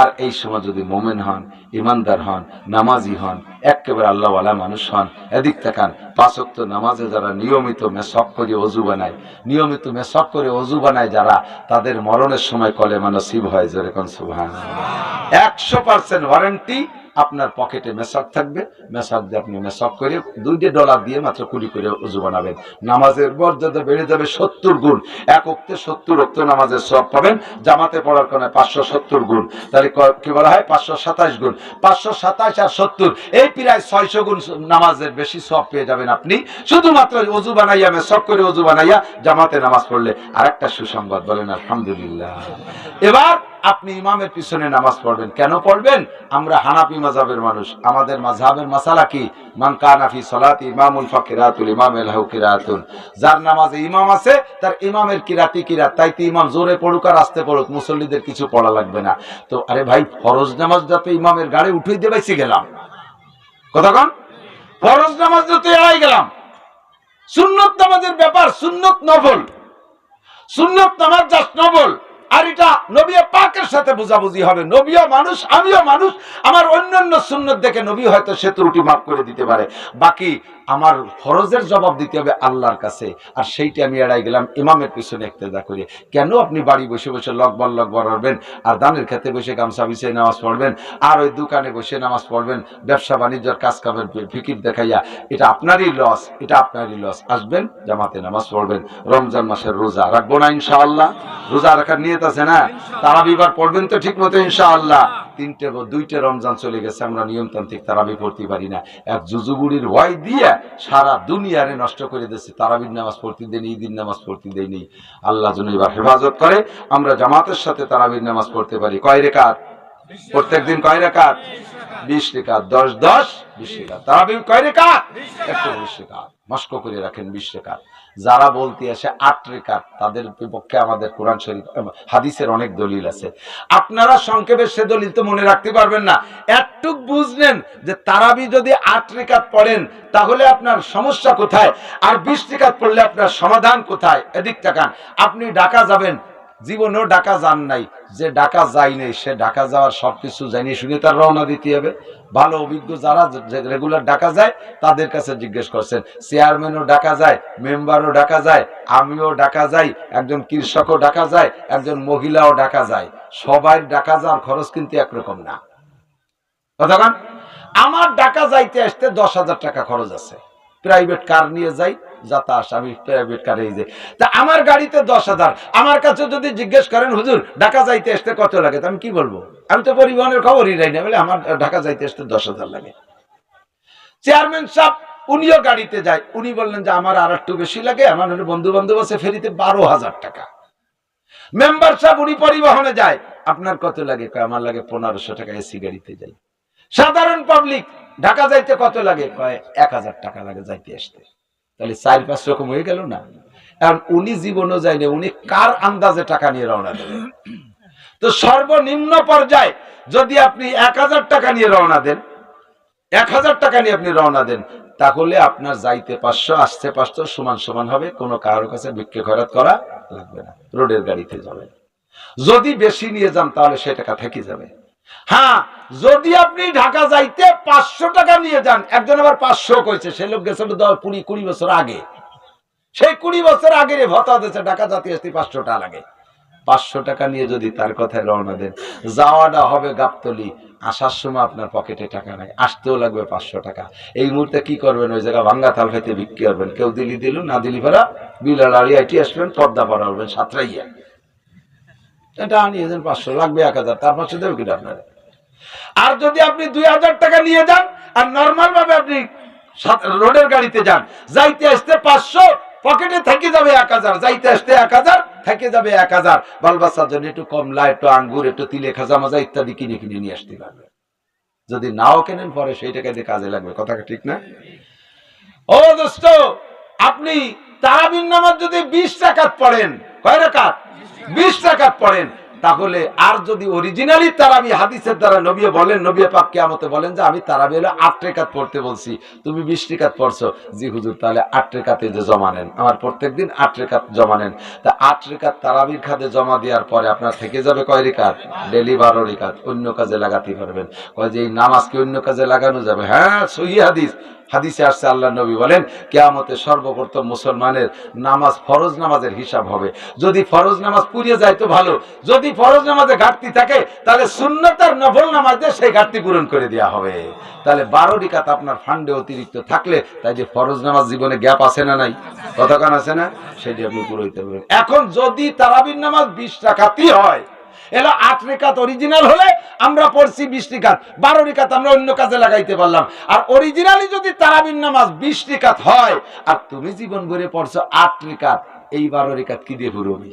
আর এই সময় যদি মোমেন হন, ইমানদার হন, নামাজি হন, একেবারে আল্লাহওয়ালা মানুষ হন, এদিক তাকান, 5 ওয়াক্ত নামাজে যারা নিয়মিত মেসক করে অজু বানায়, নিয়মিত মেসক করে অজু বানায় যারা, তাদের মরণের সময় কলেমা নসিব হয়। জোরে কোন সুবহানাল্লাহ। 100% ওয়ারেন্টি, আপনার পকেটে মেসক থাকবে, মেসক দিয়ে আপনি মেসক করে $2 দিয়ে মাত্র 20 করে অজু বানাবেন। নামাজের মর্যাদা বেড়ে যাবে 70 গুণ। এক ওয়াক্তে 70 ওয়াক্ত নামাজের সওয়াব পাবেন, জামাতে পড়ার কারণে 570 গুণ। তাহলে কি বলা হয়? 527 গুণ। 527 আর 70, এই প্রায় 600 গুণ নামাজের বেশি সওয়াব পেয়ে যাবেন আপনি, শুধুমাত্র অজু বানাইয়া, মেসক করে অজু বানাইয়া জামাতে নামাজ পড়লে। আরেকটা সুসংবাদ, বলেন আলহামদুলিল্লাহ। এবার আপনি ইমামের পিছনে নামাজ পড়বেন। কেন পড়বেন? আমরা হানাফি মাযহাবের মানুষ, আমাদের মাযহাবের মাসালা কি? মান কানা ফি সালাতি ইমামুল ফাকিরাতুল ইমাম লাহু কিরাতুন। যার নামাজে ইমাম আছে তার ইমামের কিরাতি কিরাত, তাইতে ইমাম জোরে পড়ুক আর আস্তে পড়ুক, মুসল্লিদের কিছু পড়া লাগবে না। তো আরে ভাই, ফরজ নামাজ যাতে ইমামের গাড়ি উঠিয়ে দিয়ে বেঁচে গেলাম, কতক্ষণ ফরজ নামাজ যাতে এড়াই গেলাম। সুন্নত নামাজের ব্যাপার, সুন্নত নফল, সুন্নত নামাজ জাস্ট নফল। আর এটা নবী পাকের সাথে বুঝাবুঝি হবে। নবীও মানুষ, আমিও মানুষ, আমার অন্যান্য সুন্নত দেখে নবী হয়তো সে ত্রুটি মাফ করে দিতে পারে, বাকি আমার ফরজের জবাব দিতে হবে আল্লাহর কাছে। আর সেইটা আমি এড়াই গেলাম, ইমামের পিছনে ইক্তেদা করি। কেন আপনি বাড়ি বসে বসে লকবর হবেন, আর দানের খেতে বসে গামছা বিছিয়ে নামাজ পড়বেন, আর ওই দোকানে বসে নামাজ পড়বেন, ব্যবসা বাণিজ্যের কাজ কামের ফিকির দেখাইয়া? এটা আপনারই লস, এটা আপনারই লস। আসবেন, জামাতে নামাজ পড়বেন, রমজান মাসের রোজা রাখবো না ইনশাআল্লাহ? রোজা রাখার নিয়ত আছে না? তারাবিবার পড়বেন তো ঠিক মতো ইনশাআল্লাহ? 2টা রমজান চলে গেছে, আমরা নিয়মতান্ত্রিক তারাবি পড়তে পারি না। এক জুজুবুড়ির ভয় দিয়ে সারা দুনিয়ারে নষ্ট করে দিয়েছে, তারাবির নামাজ পড়তে দেয়নি, ঈদের নামাজ পড়তে দেয়নি। আল্লাহ যেন এবার হেফাজত করে, আমরা জামাতের সাথে তারাবির নামাজ পড়তে পারি। কয় রাকাত? প্রত্যেকদিন কয় রাকাত? 20 রাকাত। 10 20 রাকাত। তারাবি কয় রাকাত? 120 রাকাত। মস্ক করে রাখেন 20 রাকাত। যারা বলতে আসে 8 রাকাত, তাদের বিপক্ষে আমাদের কোরআন শরীফ হাদিসের অনেক দলিল আছে। আপনারা সংক্ষেপে সে দলিল তো মনে রাখতে পারবেন না, একটুক বুঝলেন যে তারাবি যদি 8 রাকাত পড়েন তাহলে আপনার সমস্যা কোথায়, আর 20 রাকাত পড়লে আপনার সমাধান কোথায়? এদিক তাকান। আপনি ঢাকা যাবেন, জীবনেও ঢাকা যান নাই, যে ঢাকা যায় নাই সে ঢাকা যাওয়ার সবকিছু জানি শুনে তার রওনা দিতে হবে। ভালো অভিজ্ঞ যারা রেগুলার ঢাকা যায় তাদের কাছে জিজ্ঞেস করছেন, চেয়ারম্যানও ঢাকা যায়, মেম্বারও ঢাকা যায়, আমিও ঢাকা যাই, একজন কৃষকও ঢাকা যায়, একজন মহিলাও ঢাকা যায়। সবাই ঢাকা যাওয়ার খরচ কিন্তু একরকম না। কতক্ষণ? আমার ঢাকা যাইতে আসতে 10,000 টাকা খরচ আছে, প্রাইভেট কার নিয়ে যাই, যাতায়াত আমি প্রাইভেট কারে যাই। তা আমার গাড়িতে 10,000। আমার কাছে যদি জিজ্ঞেস করেন হুজুর ঢাকা যাইতে আসতে কত লাগে, আমি কি বলবো? আমি তো পরিবহনের খবরই রাই না, বলে আমার ঢাকা যাইতে আসতে 10,000 লাগে। চেয়ারম্যান সাহেব উনিও গাড়িতে যায়, উনি বললেন যে আমার আর একটু বেশি লাগে, আমার বন্ধু বান্ধব আছে ফেরিতে 12,000 টাকা। মেম্বার সাহেব উনি পরিবহনে যায়, আপনার কত লাগে? আমার লাগে 1500 টাকা, এসি গাড়িতে যাই। সাধারণ পাবলিক ঢাকা যাইতে কত লাগে? 1000 টাকা লাগে যাইতে আসতে। তাহলে 4-5 রকম হয়ে গেল না? কারণ উনি জীবনও যায়নি, উনি কার আন্দাজে টাকা নিয়ে রওনা দেবে? তো সর্বনিম্ন পর্যায়ে যদি আপনি 1000 টাকা নিয়ে রওনা দেন, 1000 টাকা নিয়ে আপনি রওনা দেন, তাহলে আপনার যাইতে 500 আসতে 500 সমান সমান হবে, কোনো কারোর কাছে ভিক্ষে খয়রাত করা লাগবে না, রোডের গাড়িতে যাবেন। যদি বেশি নিয়ে যান তাহলে সে টাকা থেকে যাবে। হ্যাঁ, যদি আপনি ঢাকা যাইতে 500 টাকা নিয়ে যান, একজন আবার 500 কইছে, সে লোক গেছিল 20 বছর আগে, সেই 20 বছর আগে ভাতা দিয়েছে, ঢাকা জাতি আসতে 500 টাকা লাগে। 500 টাকা নিয়ে যদি তার কথায় রওনা দেন, যাওয়াটা হবে গাবতলি, আসার সময় আপনার পকেটে টাকা নাই, আসতেও লাগবে 500 টাকা। এই মুহূর্তে কি করবেন? ওই জায়গা ভাঙ্গা থাল খাইতে বিক্রি করবেন, কেউ দিলি দিল, না দিলি ভাড়া বিলাড়ি আইটি আসবেন, পর্দা পরা হবেন সাতরাইয়া, এটা নিয়ে যান 500, লাগবে 1000, তার 500 দেবে কিনা আপনার। আর যদি আপনি 2000 টাকা নিয়ে যান আর নর্মাল ভাবে আপনি রোডের গাড়িতে যান, যাইতে আসতে 500, পকেটে থেকে যাবে 1000, যাইতে আসতে 1000 থেকে যাবে 1000, বাল বাচ্চার জন্য একটু কমলা, একটু আঙ্গুর, একটু তিলে খাজা মাজা ইত্যাদি কিনে কিনে নিয়ে আসতে পারবে। যদি নাও কেনেন পরে সেই টাকা দিয়ে কাজে লাগবে, কথাটা ঠিক না? ও দোস্ত, আপনি তারাবির নামাজ যদি 20 রাকাত পড়েন, কয় রাকাত? 20 রাকাত পড়েন, তাহলে আর যদি অরিজিনালি তারাবি হাদিসের দ্বারা নবী বলেন, নবী পাক কিয়ামতে বলেন যে আমি তারাবি হলো 8 রাকাত পড়তে বলছি, তুমি 20 রাকাত পড়ছো, জি হুজুর তাহলে 8 রাকাতে যে জমা নেন, আমার প্রত্যেকদিন 8 রাকাত জমা নেন। তা 8 রাকাত তারাবির খাতে জমা দেওয়ার পরে আপনার থেকে যাবে কয় রাকাত? ডেলি 12 রাকাত, অন্য কাজে লাগাতে পারবেন। কয় যে এই নামাজকে অন্য কাজে লাগানো যাবে? হ্যাঁ, সহিহ হাদিস, হাদিসে আসছে আল্লাহ নবী বলেন কিয়ামতে সর্বপ্রথম মুসলমানের নামাজ ফরজ নামাজের হিসাব হবে। যদি ফরজ নামাজ পুড়িয়ে যায় তো ভালো, যদি ফরজ নামাজে ঘাটতি থাকে তাহলে সুন্নত আর নফল নামাজ দিয়ে সেই ঘাটতি পূরণ করে দেওয়া হবে। তাহলে 12 রাকাত আপনার ফান্ডে অতিরিক্ত থাকলে, তাই যে ফরজ নামাজ জীবনে গ্যাপ আছে না নাই, কতক্ষণ আছে না, সেটি আপনি পুরোইতে পারবেন। এখন যদি তারাবির নামাজ 20 রাকাতই হয়, এলো 8 রাকাত অরিজিনাল হলে আমরা পড়ছি 20 রাকাত, 12 রাকাত আমরা অন্য কাজে লাগাইতে পারলাম। আর অরিজিনালি যদি তারাবির নামাজ 20 রাকাত হয় আর তুমি জীবন ভরে পড়ছো 8 রাকাত, এই 12 রাকাত কি দিয়ে পুরোবি?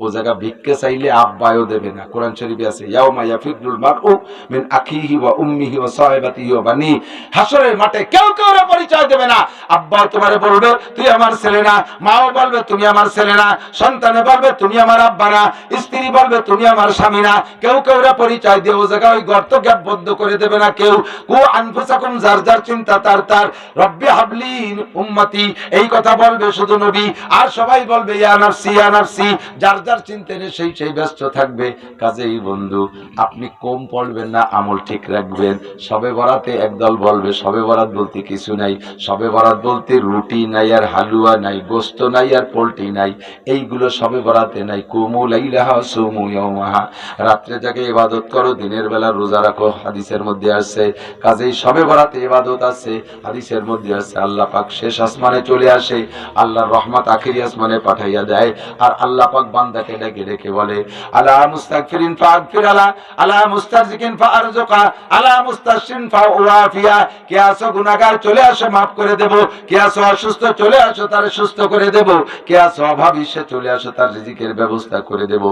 ও জায়গা ভিক্ষে চাইলে আব্বায়ও দেবে না। কোরআন শরীফে আছে ইয়াউমা ইয়াফিরুল মারউ মিন আখিহি ওয়া উম্মিহি ওয়া সাহিবাতিহি ওয়া বানি, হাসরের মাঠে কেউ কারো পরিচয় দেবে না। আব্বা তোমারে বলবে তুই আমার ছেলে না, মাও বলবে তুমি আমার ছেলে না, সন্তানে বলবে তুমি আমার আব্বা না, স্ত্রী বলবে তুমি আমার স্বামী না, কেউ কারো পরিচয় দিয়ে ও জায়গা ওই গর্ত গ্যাপ বদ্ধ করে দেবে না কেউ। কু আনফুসাকুম, যার যার চিন্তা তার তার, রব্বি হাবলি উম্মতি, এই কথা বলবে শুধু নবী, আর সবাই বলবে ইয়া নাফসি ইয়া নাফসি, যার যার চিন্তায় সেই ব্যস্ত থাকবে। কাজেই বন্ধু, আপনি কম পড়বেন না, আমল ঠিক রাখবেন। শবে বরাতে একদল বলবে শবে বরাত বলতে কিছু নাই, শবে বরাত বলতে রুটি নাই আর হালুয়া নাই, গোস্ত নাই আর পোল্ট্রি নাই, এইগুলো শবে বরাতে নাই। কুমু লাইলাহা সুমু ইয়াওমাহা, রাত্রে জাগে ইবাদত করো, দিনের বেলা রোজা রাখো, হাদিসের মধ্যে আছে। কাজেই শবে বরাতে ইবাদত আছে, হাদিসের মধ্যে আছে। আল্লাহ পাক শেষ আসমানে চলে আসে, আল্লাহর রহমত আখিরি আসমানে পাঠাইয়া দেয়, আর আল্লাহ পাক বান্দাকে ডেকে ডেকে বলে আলা মুস্তাগফিরিন ফাগফির আলা, আলা মুস্তারজিকিন ফারজুকা, আলা মুস্তাশরিন ফাওয়াফিয়া। কে আছো গুনাহগার, চলে আসো মাফ করে দেব। কে আছো অসুস্থ, চলে আসো তারে সুস্থ করে দেব। কে আছো অভাবী, সে চলে আসো তার রিজিকের ব্যবস্থা করে দেব।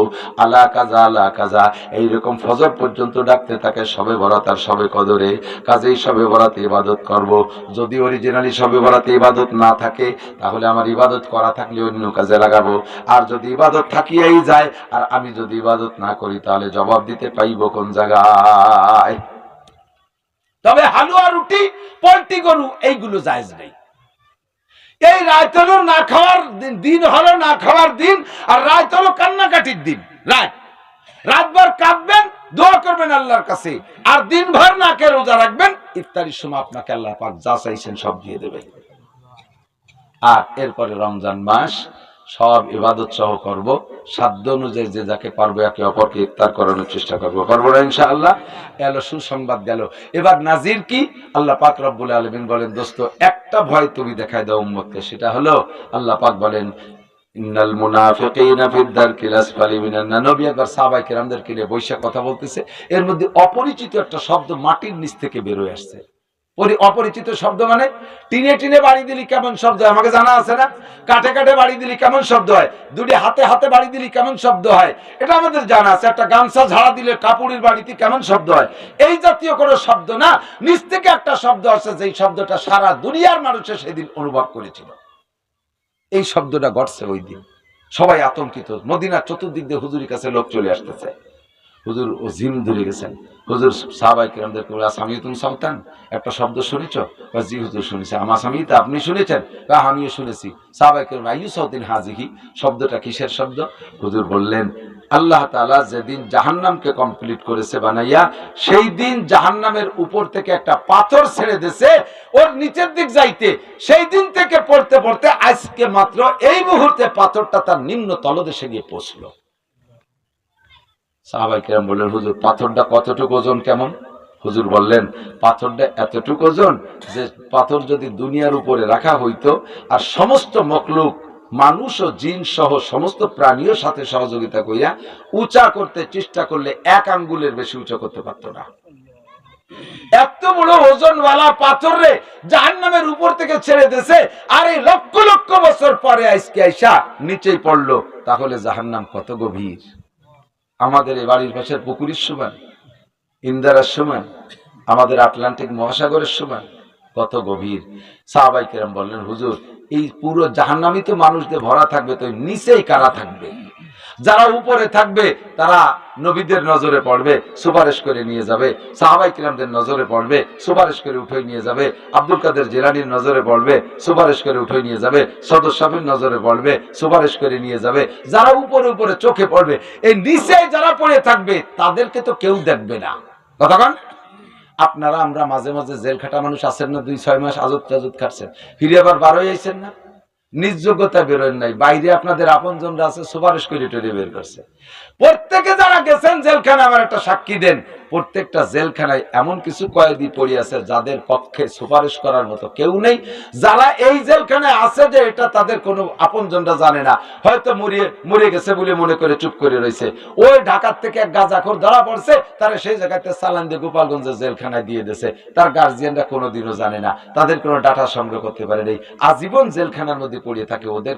আলা কাজা আলা কাজা, এইরকম ফজর পর্যন্ত ডাকতে থাকে শবে বরাত আর শবে কদরে। কাজেই শবে বরাতে ইবাদত করব। যদি অরিজিনালি শবে বরাতে ইবাদত না থাকে তাহলে আমার ইবাদত করা থাকলে অন্য কাজে লাগাবো, আর যদি ইবাদত থাকিয়েই যায় আর আমি যদি ইবাদত না করি তাহলে জবাব দিতে পাইব কোন জায়গায়? তবে হালুয়া রুটি পোল্ট্রি গরু এইগুলো জায়েজ নেই। এই রাত হলো না খাওয়ার দিন, হলো না খাওয়ার দিন, আর রাত হলো কান্নাকাটির দিন। রাতভর কাঁদবেন, দোয়া করবেন আল্লাহর কাছে, আর দিনভর নাকে রোজা রাখবেন। ইফতারির সময় আপনাকে আল্লাহ পাক যা চাইছেন সব দিয়ে দেবে। আর এরপরে রমজান মাস সব ইবাদত সহ করব, সাধ্য অনুযায়ী যে যাকে পারবো একে অপরকে ইফতার করানোর চেষ্টা করবো, পারবো না ইনশাআল্লাহ। এলো সুসংবাদ গেল। এবার নাজির কি? আল্লাহ পাক রব্বুল আলামিন বলেন দোস্ত, একটা ভয় তুমি দেখায় দাও উম্মতকে, সেটা হলো আল্লাহ পাক বলেন ইন্নাল মুনাফিকিনা ফিদ দারকিল আসফালি মিনান নার। নবী একবার সাহাবায়ে কেরামদেরকে নিয়ে বৈশা কথা বলতেছে, এর মধ্যে অপরিচিত একটা শব্দ মাটির নিচ থেকে বের হয়ে আসছে। অপরিচিত শব্দ মানে টিনে টিনে বাড়ি দিলি কেমন শব্দ হয় আমাকে জানা আছে না? কাঠে কাঠে বাড়ি দিলি কেমন শব্দ হয়? দুটি হাতে হাতে বাড়ি দিলি কেমন শব্দ হয়? এটা আমাদের জানা আছে। একটা গামছা ঝাড়া দিলে কাপড়ের বাড়িতে কেমন শব্দ হয়? এই জাতীয় কোনো শব্দ না, নিচ থেকে একটা শব্দ আসছে, যেই শব্দটা সারা দুনিয়ার মানুষে সেদিন অনুভব করেছিল। এই শব্দটা ঘটছে ওই দিন। সবাই আতঙ্কিত, মদিনার চতুর্দিক দিয়ে হুজুরের কাছে লোক চলে আসতেছে। হুজুর ও জিম ধরে গেছেন। হুজুর সাহাবায়ে কেরামদেরকে বলে, আসামিতুম সাউতান, একটা শব্দ শুনেছ? জি হুজুর শুনেছি। আমা সামিতা, আপনি শুনেছেন? আমিও শুনেছি। সাহাবায়ে কেরাম, আইয়ু সাউতিন হাযিহি, শব্দটা কিসের শব্দ? হুজুর বললেন, আল্লাহ তাআলা যেদিন জাহান্নামকে কমপ্লিট করেছে বানাইয়া, সেই দিন জাহান্নামের উপর থেকে একটা পাথর ছেড়ে দিয়েছে ওর নিচের দিক যাইতে, সেই দিন থেকে পড়তে পড়তে আজকে মাত্র এই মুহূর্তে পাথরটা তার নিম্ন তলদেশে গিয়ে পৌঁছলো। সাহাবায়ে কেরাম বললেন, হুজুর পাথরটা কতটুকু ওজন, কেমন? হুজুর বললেন, পাথরটা এতটুকু ওজন যে পাথর যদি দুনিয়ার উপরে রাখা হইতো আর সমস্ত মখলুক মানুষ ও জিন সহ সমস্ত প্রাণীর সাথে সহযোগিতা কইরা উঁচা করতে চেষ্টা করলে 1 আঙ্গুলের বেশি উঁচা করতে পারতো না। এত বড় ওজনওয়ালা পাথর রে জাহান্নামের উপর থেকে ছেড়ে দিয়েছে, আর এই লক্ষ লক্ষ বছর পরে আজকে আইসা নিচেই পড়লো। তাহলে জাহান্নাম কত গভীর! আমাদের এই বাড়ির পাশের পুকুরের সমান, ইন্দারার সমান, আমাদের আটলান্টিক মহাসাগরের সমান, কত গভীর! সাহাবায়ে কেরাম বললেন, হুজুর এই পুরো জাহান্নামী তো মানুষদের ভরা থাকবে, তো নিচেই কারা থাকবে? যারা উপরে থাকবে তারা নবীদের নজরে পড়বে, সুপারিশ করে নিয়ে যাবে। সাহাবায়ে কিরামদের নজরে পড়বে, সুপারিশ করে উঠে নিয়ে যাবে। আব্দুল কাদের জিলানীর নজরে পড়বে, সুপারিশ করে উঠে নিয়ে যাবে। সদর সাহেবের নজরে পড়বে, সুপারিশ করে নিয়ে যাবে। যারা উপরে উপরে চোখে পড়বে, এই নিচে যারা পড়ে থাকবে তাদেরকে তো কেউ দেখবে না। কতক্ষণ আপনারা আমরা মাঝে মাঝে জেল খাটা মানুষ আছেন না, 2-6 মাস আজত টাজত খাটছেন, ফিরে আবার বার হয়ে আইছেন না, নিজ যোগ্যতা বেরোয় নাই, বাইরে আপনাদের আপনজনরা আছে, সুপারিশ করে টেরে বের করছে। প্রত্যেকে যারা গেছেন জেলখানায়, আমার একটা সাক্ষী দেন, প্রত্যেকটা জেলখানায় এমন কিছু কয়েদি পড়ে আছে যাদের পক্ষে সুপারিশ করার মতো কেউ নেই। যারা এই জেলখানায় আছে যে এটা তাদের কোনো আপনজনরা জানে না, হয়তো মরে গেছে বলে মনে করে চুপ করে রয়েছে। ওই ঢাকার থেকে এক গাঁজাখোর ধরা পড়ছে, তারা সেই জায়গাতে চালান দিয়ে গোপালগঞ্জের জেলখানায় দিয়ে দিয়েছে। তার গার্জিয়ানরা কোনোদিনও জানে না, তাদের কোনো ডাটা সংগ্রহ করতে পারে নাই, আজীবন জেলখানার মধ্যে পড়ে থাকে, ওদের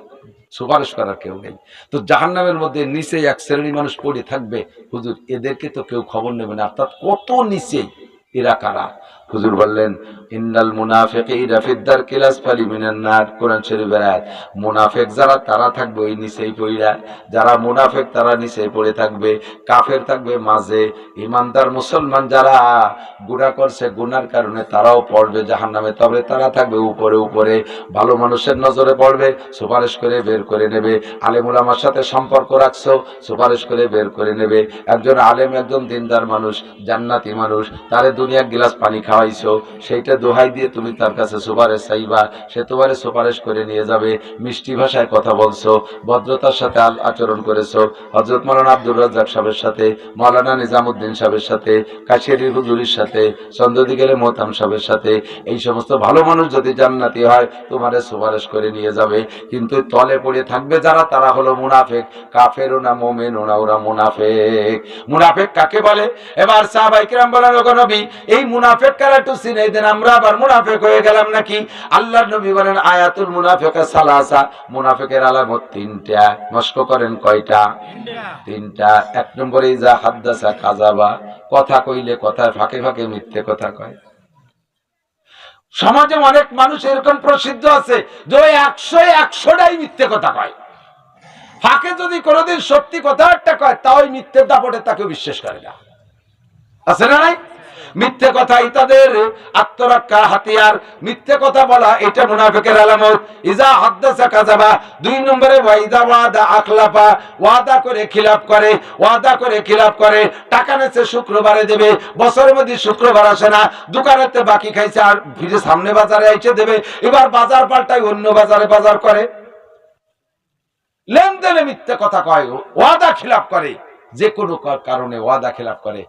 সুপারিশ করার কেউ নেই। তো জাহান্নামের মধ্যে নিচে এক শ্রেণীর মানুষ পড়ে থাকবে, হুজুর এদেরকে তো কেউ খবর নেবে না, অর্থাৎ কত নিচে, এরা কারা? হুজুর বললেন, ইন্নাল মুনাফিকিনা ফিদ দারকিল আসফালি মিনান নার, কোরআন শরীফের আয়াত। মুনাফিক যারা তারা থাকবে ওই নিচেই পড়া, যারা মুনাফিক তারা নিচেই পড়ে থাকবে, কাফের থাকবে মাঝে, ইমানদার মুসলমান যারা গুনাহ করছে গুনার কারণে তারাও পড়বে জাহান্নামে, তবে তারা থাকবে উপরে উপরে। ভালো মানুষের নজরে পড়বে, সুপারিশ করে বের করে নেবে। আলেম উলামার সাথে সম্পর্ক রাখছো, সুপারিশ করে বের করে নেবে। একজন আলেম, একজন দিনদার মানুষ, জান্নাতি মানুষ, তারে দুনিয়া গিলাস পানি খাওয়াইছো, সেইটা দোহাই দিয়ে তুমি তার কাছে সুপারিশ চাইবা, সে তোমারে সুপারিশ করে নিয়ে যাবে। মিষ্টি ভাষায় কথা বলছো, ভদ্রতার সাথে আচরণ করেছো, হযরত মাওলানা আব্দুর রাজ্জাক সাহেবের সাথে, মাওলানা নিজামুদ্দিন সাহেবের সাথে, কাশিয়ারি হুজুরের সাথে, চন্দ্রদিগের মোহতাম সাহেবের সাথে, এই সমস্ত ভালো মানুষ যদি জান্নাতি হয় তোমারে সুপারিশ করে নিয়ে যাবে। কিন্তু তলে পড়ে থাকবে যারা, তারা হলো মুনাফিক। কাফেরও না মুমিনও না, ওরা মুনাফিক। মুনাফিক কাকে বলে? এবার সাহাবায়ে কিরাম বলেন, ওগো নবী এই মুনাফিক কারা একটু চিনাই দেন, আমরা আবার মুনাফিক হয়ে গেলাম নাকি? আল্লাহর নবী বলেন, আয়াতুল মুনাফিকা সালাসা, মুনাফিকের আলামত 3টা। মস্ক করেন কয়টা? 3টা। 1 নম্বরে ইজা হাদ্দাসা কাযাবা, কথা কইলে কথায় ফাঁকে ফাঁকে মিথ্যে কথা কয়। সমাজে অনেক মানুষ এরকম প্রসিদ্ধ আছে যে 100-100টাই মিথ্যে কথা কয়, ফাঁকে যদি কোনোদিন সত্যি কথা একটা কয় তাও মিথ্যের দাপটে তাকে বিশ্বাস করে না। আছে না নাই? মিথ্যে কথাই তাদের আত্মরক্ষার হাতিয়ার। মিথ্যে কথা বলা এটা মুনাফিকের আলামত। ইজা হাদ্দাসা কাযাবা। 2 নম্বরে ওয়াইদা ওয়াদা আখলাফা, ওয়াদা করে খিলাফ করে, ওয়াদা করে খিলাফ করে। টাকা নেছে শুক্রবারে দেবে, বছরের মধ্যে শুক্রবার আসে না, দোকানেতে বাকি খাইছে আর ফিরে সামনে বাজারে আইছে দেবে, এবার বাজার পাল্টাই অন্য বাজারে বাজার করে। লেনদেনে মিথ্যে কথা কয়, ওয়াদা খিলাফ করে, যে কোনো কারণে ওয়াদা খেলাপ করে।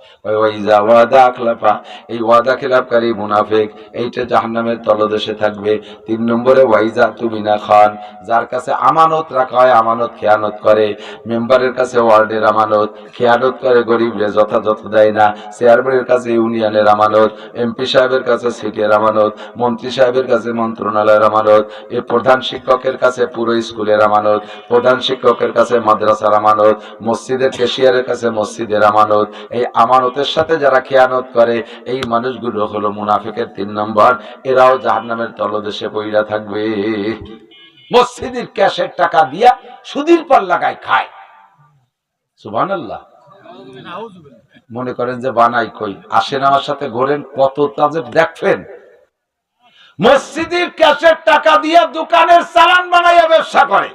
এই ওয়াদা খেলাপকারী মুনাফিক, এইটা জাহান্নামের তলদেশে থাকবে। 3 নম্বরে ওয়াইজা তুমিনা খান, যার কাছে আমানত রাখা হয় আমানত খেয়ানত করে। মেম্বারের কাছে ওয়ার্ডের আমানত খেয়ানত করে, গরিবরে যথাযথ দেয় না। চেয়ারম্যানের কাছে ইউনিয়নের আমানত, এমপি সাহেবের কাছে সিটের আমানত, মন্ত্রী সাহেবের কাছে মন্ত্রণালয়ের আমানত, এই প্রধান শিক্ষকের কাছে পুরো স্কুলের আমানত, প্রধান শিক্ষকের কাছে মাদ্রাসার আমানত, মসজিদের কেশিয়ার কাছে মসজিদের আমানত। এই আমানতের সাথে যারা খেয়ানত করে এই মানুষগুলো হলো মুনাফিকের 3 নম্বর। এরাও জাহান্নামের তলদেশে পইড়া থাকবে। মসজিদের ক্যাশের টাকা দিয়া সুদের পর লাগায় খায়। সুবহানাল্লাহ। মনে করেন যে বানাই কই, আসেন আমার সাথে ঘোরেন, কত তাদের দেখবেন। মসজিদের ক্যাশের টাকা দিয়ে দোকানের চালান বানাইয়া ব্যবসা করে,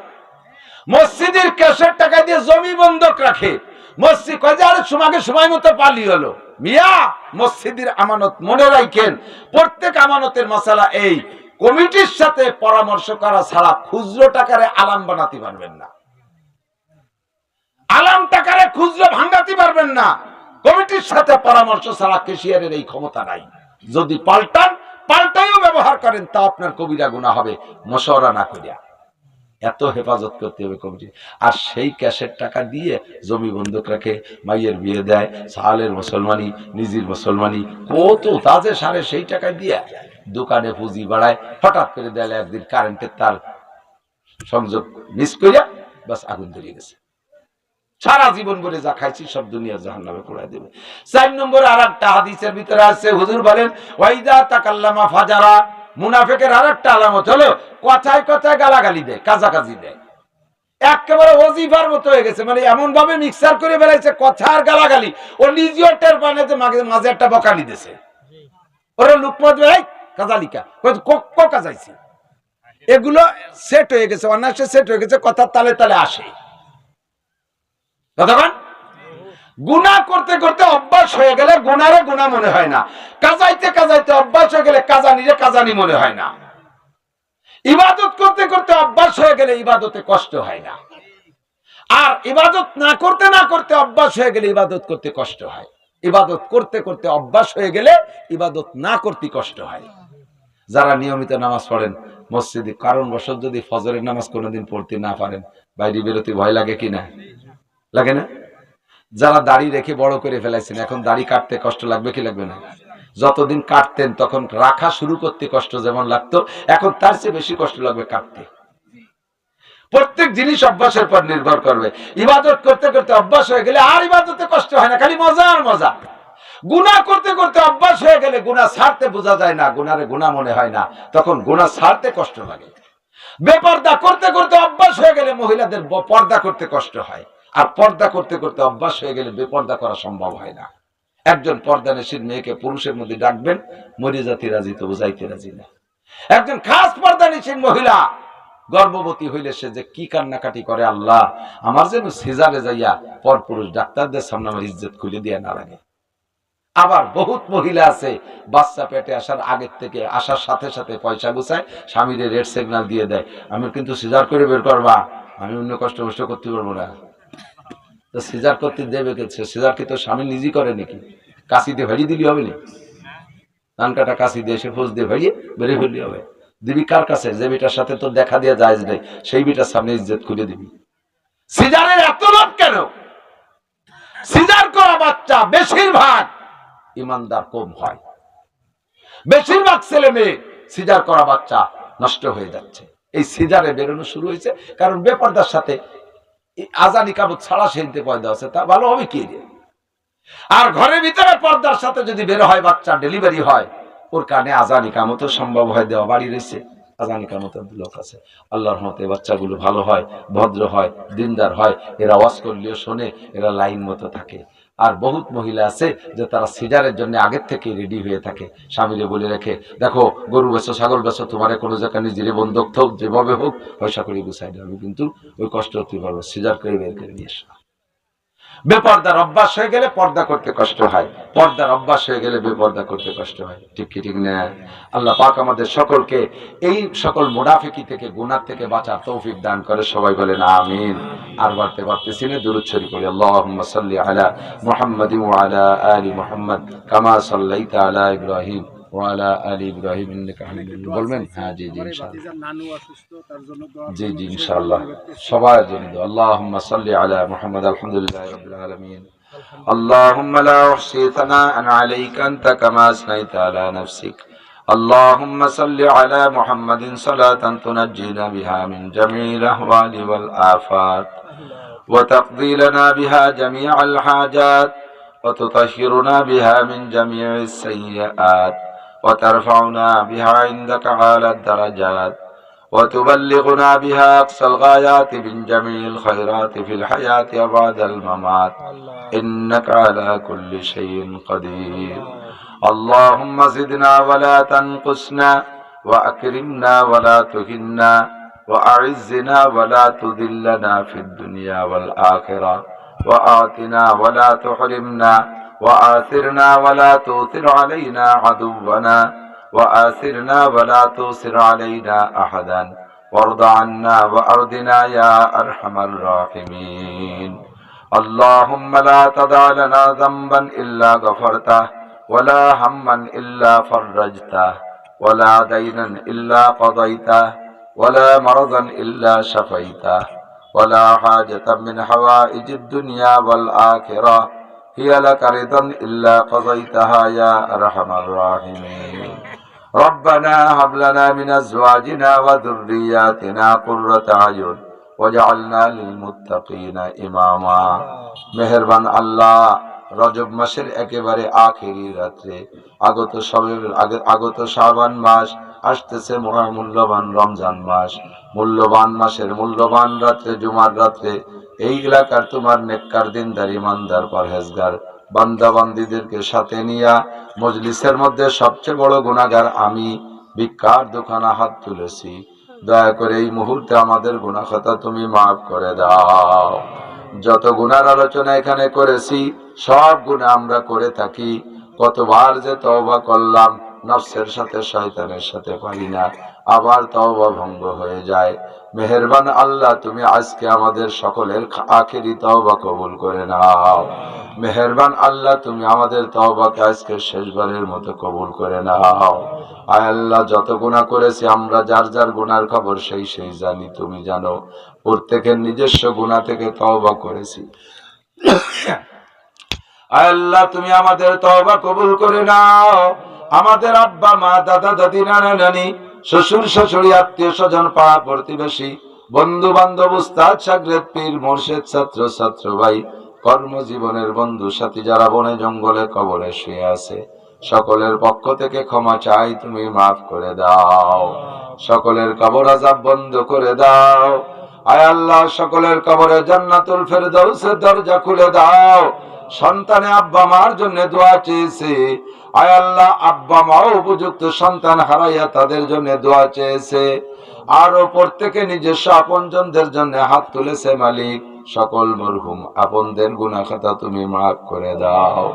মসজিদের ক্যাশের টাকা দিয়ে জমি বন্ধক রাখে। মসজিদ কয় যে আরে সময় মতো পালি হলো। মিয়া, মসজিদের আমানত মনে রাখেন, প্রত্যেক আমানতের মশালা এই কমিটির সাথে পরামর্শ করা ছাড়া খুচরো টাকারে আলাম বানাতে পারবেন না, আলাম টাকারে খুচরো ভাঙাতে পারবেন না। কমিটির সাথে পরামর্শ ছাড়া ক্যাশিয়ারের এই ক্ষমতা নাই। যদি পাল্টাইও ব্যবহার করেন তা আপনার কবিরা গুনাহ হবে, মশওয়ারা না করিয়া। এত হেফাজত করতে হবে কমিটি। আর সেই ক্যাশের টাকা দিয়ে জমি বন্ধক রাখে, মাইয়ের বিয়ে দেয়, সালের মুসলমানি, নিজের মুসলমানি, কত তাজে সারে সেই টাকা দিয়ে দোকানে পুঁজি বাড়ায়। হঠাৎ করে দেয় একদিন কারেন্টের তার সংযোগ মিস করিয়া বাস আগুন ধরিয়ে গেছে। সারা জীবন বলে যা খাইছি সব দুনিয়া জাহান্নামে পোড়াই দেবে। 4 নম্বরে আরেকটা হাদিসের ভিতরে আছে, হুজুর বলেন ওয়াইদা তাকাল্লামা ফাজারা। মুনাফিকের আরেকটা আলামত হলো কথায় কথায় গালাগালি দেয়, কাজাকাজি দেয়। একেবারে ওজিফার মতো হয়ে গেছে, মানে এমন ভাবে মিক্সার করে বেড়াইছে কথা আর গালাগালি। ও নিজেও টের পায় না যে মাঝে একটা বকালি দিছে। ওরা লুকমত ভাই কাজালিকা কক কাজাইছি, এগুলো সেট হয়ে গেছে, অনায়াসে সেট হয়ে গেছে, কথার তালে তালে আসে। কতক্ষণ গুনাহ করতে করতে অভ্যাস হয়ে গেলে গুনারে গুনাহ মনে হয় না, কাজাইতে কাজাইতে অভ্যাস হয়ে গেলে কাজানিরে কাজানি মনে হয় না, ইবাদত করতে করতে অভ্যাস হয়ে গেলে ইবাদতে কষ্ট হয় না, আর ইবাদত না করতে অভ্যাস হয়ে গেলে ইবাদত করতে কষ্ট হয়। ইবাদত করতে করতে অভ্যাস হয়ে গেলে ইবাদত না করতে কষ্ট হয়। যারা নিয়মিত নামাজ পড়েন মসজিদে, কারণবশত যদি ফজরের নামাজ কোনোদিন পড়তে না পারেন, বাইরে বেরোতে ভয় লাগে কিনা? লাগে না? যারা দাড়ি রেখে বড় করে ফেলাইছেন, এখন দাড়ি কাটতে কষ্ট লাগবে কি লাগবে না? যতদিন কাটতেন তখন রাখা শুরু করতে কষ্ট যেমন লাগতো, এখন তার চেয়ে বেশি কষ্ট লাগবে কাটতে। প্রত্যেক জিনিস অভ্যাসের পর নির্ভর করবে। ইবাদত করতে করতে অভ্যাস হয়ে গেলে আর ইবাদতে কষ্ট হয় না, খালি মজা আর মজা। গুনাহ করতে করতে অভ্যাস হয়ে গেলে গুনাহ ছাড়তে বোঝা যায় না, গুনারে গুনাহ মনে হয় না, তখন গুনাহ ছাড়তে কষ্ট লাগে। বেপর্দা করতে করতে অভ্যাস হয়ে গেলে মহিলাদের পর্দা করতে কষ্ট হয়, আর পর্দা করতে করতে অভ্যাস হয়ে গেলে বেপর্দা করা সম্ভব হয় না। একজন পর্দানশীল মেয়েকে পুরুষের মধ্যে ডাকবেন, মরে জাতি রাজি তবু যাইতে রাজি না। একজন খাস পর্দানশীল মহিলা গর্ভবতী হইলে সে যে কি কান্নাকাটি করে, আল্লাহ আমার যেন সিজারে যাইয়া পর পুরুষ ডাক্তারদের সামনে আমার ইজ্জত খুলে দিয়ে না লাগে। আবার বহুত মহিলা আছে বাচ্চা পেটে আসার আগের থেকে, আসার সাথে সাথে পয়সা গুছায় স্বামীর রেড সিগন্যাল দিয়ে দেয়, আমি কিন্তু সিজার করে বের করবা, আমি অন্য কষ্ট করতে পারবো না। তো সিজার করতে দেবে কে? সিজার কি তো স্বামী নিজেই করে নাকি? কাশি দিয়ে ভেড়িয়ে দিলি হবে না? ধান কাটা কাশি দিয়ে সে ফোঁস দিয়ে ভেড়িয়ে বেরিয়ে ফেললি হবে। দিবি কার কাছে? যে বেটার সাথে তো দেখা দিয়ে যায় নাই, সেই বেটার সামনে ইজ্জত খুলে দিবি। সিজারের এত লোভ কেন? সিজার করা বাচ্চা বেশিরভাগ ইমানদার কম হয়। বেশিরভাগ ছেলে মেয়ে সিজার করা বাচ্চা নষ্ট হয়ে যাচ্ছে। এই সিজারে বেরোনো শুরু হয়েছে কারণ বেপরদার সাথে আজানি কাবুত ছাড়া সেনতে পয়দা আছে, তা ভালো হবে কি? আর ঘরের ভিতরে পর্দার সাথে যদি বের হয় বাচ্চা, ডেলিভারি হয়, ওর কারণে আজানি কামত সম্ভব হয়। দেওয়া বাড়ি রয়েছে, আজানি কামত লোক আছে। আল্লাহর রহমতে বাচ্চাগুলো ভালো হয়, ভদ্র হয়, দিনদার হয়, এরা ওয়াজ করলেও শোনে, এরা লাইন মতো থাকে। আর বহুত মহিলা আছে যে তারা সিজারের জন্য আগের থেকে রেডি হয়ে থাকে, স্বামীরে বলে রেখে, দেখো গরু বেচো, ছাগল বেচো, তোমার কোনো জায়গায় নিজেরে বন্ধক থাক, যেভাবে হোক পয়সা করে গুছাই দেবে, কিন্তু ওই কষ্ট হতে পারবো, সিজার করে বের করে নিয়ে আসা। বেপর্দার অভ্যাস হয়ে গেলে পর্দা করতে কষ্ট হয়, পর্দার অভ্যাস হয়ে গেলে বেপর্দা করতে কষ্ট হয়। ঠিক কি ঠিক না? আল্লাহ পাক আমাদের সকলকে এই সকল মুনাফিকি থেকে, গুনাহ থেকে বাঁচার তৌফিক দান করে। সবাই বলেন আমিন। আর বাড়তে পারতেছি না, দুরূদ শরীফ পড়ি। আল্লাহুম্মা সাল্লি আলা মুহাম্মাদিন ওয়া আলা আলি মুহাম্মাদ কামা সাল্লাইতা আলা ইব্রাহিম ওয়া আলা আলি ইব্রাহিম ইন্নাকা হামিদুম মাজিদ। বলবেন? হ্যাঁ, জি জি ইনশাআল্লাহ। নানু অসুস্থ, তার জন্য দোয়া। জি জি ইনশাআল্লাহ, সবার জন্য। আল্লাহুম্মা সাল্লি আলা মুহাম্মাদ। আলহামদুলিল্লাহি রাব্বিল আলামিন। اللهم لا أحصي ثناء عليك أنت كما أثنيت على نفسك. اللهم صل على محمد صلاة تنجينا بها من جميع الأهوال والآفات وتقضي لنا بها جميع الحاجات وتطهرنا بها من جميع السيئات وترفعنا بها عندك أعلى الدرجات وتبلغنا بها أقصى الغايات من جميع الخيرات في الحياة وبعد الممات إنك على كل شيء قدير اللهم زدنا ولا تنقصنا وأكرمنا ولا تهنا وأعزنا ولا تذلنا في الدنيا والآخرة وآتنا ولا تحرمنا وآثرنا ولا تؤثر علينا عدونا وآثرنا ولا تؤثر علينا أحدا وارض عنا وأرضنا يا أرحم الراحمين اللهم لا تدع لنا ذنبا إلا غفرته ولا هما إلا فرجته ولا دينا إلا قضيته ولا مرضا إلا شفيته ولا حاجة من حوائج الدنيا والآخرة هي لك رضا إلا قضيتها يا أرحم الراحمين ربنا هب لنا من أزواجنا وذرياتنا قرة أعين وجعلنا للمتقين إماما মেহেরবান আল্লাহ রজব মাসের একেবারে আখেরি রাত্রে আগত শাবান মাস আসতেছে মহামূল্যবান রমজান মাস মূল্যবান মাসের মূল্যবান রাত্রে জুমার রাত্রে এই এলাকার তোমার নেককার দিনদার ইমানদার পরহেজগার বান্দা বান্দীদেরকে সাথে নিয়া মজলিসের মধ্যে সবচেয়ে বড় গুনাহগার আমি ভিক্ষার দোকানে হাত তুলেছি দয়া করে এই মুহূর্তে আমাদের গুনাহ খাতা তুমি মাফ করে দাও যত গুনার আলোচনা এখানে করেছি সব গুনাহ আমরা করে থাকি কতবার যে তওবা করলাম নফসের সাথে শয়তানের সাথে পারি না আবার তওবা ভঙ্গ হয়ে যায় মেহেরবান আল্লাহ তুমি আজকে আমাদের সকলের আখেরি তওবা কবুল করে নাও মেহেরবান আল্লাহ তুমি আমাদের তওবাকে আজকে শেষবারের মতো কবুল করে নাও আয় আল্লাহ যত গুনাহ করেছি আমরা যার যার গুনার খবর সেই সেই জানি তুমি জানো প্রত্যেকের নিজস্ব গুনাহ থেকে তওবা করেছি আয় আল্লাহ তুমি আমাদের তওবা কবুল করে নাও আমাদের আব্বা মা দাদা দাদি নানা নানি শ্বশুর শাশুড়ি আত্মীয় স্বজন পাড়া প্রতিবেশী বন্ধু বান্ধব উস্তাদ শাগরেদ পীর মুর্শিদ ছাত্র ছাত্র ভাই কর্মজীবনের বন্ধু সাথী যারা বনে জঙ্গলে কবরে শুয়ে আছে সকলের পক্ষ থেকে ক্ষমা চাই তুমি মাফ করে দাও সকলের কবর আযাব বন্ধ করে দাও আয় আল্লাহ সকলের কবরে জান্নাতুল ফেরদাউসের দরজা খুলে দাও সন্তানে আব্বা মার জন্য দোয়া চেয়েছে আয় আল্লাহ আব্বা মাও উপযুক্ত সন্তান হারাইয়া তাদের জন্য দোয়া চেয়েছে আরো প্রত্যেকে নিজস্ব আপনজনদের জন্য হাত তুলেছে মালিক সকল মরহুম আপনদের গুনাহ খাতা তুমি মাফ করে দাও